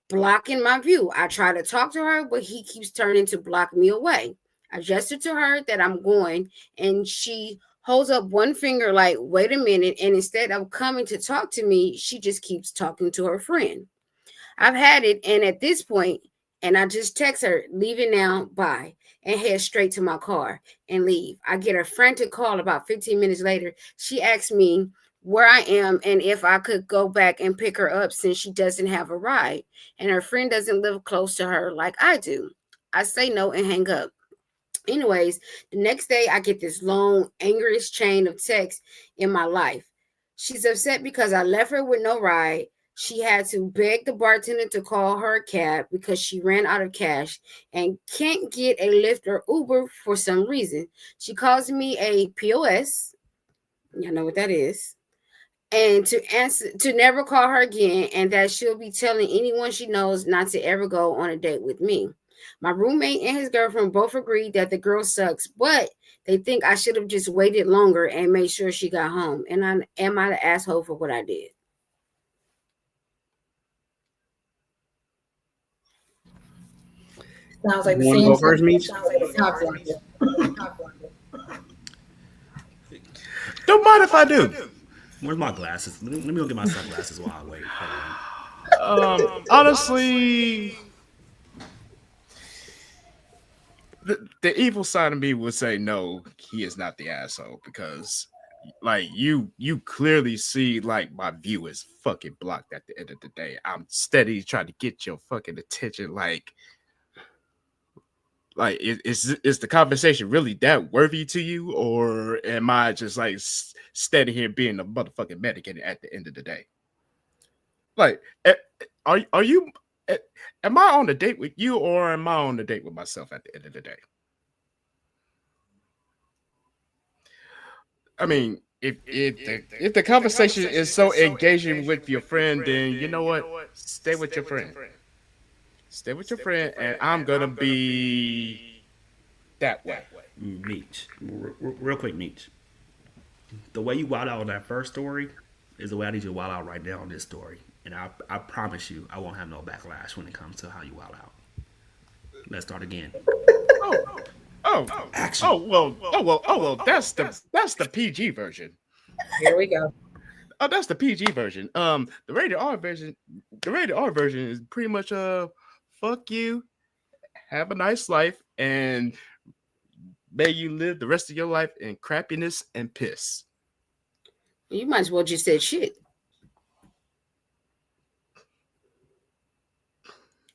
Speaker 2: blocking my view. I try to talk to her, but he keeps turning to block me away. I gesture to her that I'm going and she holds up one finger like, wait a minute. And instead of coming to talk to me, she just keeps talking to her friend. I've had it. And at this point, and I just text her, leaving now, bye, and head straight to my car and leave. I get a frantic call about 15 minutes later. She asks me where I am and if I could go back and pick her up since she doesn't have a ride and her friend doesn't live close to her like I do. I say no and hang up. Anyways, the next day I get this long, angriest chain of texts in my life. She's upset because I left her with no ride. She had to beg the bartender to call her a cab because she ran out of cash and can't get a Lyft or Uber for some reason. She calls me a POS. Y'all know what that is. And to never call her again, and that she'll be telling anyone she knows not to ever go on a date with me. My roommate and his girlfriend both agreed that the girl sucks, but they think I should have just waited longer and made sure she got home. And am I the asshole for what I did?
Speaker 3: Sounds like the
Speaker 1: You wanna
Speaker 3: same.
Speaker 1: go first, Meech?
Speaker 3: Sounds like the top one.
Speaker 4: Don't mind if I do.
Speaker 5: Where's my glasses? Let me go get my sunglasses while I wait.
Speaker 4: Honestly, the evil side of me would say no, he is not the asshole because like you clearly see like my view is fucking blocked at the end of the day. I'm steady trying to get your fucking attention. Like is the conversation really that worthy to you, or am I just like steady here being a motherfucking medic at the end of the day? Like are you? Am I on a date with you, or am I on a date with myself at the end of the day? I mean, if the conversation is so engaging with your friend, then you know what? Stay with your friend. Stay with your friend, and I'm gonna be that way.
Speaker 5: Meech, real quick, Meech. The way you wild out on that first story is the way I need you to wild out right now on this story. And I promise you, I won't have no backlash when it comes to how you wild out. Let's start again.
Speaker 4: Oh,
Speaker 5: Action.
Speaker 4: oh well. That's the PG version.
Speaker 2: Here we go.
Speaker 4: Oh, that's the PG version. The rated R version is pretty much fuck you, have a nice life, and may you live the rest of your life in crappiness and piss.
Speaker 2: You might as well just said shit.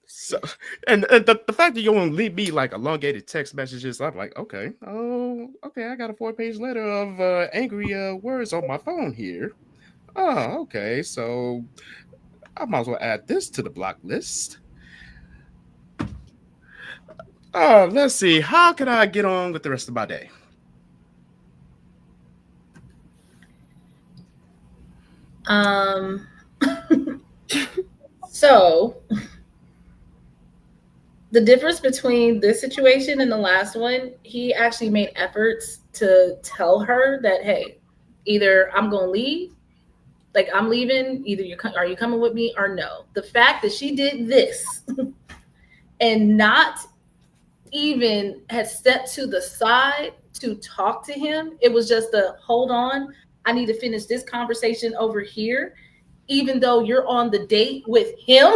Speaker 4: So, and the fact that you won't leave me like elongated text messages, I'm like, okay, I got a 4-page letter of angry words on my phone here. Oh, okay, so I might as well add this to the block list. Let's see, how can I get on with the rest of my day?
Speaker 3: So the difference between this situation and the last one, he actually made efforts to tell her that, hey, either I'm going to leave, like I'm leaving, either are you coming with me or no. The fact that she did this and not even had stepped to the side to talk to him, it was just a hold on, I need to finish this conversation over here, even though you're on the date with him,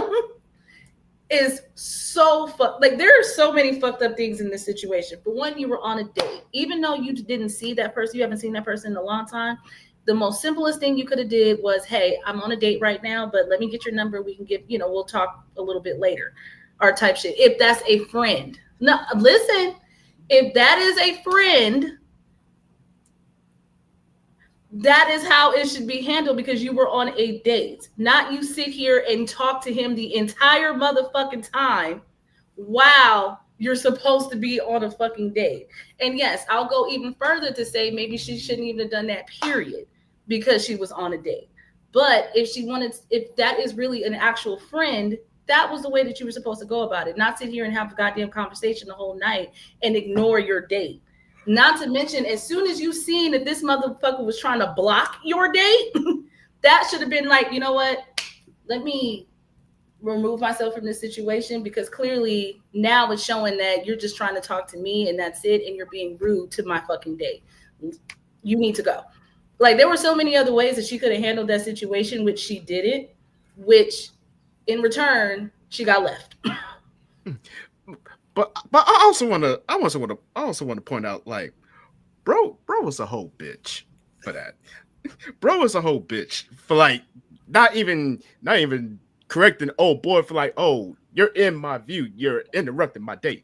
Speaker 3: is so like there are so many fucked up things in this situation. For one, you were on a date, even though you didn't see that person, you haven't seen that person in a long time. The most simplest thing you could have did was, hey, I'm on a date right now, but let me get your number. We can get, we'll talk a little bit later, or type shit. If that's a friend. No, listen, if that is a friend, that is how it should be handled, because you were on a date, not you sit here and talk to him the entire motherfucking time while you're supposed to be on a fucking date. And yes, I'll go even further to say maybe she shouldn't even have done that, period, because she was on a date. But if that is really an actual friend, that was the way that you were supposed to go about it, not sit here and have a goddamn conversation the whole night and ignore your date. Not to mention, as soon as you seen that this motherfucker was trying to block your date, that should have been like, you know what? Let me remove myself from this situation, because clearly now it's showing that you're just trying to talk to me and that's it, and you're being rude to my fucking date. You need to go. Like, there were so many other ways that she could have handled that situation, which she didn't, which in return, she got left.
Speaker 4: But I also want to point out, like, bro was a whole bitch for that. Bro was a whole bitch for like not even correcting old boy for like, oh, you're in my view, you're interrupting my date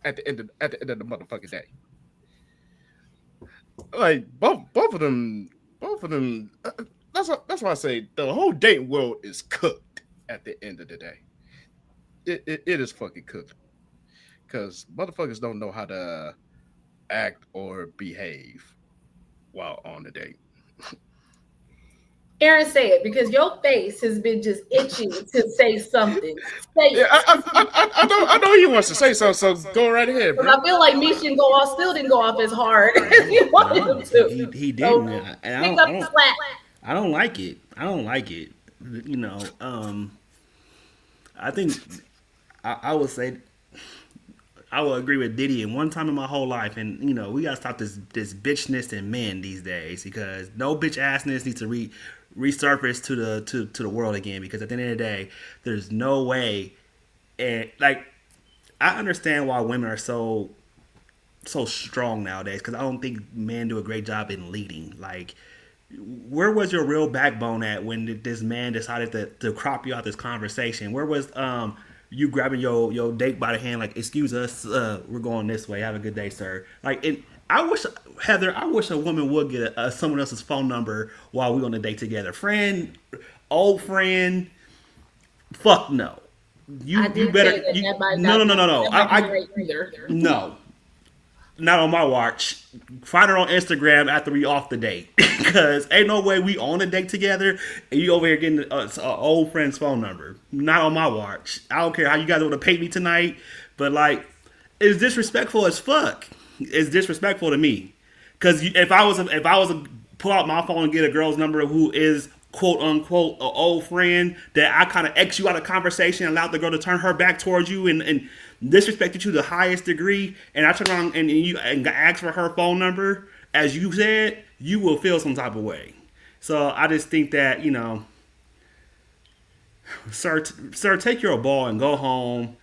Speaker 4: at the end of the motherfucking day. Like both of them. That's why I say the whole dating world is cooked at the end of the day. It is fucking cooked. Because motherfuckers don't know how to act or behave while on a date.
Speaker 3: Aaron, say it, because your face has been just itching to say something. Say it.
Speaker 4: Yeah, I know he wants to say so go right ahead, bro.
Speaker 3: I feel like me still didn't go off as hard as he wanted him to.
Speaker 5: He didn't.
Speaker 3: So,
Speaker 5: And I don't like it. I think I would say I will agree with Diddy. And one time in my whole life, and we gotta stop this bitchness in men these days, because no bitch assness needs to resurface to the world again. Because at the end of the day, there's no way. And like, I understand why women are so strong nowadays, because I don't think men do a great job in leading. Like, where was your real backbone at when this man decided to crop you out this conversation? Where was you grabbing your date by the hand, like, excuse us, we're going this way, have a good day, sir? Like, I wish a woman would get someone else's phone number while we on a date together. Friend, old friend, Fuck no.
Speaker 3: I
Speaker 5: You
Speaker 3: did
Speaker 5: better.
Speaker 3: say that
Speaker 5: You,
Speaker 3: that might
Speaker 5: no,
Speaker 3: not
Speaker 5: no, no,
Speaker 3: be-
Speaker 5: no, no.
Speaker 3: that might
Speaker 5: I
Speaker 3: be right either.
Speaker 5: no. Not on my watch. Find her on Instagram after we off the date, because ain't no way we on a date together and you over here getting an old friend's phone number. Not on my watch. I don't care how you guys want to pay me tonight, but like, it's disrespectful as fuck. It's disrespectful to me, because if I was a pull out my phone and get a girl's number who is quote unquote an old friend that I kind of X you out of conversation, allowed the girl to turn her back towards you and disrespected you to the highest degree, and I turn around and you and ask for her phone number, as you said, you will feel some type of way. So I just think that, sir, take your ball and go home.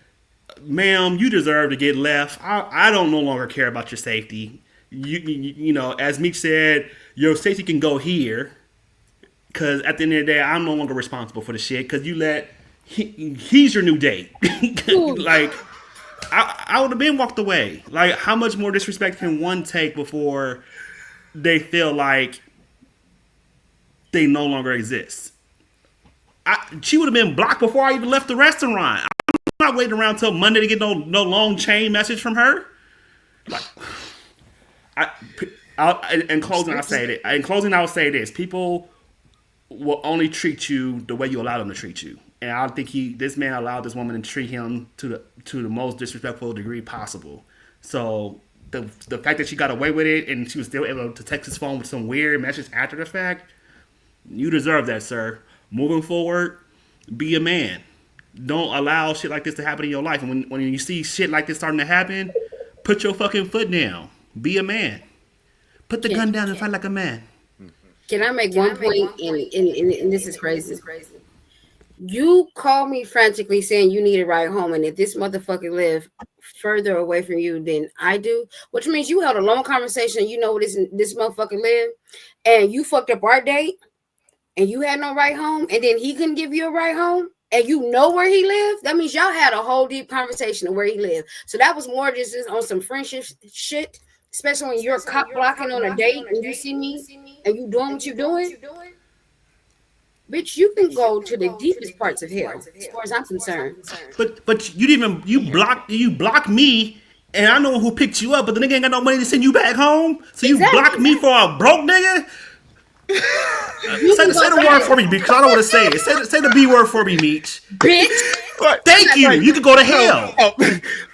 Speaker 5: Ma'am, you deserve to get left. I don't no longer care about your safety. As Meech said, your safety can go here, because at the end of the day, I'm no longer responsible for the shit, because he's your new date. Like, I would have been walked away. Like, how much more disrespect can one take before they feel like they no longer exist? She would have been blocked before I even left the restaurant. I'm not waiting around till Monday to get no long chain message from her. Like, in closing, I'll say this: people will only treat you the way you allow them to treat you. And I think this man allowed this woman to treat him to the most disrespectful degree possible. So the fact that she got away with it and she was still able to text his phone with some weird message after the fact, you deserve that, sir. Moving forward, be a man. Don't allow shit like this to happen in your life. And when you see shit like this starting to happen, put your fucking foot down. Be a man. Put the gun down and fight like a man.
Speaker 2: Can I make one point? And this is crazy. You call me frantically saying you need a ride home, and if this motherfucker live further away from you than I do, which means you held a long conversation, you know where this motherfucker live, and you fucked up our date, and you had no ride home, and then he couldn't give you a ride home, and you know where he lived. That means y'all had a whole deep conversation of where he lived. So that was more just on some friendship shit, especially when you're cock blocking on a date and you see me and you doing what you're doing. Bitch, you can go to the deepest parts of hell, as far as I'm concerned.
Speaker 5: But you blocked me, and I know who picked you up, but the nigga ain't got no money to send you back home. So you blocked me for a broke nigga? Say the word for me, because I don't want to say it. Say the B word for me, Meech.
Speaker 2: Bitch.
Speaker 5: Thank you. You can go to hell.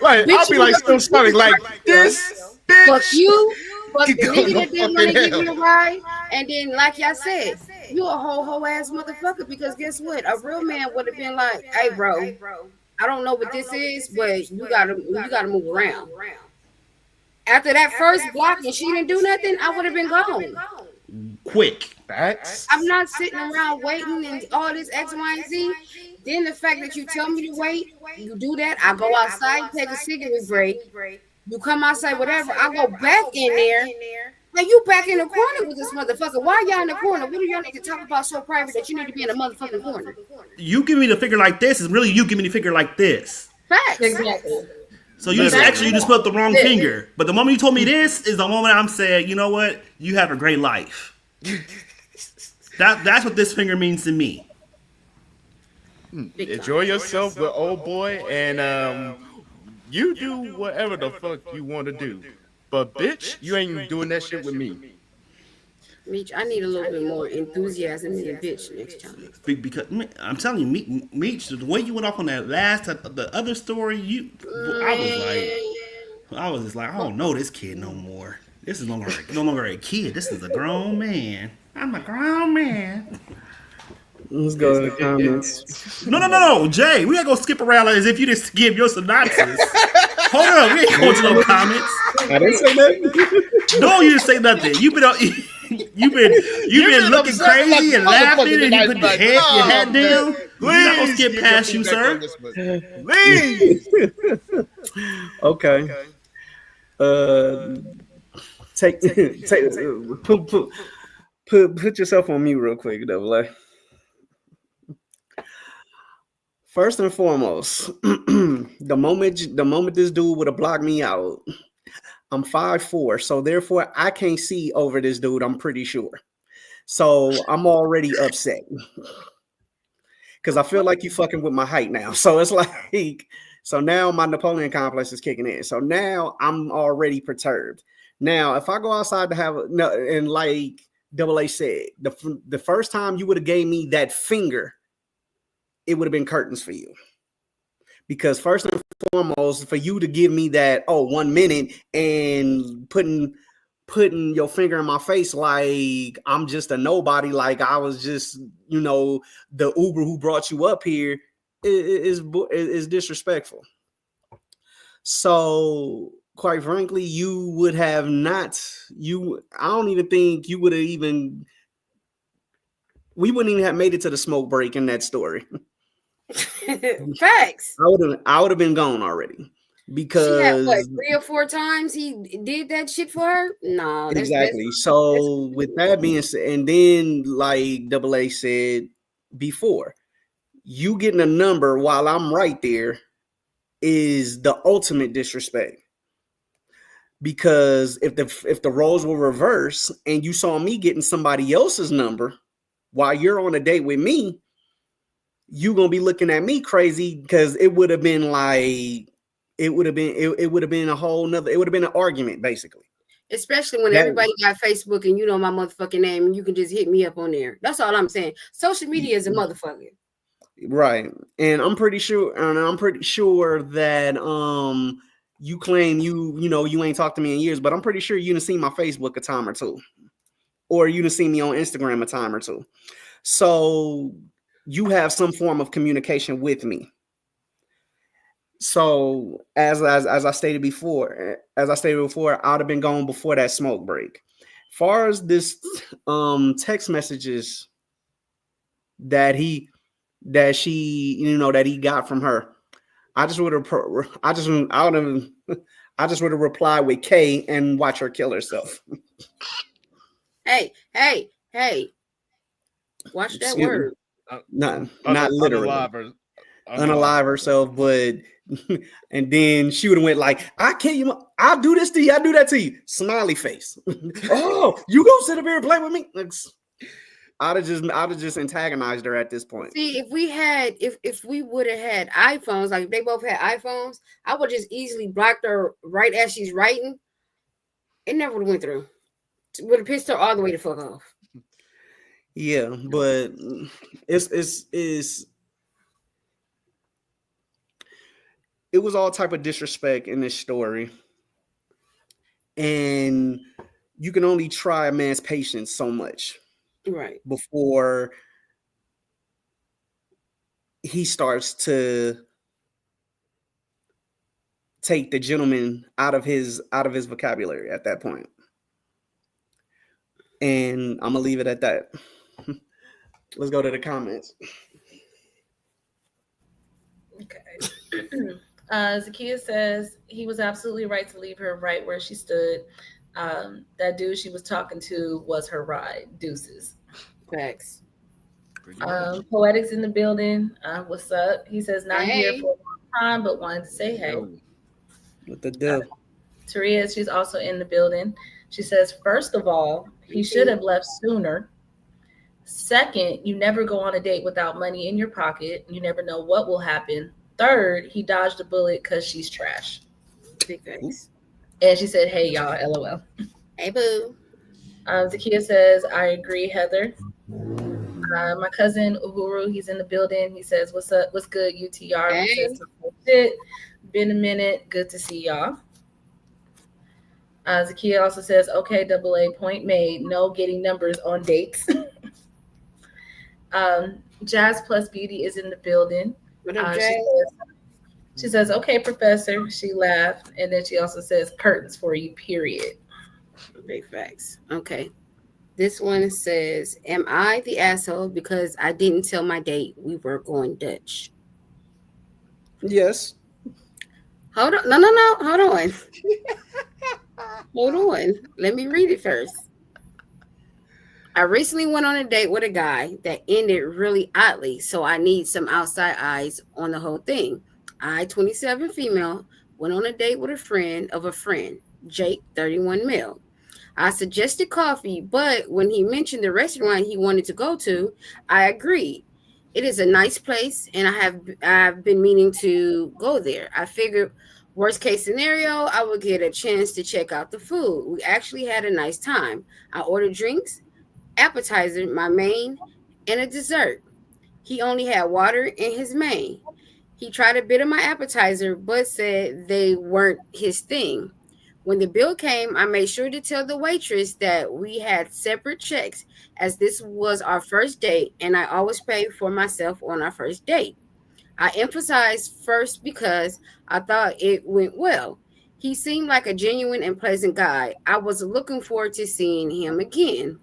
Speaker 4: Like, I'll be like still starting like this. Bitch.
Speaker 2: Fuck you. Fuck the nigga that didn't want to give you a ride. And then, like y'all said, you a whole ass motherfucker, because guess what? A real man would have been like, hey, bro, I don't know what this is, but you gotta move around. After that first block and she didn't do nothing, I would have been gone.
Speaker 5: Quick.
Speaker 4: Facts.
Speaker 2: I'm not sitting around waiting and all this X, Y, and Z. Then the fact that you tell me to wait, you do that. I go outside, take a cigarette break. You come outside, whatever. I go back in there. Like, you back in the corner with this motherfucker. Why y'all in the corner? What do y'all need to talk about so private that you need to be in a motherfucking corner?
Speaker 5: You give me the figure like this is really you giving me the figure like this.
Speaker 2: Facts.
Speaker 3: Exactly.
Speaker 5: So you just put the wrong finger. But the moment you told me this is the moment I'm saying, you know what? You have a great life. That's what this finger means to me.
Speaker 4: Enjoy yourself with old boy, and you do whatever the fuck you want to do. But bitch, you ain't doing that shit with me.
Speaker 2: Meech, I need a little bit more enthusiasm in your bitch next time.
Speaker 5: Because I'm telling you, Meech, the way you went off on that the other story, I was just like, I don't know this kid no more. This is no longer a kid. This is a grown man. I'm a grown man.
Speaker 1: Let's go to the comments.
Speaker 5: No, Jay. We ain't gonna skip around as if you just give your synopsis. Hold on, we ain't going to no comments.
Speaker 1: I didn't say nothing.
Speaker 5: No, you didn't say nothing. You've been looking crazy and laughing, and you put your head down. We're not gonna skip past you, sir.
Speaker 4: Please.
Speaker 1: Okay. Put yourself on mute real quick, Double A. First and foremost, the moment this dude would have blocked me out, I'm 5'4", so therefore I can't see over this dude, I'm pretty sure. So I'm already upset. because I feel like you fucking with my height now. So it's like, so now my Napoleon complex is kicking in. So now I'm already perturbed. Now, if I go outside to have no, and like Double A said, the first time you would have gave me that finger, it would have been curtains for you. Because first and foremost, for you to give me that 1 minute and putting your finger in my face like I'm just a nobody, like I was just, the Uber who brought you up here, is disrespectful. So quite frankly, you would have not, I don't even think you would have even, we wouldn't even have made it to the smoke break in that story.
Speaker 2: Facts.
Speaker 1: I would have been gone already, because
Speaker 2: she had what, 3 or 4 times he did that shit for her. No,
Speaker 1: exactly. So with that being said, and then like Double A said before, you getting a number while I'm right there is the ultimate disrespect. Because if the roles were reversed and you saw me getting somebody else's number while you're on a date with me, you gonna be looking at me crazy, because it would have been like, it would have been a whole nother, it would have been an argument basically.
Speaker 2: Especially when everybody got Facebook and you know my motherfucking name and you can just hit me up on there. That's all I'm saying. Social media is a motherfucker.
Speaker 1: Right. And I'm pretty sure that you claim you ain't talked to me in years, but I'm pretty sure you done seen my Facebook a time or two. Or you done seen me on Instagram a time or two. So you have some form of communication with me. So as I stated before, I'd have been gone before that smoke break. Far as this text messages that he got from her, I just would have replied with K and watch her kill herself.
Speaker 2: Hey. Watch that word.
Speaker 1: Not literally. Unalive herself, but and then she would have went like, I kill you, I'll do this to you, I'll do that to you. Smiley face. Oh, you gonna sit up here and play with me? I'd have just antagonized her at this point.
Speaker 2: See, if we would have had iPhones, like if they both had iPhones, I would just easily blocked her right as she's writing. It never would have went through. Would have pissed her all the way the fuck off.
Speaker 1: Yeah, but it was all type of disrespect in this story. And you can only try a man's patience so much.
Speaker 2: Right.
Speaker 1: Before he starts to take the gentleman out of his vocabulary at that point. And I'm gonna leave it at that. Let's go to the comments.
Speaker 3: Okay. Zakiya says he was absolutely right to leave her right where she stood. That dude she was talking to was her ride. Deuces.
Speaker 2: Facts.
Speaker 3: Poetics in the building. What's up? He says not here for a long time, but wanted to say hey.
Speaker 1: What the deal?
Speaker 3: Taria, she's also in the building. She says, first of all, he should have left sooner. Second, you never go on a date without money in your pocket. You never know what will happen. Third, he dodged a bullet because she's trash.
Speaker 2: Big face.
Speaker 3: And she said, hey, y'all, LOL.
Speaker 2: Hey, boo.
Speaker 3: Zakiya says, I agree, Heather. My cousin, Uhuru, he's in the building. He says, what's up? What's good, UTR?
Speaker 2: Hey.
Speaker 3: He says, shit. Been a minute. Good to see y'all. Zakiya also says, okay, Double A, point made. No getting numbers on dates. Jazz Plus Beauty is in the building.
Speaker 2: What up, Jazz?
Speaker 3: She says, okay, professor. She laughed. And then she also says, curtains for you, period.
Speaker 2: Big facts. Okay. This one says, am I the asshole because I didn't tell my date we were going Dutch?
Speaker 1: Yes.
Speaker 2: Hold on. No. Hold on. Hold on. Let me read it first. I recently went on a date with a guy that ended really oddly, so I need some outside eyes on the whole thing. I, 27 female, went on a date with a friend of a friend, Jake, 31 male. I suggested coffee, but when he mentioned the restaurant he wanted to go to, I agreed. It is a nice place, and I've been meaning to go there. I figured worst case scenario, I would get a chance to check out the food. We actually had a nice time. I ordered drinks, appetizer, my main, and a dessert. He only had water in his main. He tried a bit of my appetizer, but said they weren't his thing. When the bill came, I made sure to tell the waitress that we had separate checks as this was our first date and I always pay for myself on our first date. I emphasized first because I thought it went well. He seemed like a genuine and pleasant guy. I was looking forward to seeing him again.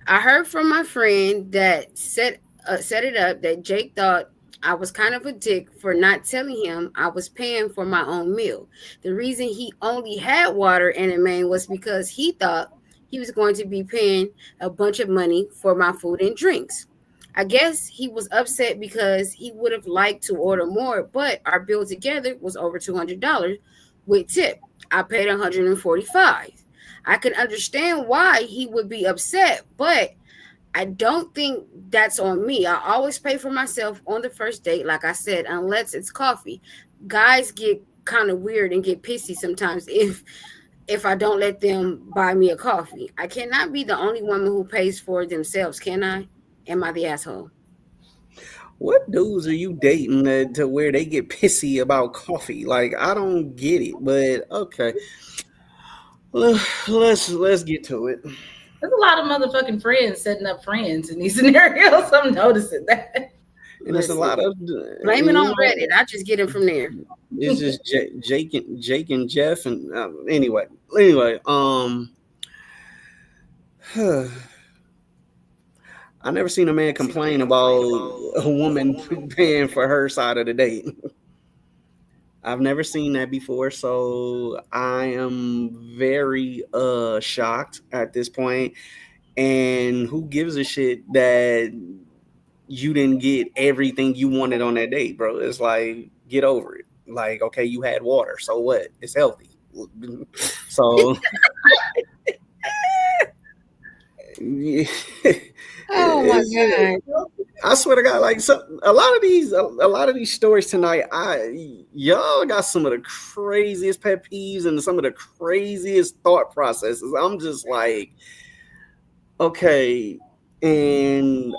Speaker 2: I heard from my friend that set it up that Jake thought I was kind of a dick for not telling him I was paying for my own meal. The reason he only had water in the main was because he thought he was going to be paying a bunch of money for my food and drinks. I guess he was upset because he would have liked to order more, but our bill together was over $200 with tip. I paid 145. I can understand why he would be upset, but I don't think that's on me. I always pay for myself on the first date, like I said, unless it's coffee. Guys get kind of weird and get pissy sometimes if I don't let them buy me a coffee. I cannot be the only woman who pays for themselves, can I? Am I the asshole?
Speaker 1: What dudes are you dating to where they get pissy about coffee? Like, I don't get it, but okay. Let's get to it.
Speaker 3: There's a lot of motherfucking friends setting up friends in these scenarios. I'm noticing that.
Speaker 1: And there's a lot of
Speaker 2: Blame it on Reddit. I just get it from there.
Speaker 1: It's just Jake and Jeff and anyway. I never seen a man complain about a woman paying for her side of the date. I've never seen that before, so I am very shocked at this point. And who gives a shit that you didn't get everything you wanted on that date, bro? It's like, get over it. Like, okay, you had water, so what? It's healthy. So yeah.
Speaker 2: Oh my god!
Speaker 1: I swear to God, like a lot of these stories tonight, y'all got some of the craziest pet peeves and some of the craziest thought processes. I'm just like, okay, and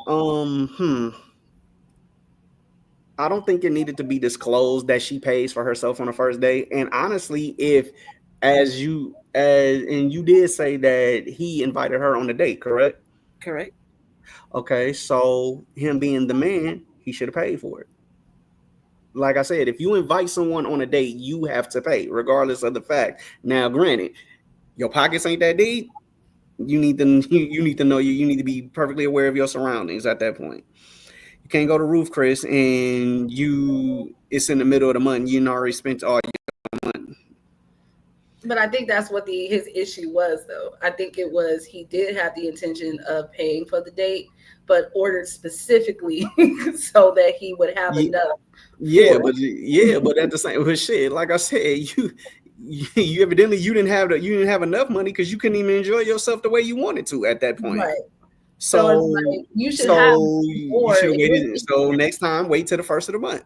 Speaker 1: I don't think it needed to be disclosed that she pays for herself on the first date. And honestly, if you did say that he invited her on the date, correct?
Speaker 2: Correct.
Speaker 1: Okay, so him being the man, he should have paid for it. Like I said, if you invite someone on a date, you have to pay, regardless of the fact. Now, granted, your pockets ain't that deep. You need to know you need to be perfectly aware of your surroundings at that point. You can't go to Roof Chris and it's in the middle of the month. You already spent all your money.
Speaker 3: But I think that's what his issue was, though. I think it was he did have the intention of paying for the date, but ordered specifically so that he would have enough.
Speaker 1: Yeah, but at the same shit, like I said, you evidently you didn't have enough money because you couldn't even enjoy yourself the way you wanted to at that point.
Speaker 3: Right.
Speaker 1: So
Speaker 3: like, you should have
Speaker 1: waited. So next time, wait till the first of the month,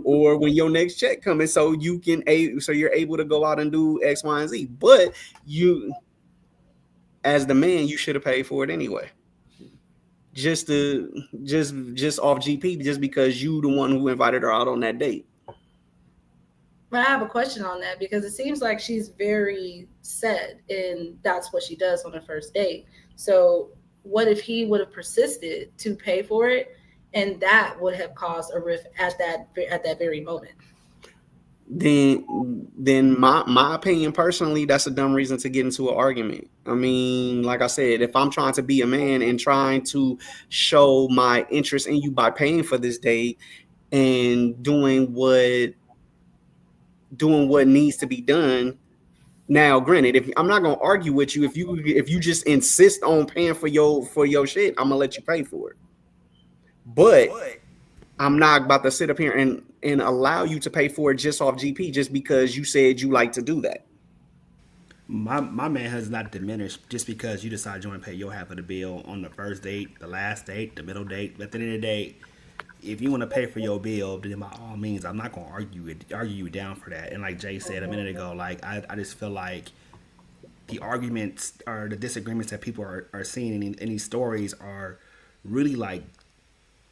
Speaker 1: or when your next check comes, so you're able to go out and do X, Y, and Z. But you, as the man, you should have paid for it anyway. Just off GP, just because you the one who invited her out on that date.
Speaker 3: But I have a question on that because it seems like she's very set and that's what she does on her first date. So what if he would have persisted to pay for it and that would have caused a rift at that very moment?
Speaker 1: Then my opinion personally, that's a dumb reason to get into an argument. I mean, like I said, if I'm trying to be a man and trying to show my interest in you by paying for this date and doing what needs to be done. Now, granted, if I'm not gonna argue with you, if you just insist on paying for your shit, I'm gonna let you pay for it. But I'm not about to sit up here and allow you to pay for it just off GP just because you said you like to do that.
Speaker 5: my man has not diminished just because you decide you want to pay your half of the bill on the first date, the last date, the middle date. But at the end of the day, if you want to pay for your bill, then by all means, I'm not gonna argue you down for that. And like Jay said a minute ago, like I just feel like the arguments or the disagreements that people are seeing in these stories are really like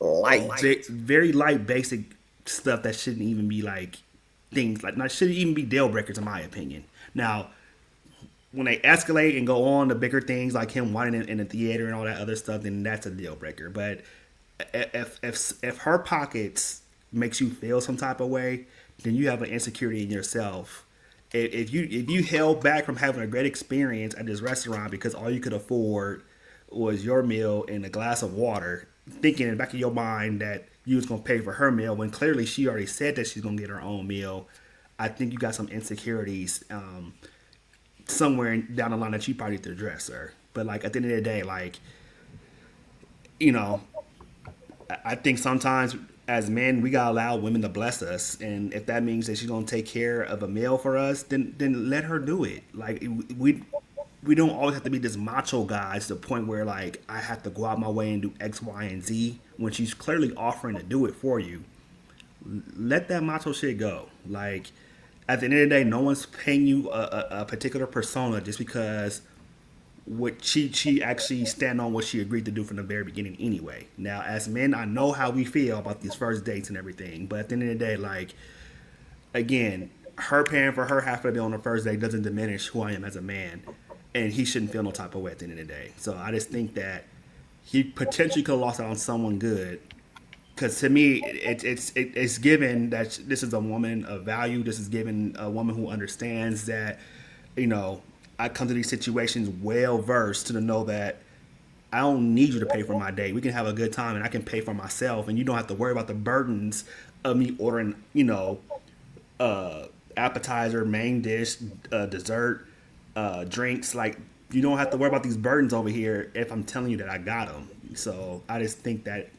Speaker 5: very light, basic stuff that shouldn't even be like things like not shouldn't even be deal breakers in my opinion. Now, when they escalate and go on to bigger things like him whining in the theater and all that other stuff, then that's a deal breaker. But if her pockets makes you feel some type of way, then you have an insecurity in yourself. If you held back from having a great experience at this restaurant because all you could afford was your meal and a glass of water, thinking in the back of your mind that you was gonna pay for her meal when clearly she already said that she's gonna get her own meal, I think you got some insecurities somewhere down the line that you probably need to address, sir. But like at the end of the day, like you know, I think sometimes as men we gotta allow women to bless us, and if that means that she's gonna take care of a meal for us, then let her do it. Like we don't always have to be this macho guys to the point where like I have to go out my way and do X, Y, and Z when she's clearly offering to do it for you. Let that macho shit go. Like at the end of the day, no one's paying you a particular persona just because what she actually stand on what she agreed to do from the very beginning anyway. Now, as men, I know how we feel about these first dates and everything, but at the end of the day, like again, her paying for her half of the bill on the first date doesn't diminish who I am as a man, and he shouldn't feel no type of way at the end of the day. So I just think that he potentially could have lost out on someone good. Because to me, it's given that this is a woman of value. This is given a woman who understands that, you know, I come to these situations well versed to know that I don't need you to pay for my date. We can have a good time and I can pay for myself, and you don't have to worry about the burdens of me ordering, you know, appetizer, main dish, dessert, drinks. Like you don't have to worry about these burdens over here if I'm telling you that I got them. So I just think that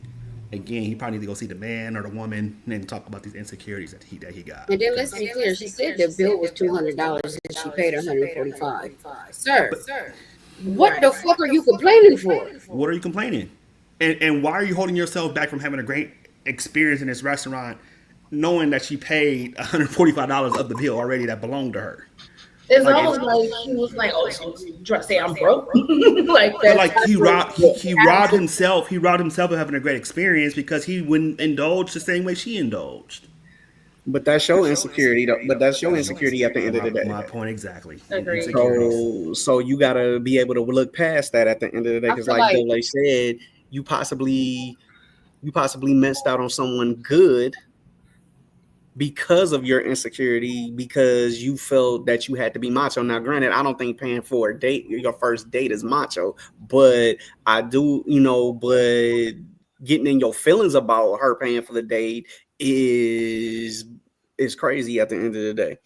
Speaker 5: again, he probably need to go see the man or the woman and then talk about these insecurities that he got.
Speaker 2: And then let's be clear, she said the bill was $200 and she paid $145. Sir, what the fuck are you complaining for?
Speaker 5: What are you complaining? And why are you holding yourself back from having a great experience in this restaurant, knowing that she paid $145 of the bill already that belonged to her?
Speaker 3: It's almost like he was like, "Oh, so you trying to say I'm broke?" Like that.
Speaker 5: Like he robbed himself. He robbed himself of having a great experience because he wouldn't indulge the same way she indulged.
Speaker 1: But that's your insecurity, though. But that's your insecurity at the end of the day.
Speaker 5: My point exactly.
Speaker 3: Agreed.
Speaker 1: So you gotta be able to look past that at the end of the day, because like Dole said, you possibly missed out on someone good because of your insecurity, because you felt that you had to be macho. Now, granted, I don't think paying for a date, your first date, is macho, but I do, you know, but getting in your feelings about her paying for the date is crazy at the end of the day.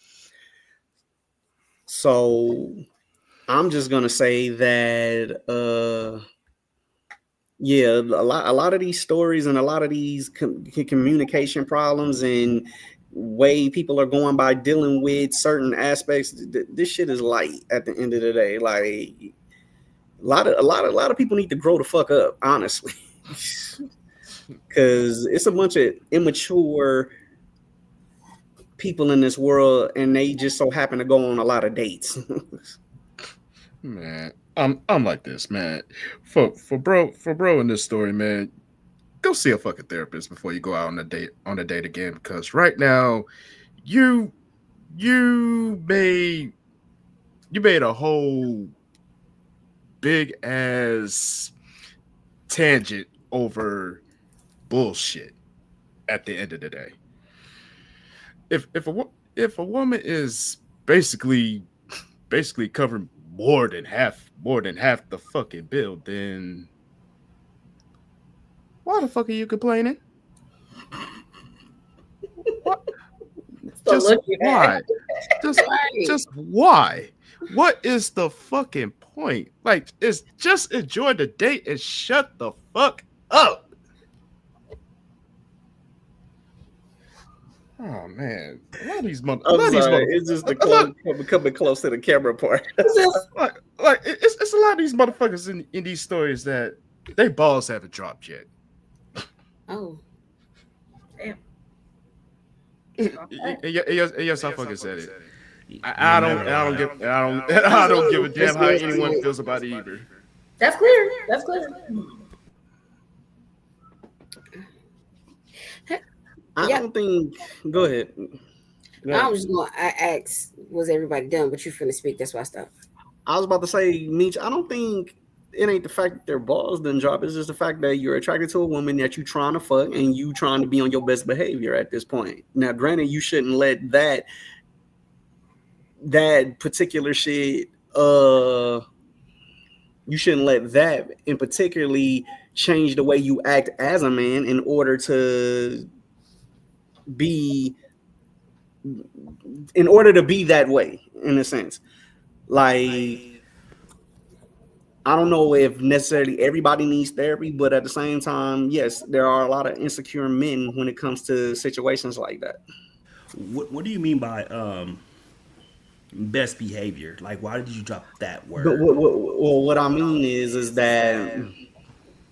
Speaker 1: So I'm just gonna say that yeah, a lot of these stories and a lot of these communication problems and way people are going by dealing with certain aspects, this shit is light at the end of the day. Like a lot of people need to grow the fuck up, honestly. Because it's a bunch of immature people in this world, and they just so happen to go on a lot of dates.
Speaker 4: Man, I'm like this, man. For bro in this story, man, go see a fucking therapist before you go out on a date again. Because right now, you made a whole big ass tangent over bullshit at the end of the day. If a woman is basically covering more than half the fucking bill, then why the fuck are you complaining? What? Just why? Just why? What is the fucking point? Like, it's just enjoy the date and shut the fuck up. Oh man, a lot of these mother, a
Speaker 1: I'm
Speaker 4: lot of these
Speaker 1: sorry,
Speaker 4: mother,
Speaker 1: it's just the
Speaker 4: a lot,
Speaker 1: coming close to the camera part.
Speaker 4: it's a lot of these motherfuckers in these stories that they balls haven't dropped yet.
Speaker 2: Oh,
Speaker 3: Damn.
Speaker 4: Yes, I fucking said it.
Speaker 5: You'll
Speaker 4: I don't,
Speaker 5: never
Speaker 4: I don't
Speaker 5: lie.
Speaker 4: give, I don't give a damn how anyone feels about it either.
Speaker 3: That's clear. That's clear.
Speaker 1: I
Speaker 2: Yeah.
Speaker 1: don't think. Go ahead. Go
Speaker 2: I
Speaker 1: ahead.
Speaker 2: was just going to ask, was everybody done? But you finna speak. That's why I stopped.
Speaker 1: I was about to say, Meech, I don't think it ain't the fact that their balls done drop. It's just the fact that you're attracted to a woman that you trying to fuck and you trying to be on your best behavior at this point. Now, granted, you shouldn't let that particular shit you shouldn't let that in particularly change the way you act as a man in order to be that way, in a sense. Like, I don't know if necessarily everybody needs therapy, but at the same time, yes, there are a lot of insecure men when it comes to situations like that.
Speaker 5: What do you mean by best behavior? Like, why did you drop that
Speaker 1: But
Speaker 5: word?
Speaker 1: what I mean is that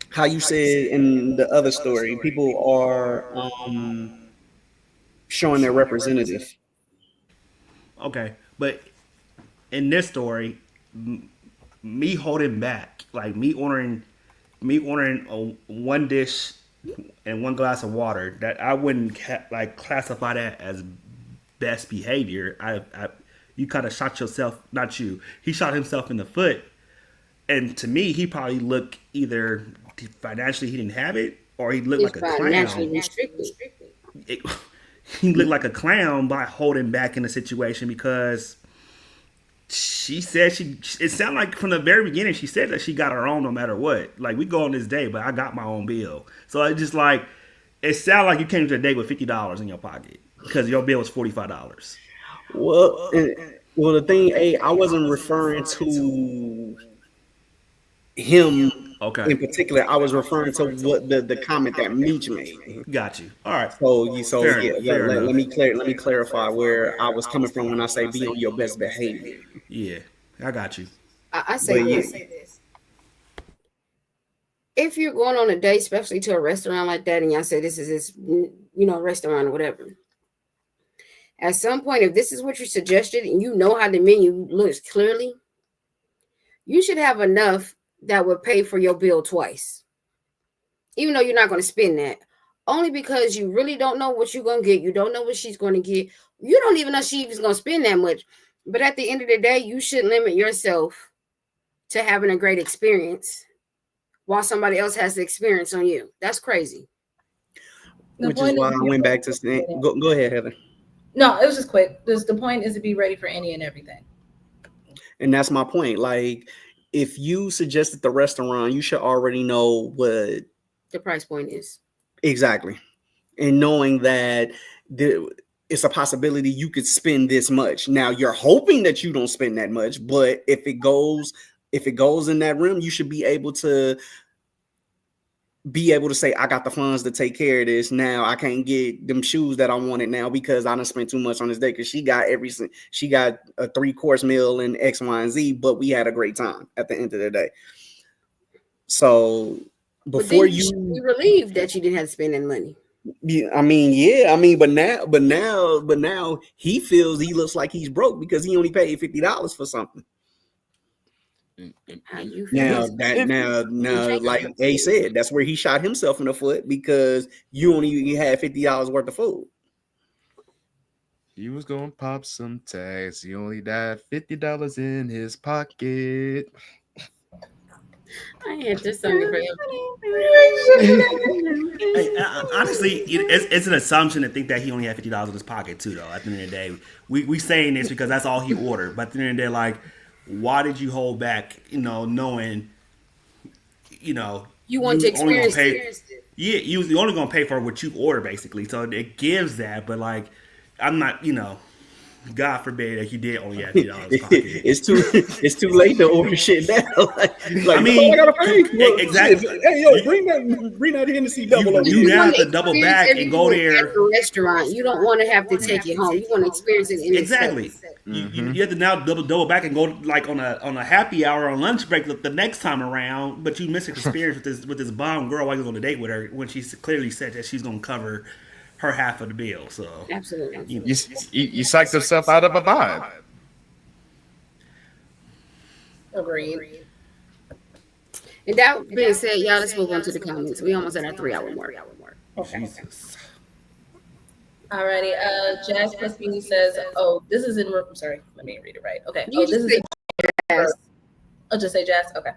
Speaker 1: how you said in the other story, people are showing their representative.
Speaker 5: Okay, but in this story, me holding back, like me ordering one dish and one glass of water, that I wouldn't like classify that as best behavior. You kind of shot yourself, not you. He shot himself in the foot, and to me, he probably looked either financially he didn't have it, or he looked
Speaker 2: He's
Speaker 5: like a
Speaker 2: financially
Speaker 5: clown.
Speaker 2: restricted.
Speaker 5: It, he looked like a clown by holding back in the situation because she said it sounded like from the very beginning she said that she got her own no matter what. Like, we go on this day, but I got my own bill. So it just like it sounded like you came to a day with $50 in your pocket because your bill was $45.
Speaker 1: Well, well, the thing, I wasn't referring to him
Speaker 5: Okay.
Speaker 1: in particular. I was referring to what the comment that Meech made.
Speaker 5: Got you. All right.
Speaker 1: So
Speaker 5: Fair
Speaker 1: yeah,
Speaker 5: enough. Fair enough.
Speaker 1: let me clarify where I was coming from when I say be on your best behavior.
Speaker 5: Yeah, I got you.
Speaker 2: I say
Speaker 1: But yeah,
Speaker 2: this. If you're going on a date, especially to a restaurant like that, and y'all say this is restaurant or whatever, at some point, if this is what you suggested and you know how the menu looks clearly, you should have enough that would pay for your bill twice. Even though you're not going to spend that. Only because you really don't know what you're going to get. You don't know what she's going to get. You don't even know she's going to spend that much. But at the end of the day, you should limit yourself to having a great experience while somebody else has the experience on you. That's crazy.
Speaker 1: which is why I went back to saying, go ahead, Heather.
Speaker 3: No, it was just quick. The point is to be ready for any and everything.
Speaker 1: And that's my point. Like, if you suggested the restaurant, you should already know what
Speaker 2: The price point is.
Speaker 1: exactly. And knowing that it's a possibility you could spend this much. Now, you're hoping that you don't spend that much, but if it goes in that realm, you should be able to say, I got the funds to take care of this. Now I can't get them shoes that I wanted now because I done spent too much on this day, because she got a 3-course meal and X, Y, and Z, but we had a great time at the end of the day. So before you
Speaker 2: be relieved that you didn't have to spend that money.
Speaker 1: but now he feels he looks like he's broke because he only paid $50 for something.
Speaker 2: How you feel?
Speaker 1: Now, like A said, that's where he shot himself in the foot, because you had $50 worth of food.
Speaker 4: He was gonna pop some tags. He only had $50 in his pocket.
Speaker 2: I had this song for you.
Speaker 5: Honestly, it's an assumption to think that he only had $50 in his pocket too. Though at the end of the day, we saying this because that's all he ordered. But at the end of the day, like, why did you hold back? Knowing,
Speaker 2: you want to experience it.
Speaker 5: Yeah, you was only gonna pay for what you order basically. So it gives that, but like, I'm not, God forbid that he did only have $2 pocket.
Speaker 1: It's too late to order shit now. like
Speaker 5: I mean,
Speaker 1: I gotta pay. Well,
Speaker 5: exactly.
Speaker 1: shit. Hey, yo, bring that Hennessy double over
Speaker 5: you
Speaker 1: here.
Speaker 5: now have
Speaker 2: wanna
Speaker 5: to double
Speaker 2: experience
Speaker 5: back and go
Speaker 2: everything
Speaker 5: there.
Speaker 2: at the restaurant. You don't want to have to take it home. You want to experience it in
Speaker 5: Exactly.
Speaker 2: itself.
Speaker 5: You have to now double back and go like on a happy hour on lunch break the next time around, but you miss an experience with this bomb girl while you're on a date with her when she clearly said that she's gonna cover her half of the bill. So
Speaker 2: Absolutely.
Speaker 4: You psyched yourself out of a vibe.
Speaker 3: Agreed.
Speaker 2: And that being said, y'all, let's move on to the comments. We almost at our 3-hour mark.
Speaker 5: Jesus.
Speaker 3: Alrighty. Jazz Plus Beauty says, "Oh, this is in." I'm sorry. Let me read it right. Okay.
Speaker 2: You
Speaker 3: Oh, this
Speaker 2: just
Speaker 3: is
Speaker 2: say
Speaker 3: in
Speaker 2: Jazz.
Speaker 3: reverse. I'll just say Jazz. Okay.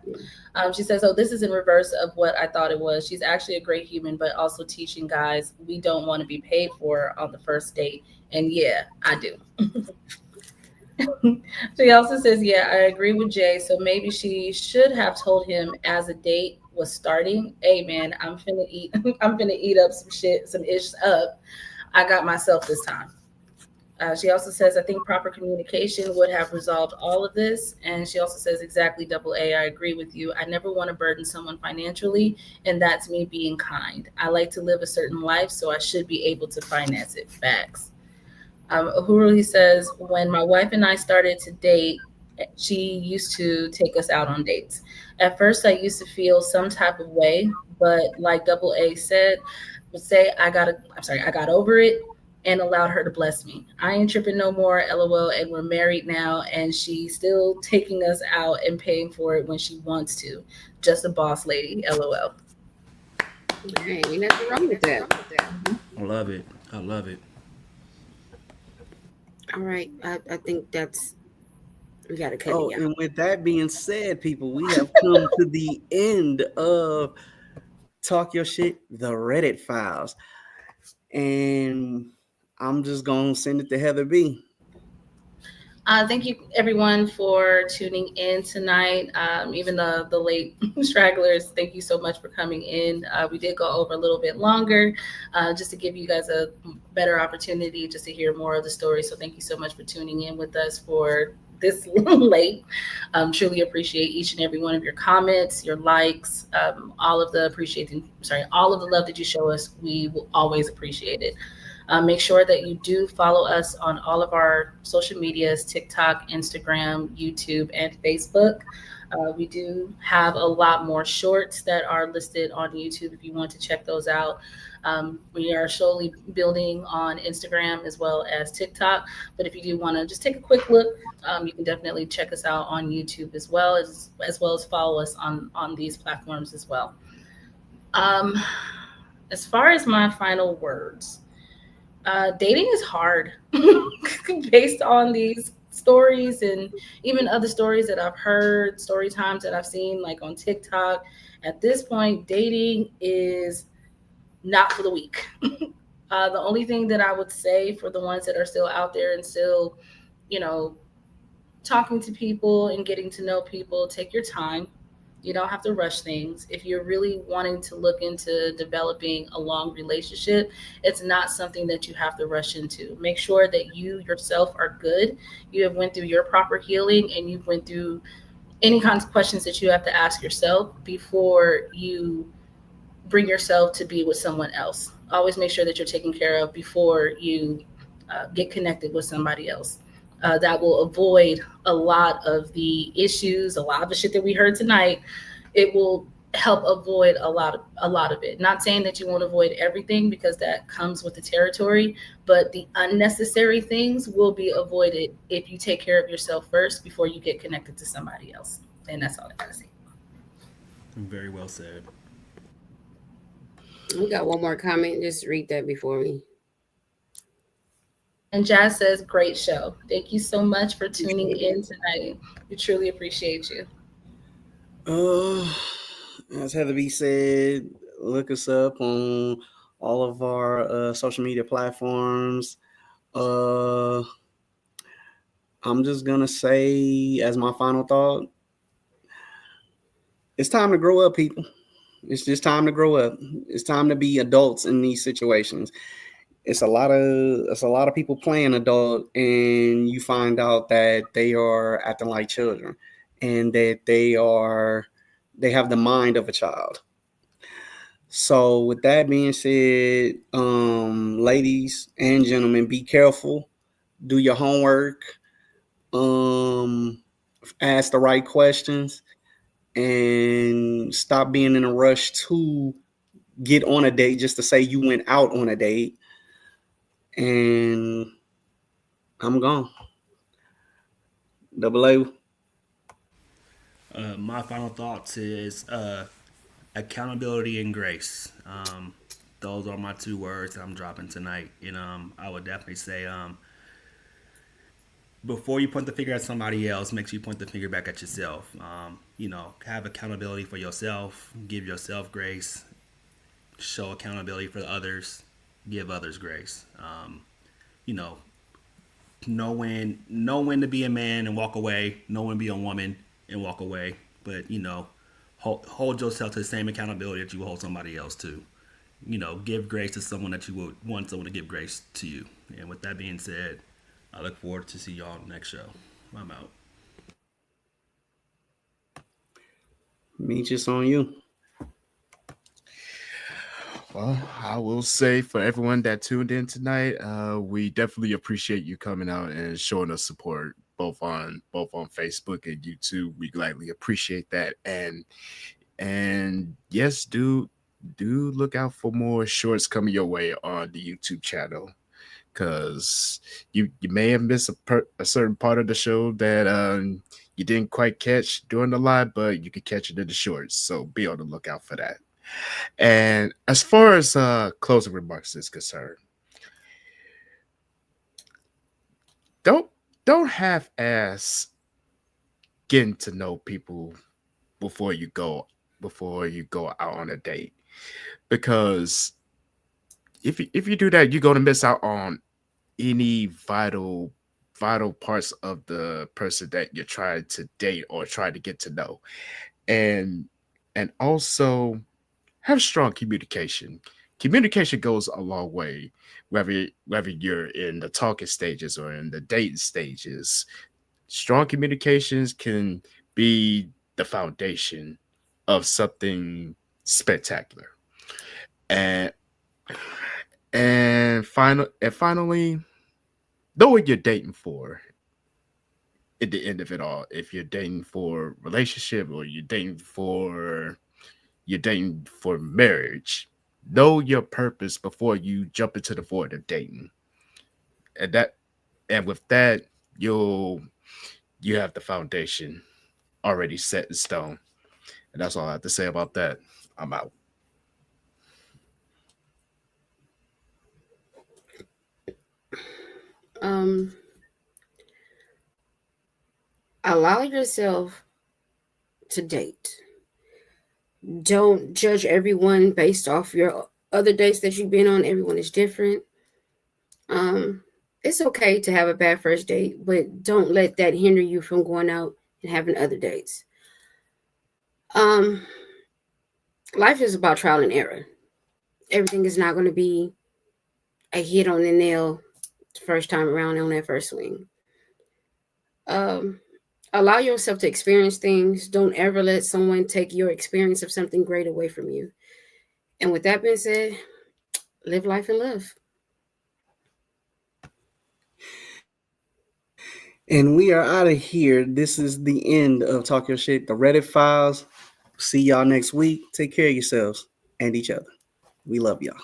Speaker 3: She says, "Oh, this is in reverse of what I thought it was. She's actually a great human, but also teaching guys we don't want to be paid for on the first date." And yeah, I do. She also says, "Yeah, I agree with Jay. So maybe she should have told him as a date was starting. Hey man, I'm finna eat. I'm finna eat up some ish up. I got myself this time." She also says, "I think proper communication would have resolved all of this." And she also says, "Exactly, double A. I agree with you. I never want to burden someone financially, and that's me being kind. I like to live a certain life, so I should be able to finance it." Facts. Uhuru says, "When my wife and I started to date, she used to take us out on dates. At first, I used to feel some type of way, but like double A said, would say I got over it and allowed her to bless me. I ain't tripping no more, LOL, and we're married now, and she's still taking us out and paying for it when she wants to. Just a boss lady, LOL."
Speaker 2: Hey, ain't nothing wrong with that.
Speaker 5: I love it.
Speaker 2: All right. I think we got to cut
Speaker 1: Oh,
Speaker 2: it out.
Speaker 1: and with that being said, people, we have come to the end of Talk Your Shit, the Reddit files. And I'm just going to send it to Heather B.
Speaker 3: Thank you, everyone, for tuning in tonight. Even the late stragglers, thank you so much for coming in. We did go over a little bit longer just to give you guys a better opportunity just to hear more of the story. So thank you so much for tuning in with us for this late. Truly appreciate each and every one of your comments, your likes, all of the love that you show us. We will always appreciate it. Make sure that you do follow us on all of our social medias, TikTok, Instagram, YouTube, and Facebook. We do have a lot more shorts that are listed on YouTube if you want to check those out. We are slowly building on Instagram as well as TikTok. But if you do want to just take a quick look, you can definitely check us out on YouTube as well as follow us on these platforms as well. As far as my final words, dating is hard based on these stories and even other stories that I've heard, story times that I've seen like on TikTok. At this point, dating is not for the weak. The only thing that I would say for the ones that are still out there and still, talking to people and getting to know people, take your time. You don't have to rush things. If you're really wanting to look into developing a long relationship, it's not something that you have to rush into. Make sure that you yourself are good. You have went through your proper healing and you've went through any kinds of questions that you have to ask yourself before you bring yourself to be with someone else. Always make sure that you're taken care of before you get connected with somebody else. That will avoid a lot of the issues, a lot of the shit that we heard tonight. It will help avoid a lot of it. Not saying that you won't avoid everything because that comes with the territory, but the unnecessary things will be avoided if you take care of yourself first before you get connected to somebody else. And that's all I gotta say.
Speaker 5: Very well said.
Speaker 2: We got one more comment. Just read that before we.
Speaker 3: And Jazz says, "Great show. Thank you so much for tuning in tonight. We truly appreciate you."
Speaker 1: As Heather B said, look us up on all of our social media platforms. I'm just gonna say, as my final thought, it's time to grow up, people. It's just time to grow up. It's time to be adults in these situations. it's a lot of people playing adult, and you find out that they are acting like children, and that they have the mind of a child. So with that being said, ladies and gentlemen, be careful, do your homework, um, ask the right questions, and stop being in a rush to get on a date just to say you went out on a date. And I'm gone. Double A.
Speaker 5: My final thoughts is accountability and grace. Those are my two words that I'm dropping tonight. And I would definitely say before you point the finger at somebody else, make sure you point the finger back at yourself. Have accountability for yourself, give yourself grace, show accountability for others, give others grace. You know, know when to be a man and walk away, know when to be a woman and walk away. But hold yourself to the same accountability that you hold somebody else to. Give grace to someone that you would want someone to give grace to you. And with that being said, I look forward to see y'all next show. I'm out.
Speaker 1: Me just on you.
Speaker 4: Well, I will say for everyone that tuned in tonight, we definitely appreciate you coming out and showing us support both on Facebook and YouTube. We gladly appreciate that. And yes, do look out for more shorts coming your way on the YouTube channel, because you may have missed a certain part of the show that you didn't quite catch during the live, but you could catch it in the shorts. So be on the lookout for that. And as far as closing remarks is concerned, don't half-ass getting to know people before you go out on a date, because if you do that, you're going to miss out on any vital parts of the person that you're trying to date or try to get to know. And also have strong communication. Communication goes a long way, whether you're in the talking stages or in the dating stages. Strong communications can be the foundation of something spectacular. And finally, know what you're dating for. At the end of it all, if you're dating for relationship or you're dating for marriage, know your purpose before you jump into the void of dating. And with that, you have the foundation already set in stone. And that's all I have to say about that. I'm out.
Speaker 2: Allow yourself to date. Don't judge everyone based off your other dates that you've been on. Everyone is different. It's okay to have a bad first date, but don't let that hinder you from going out and having other dates. Life is about trial and error. Everything is not going to be a hit on the nail the first time around on that first swing. Allow yourself to experience things. Don't ever let someone take your experience of something great away from you. And with that being said, live life and love.
Speaker 1: And we are out of here. This is the end of Talk Your Shit, the Reddit Files. See y'all next week. Take care of yourselves and each other. We love y'all.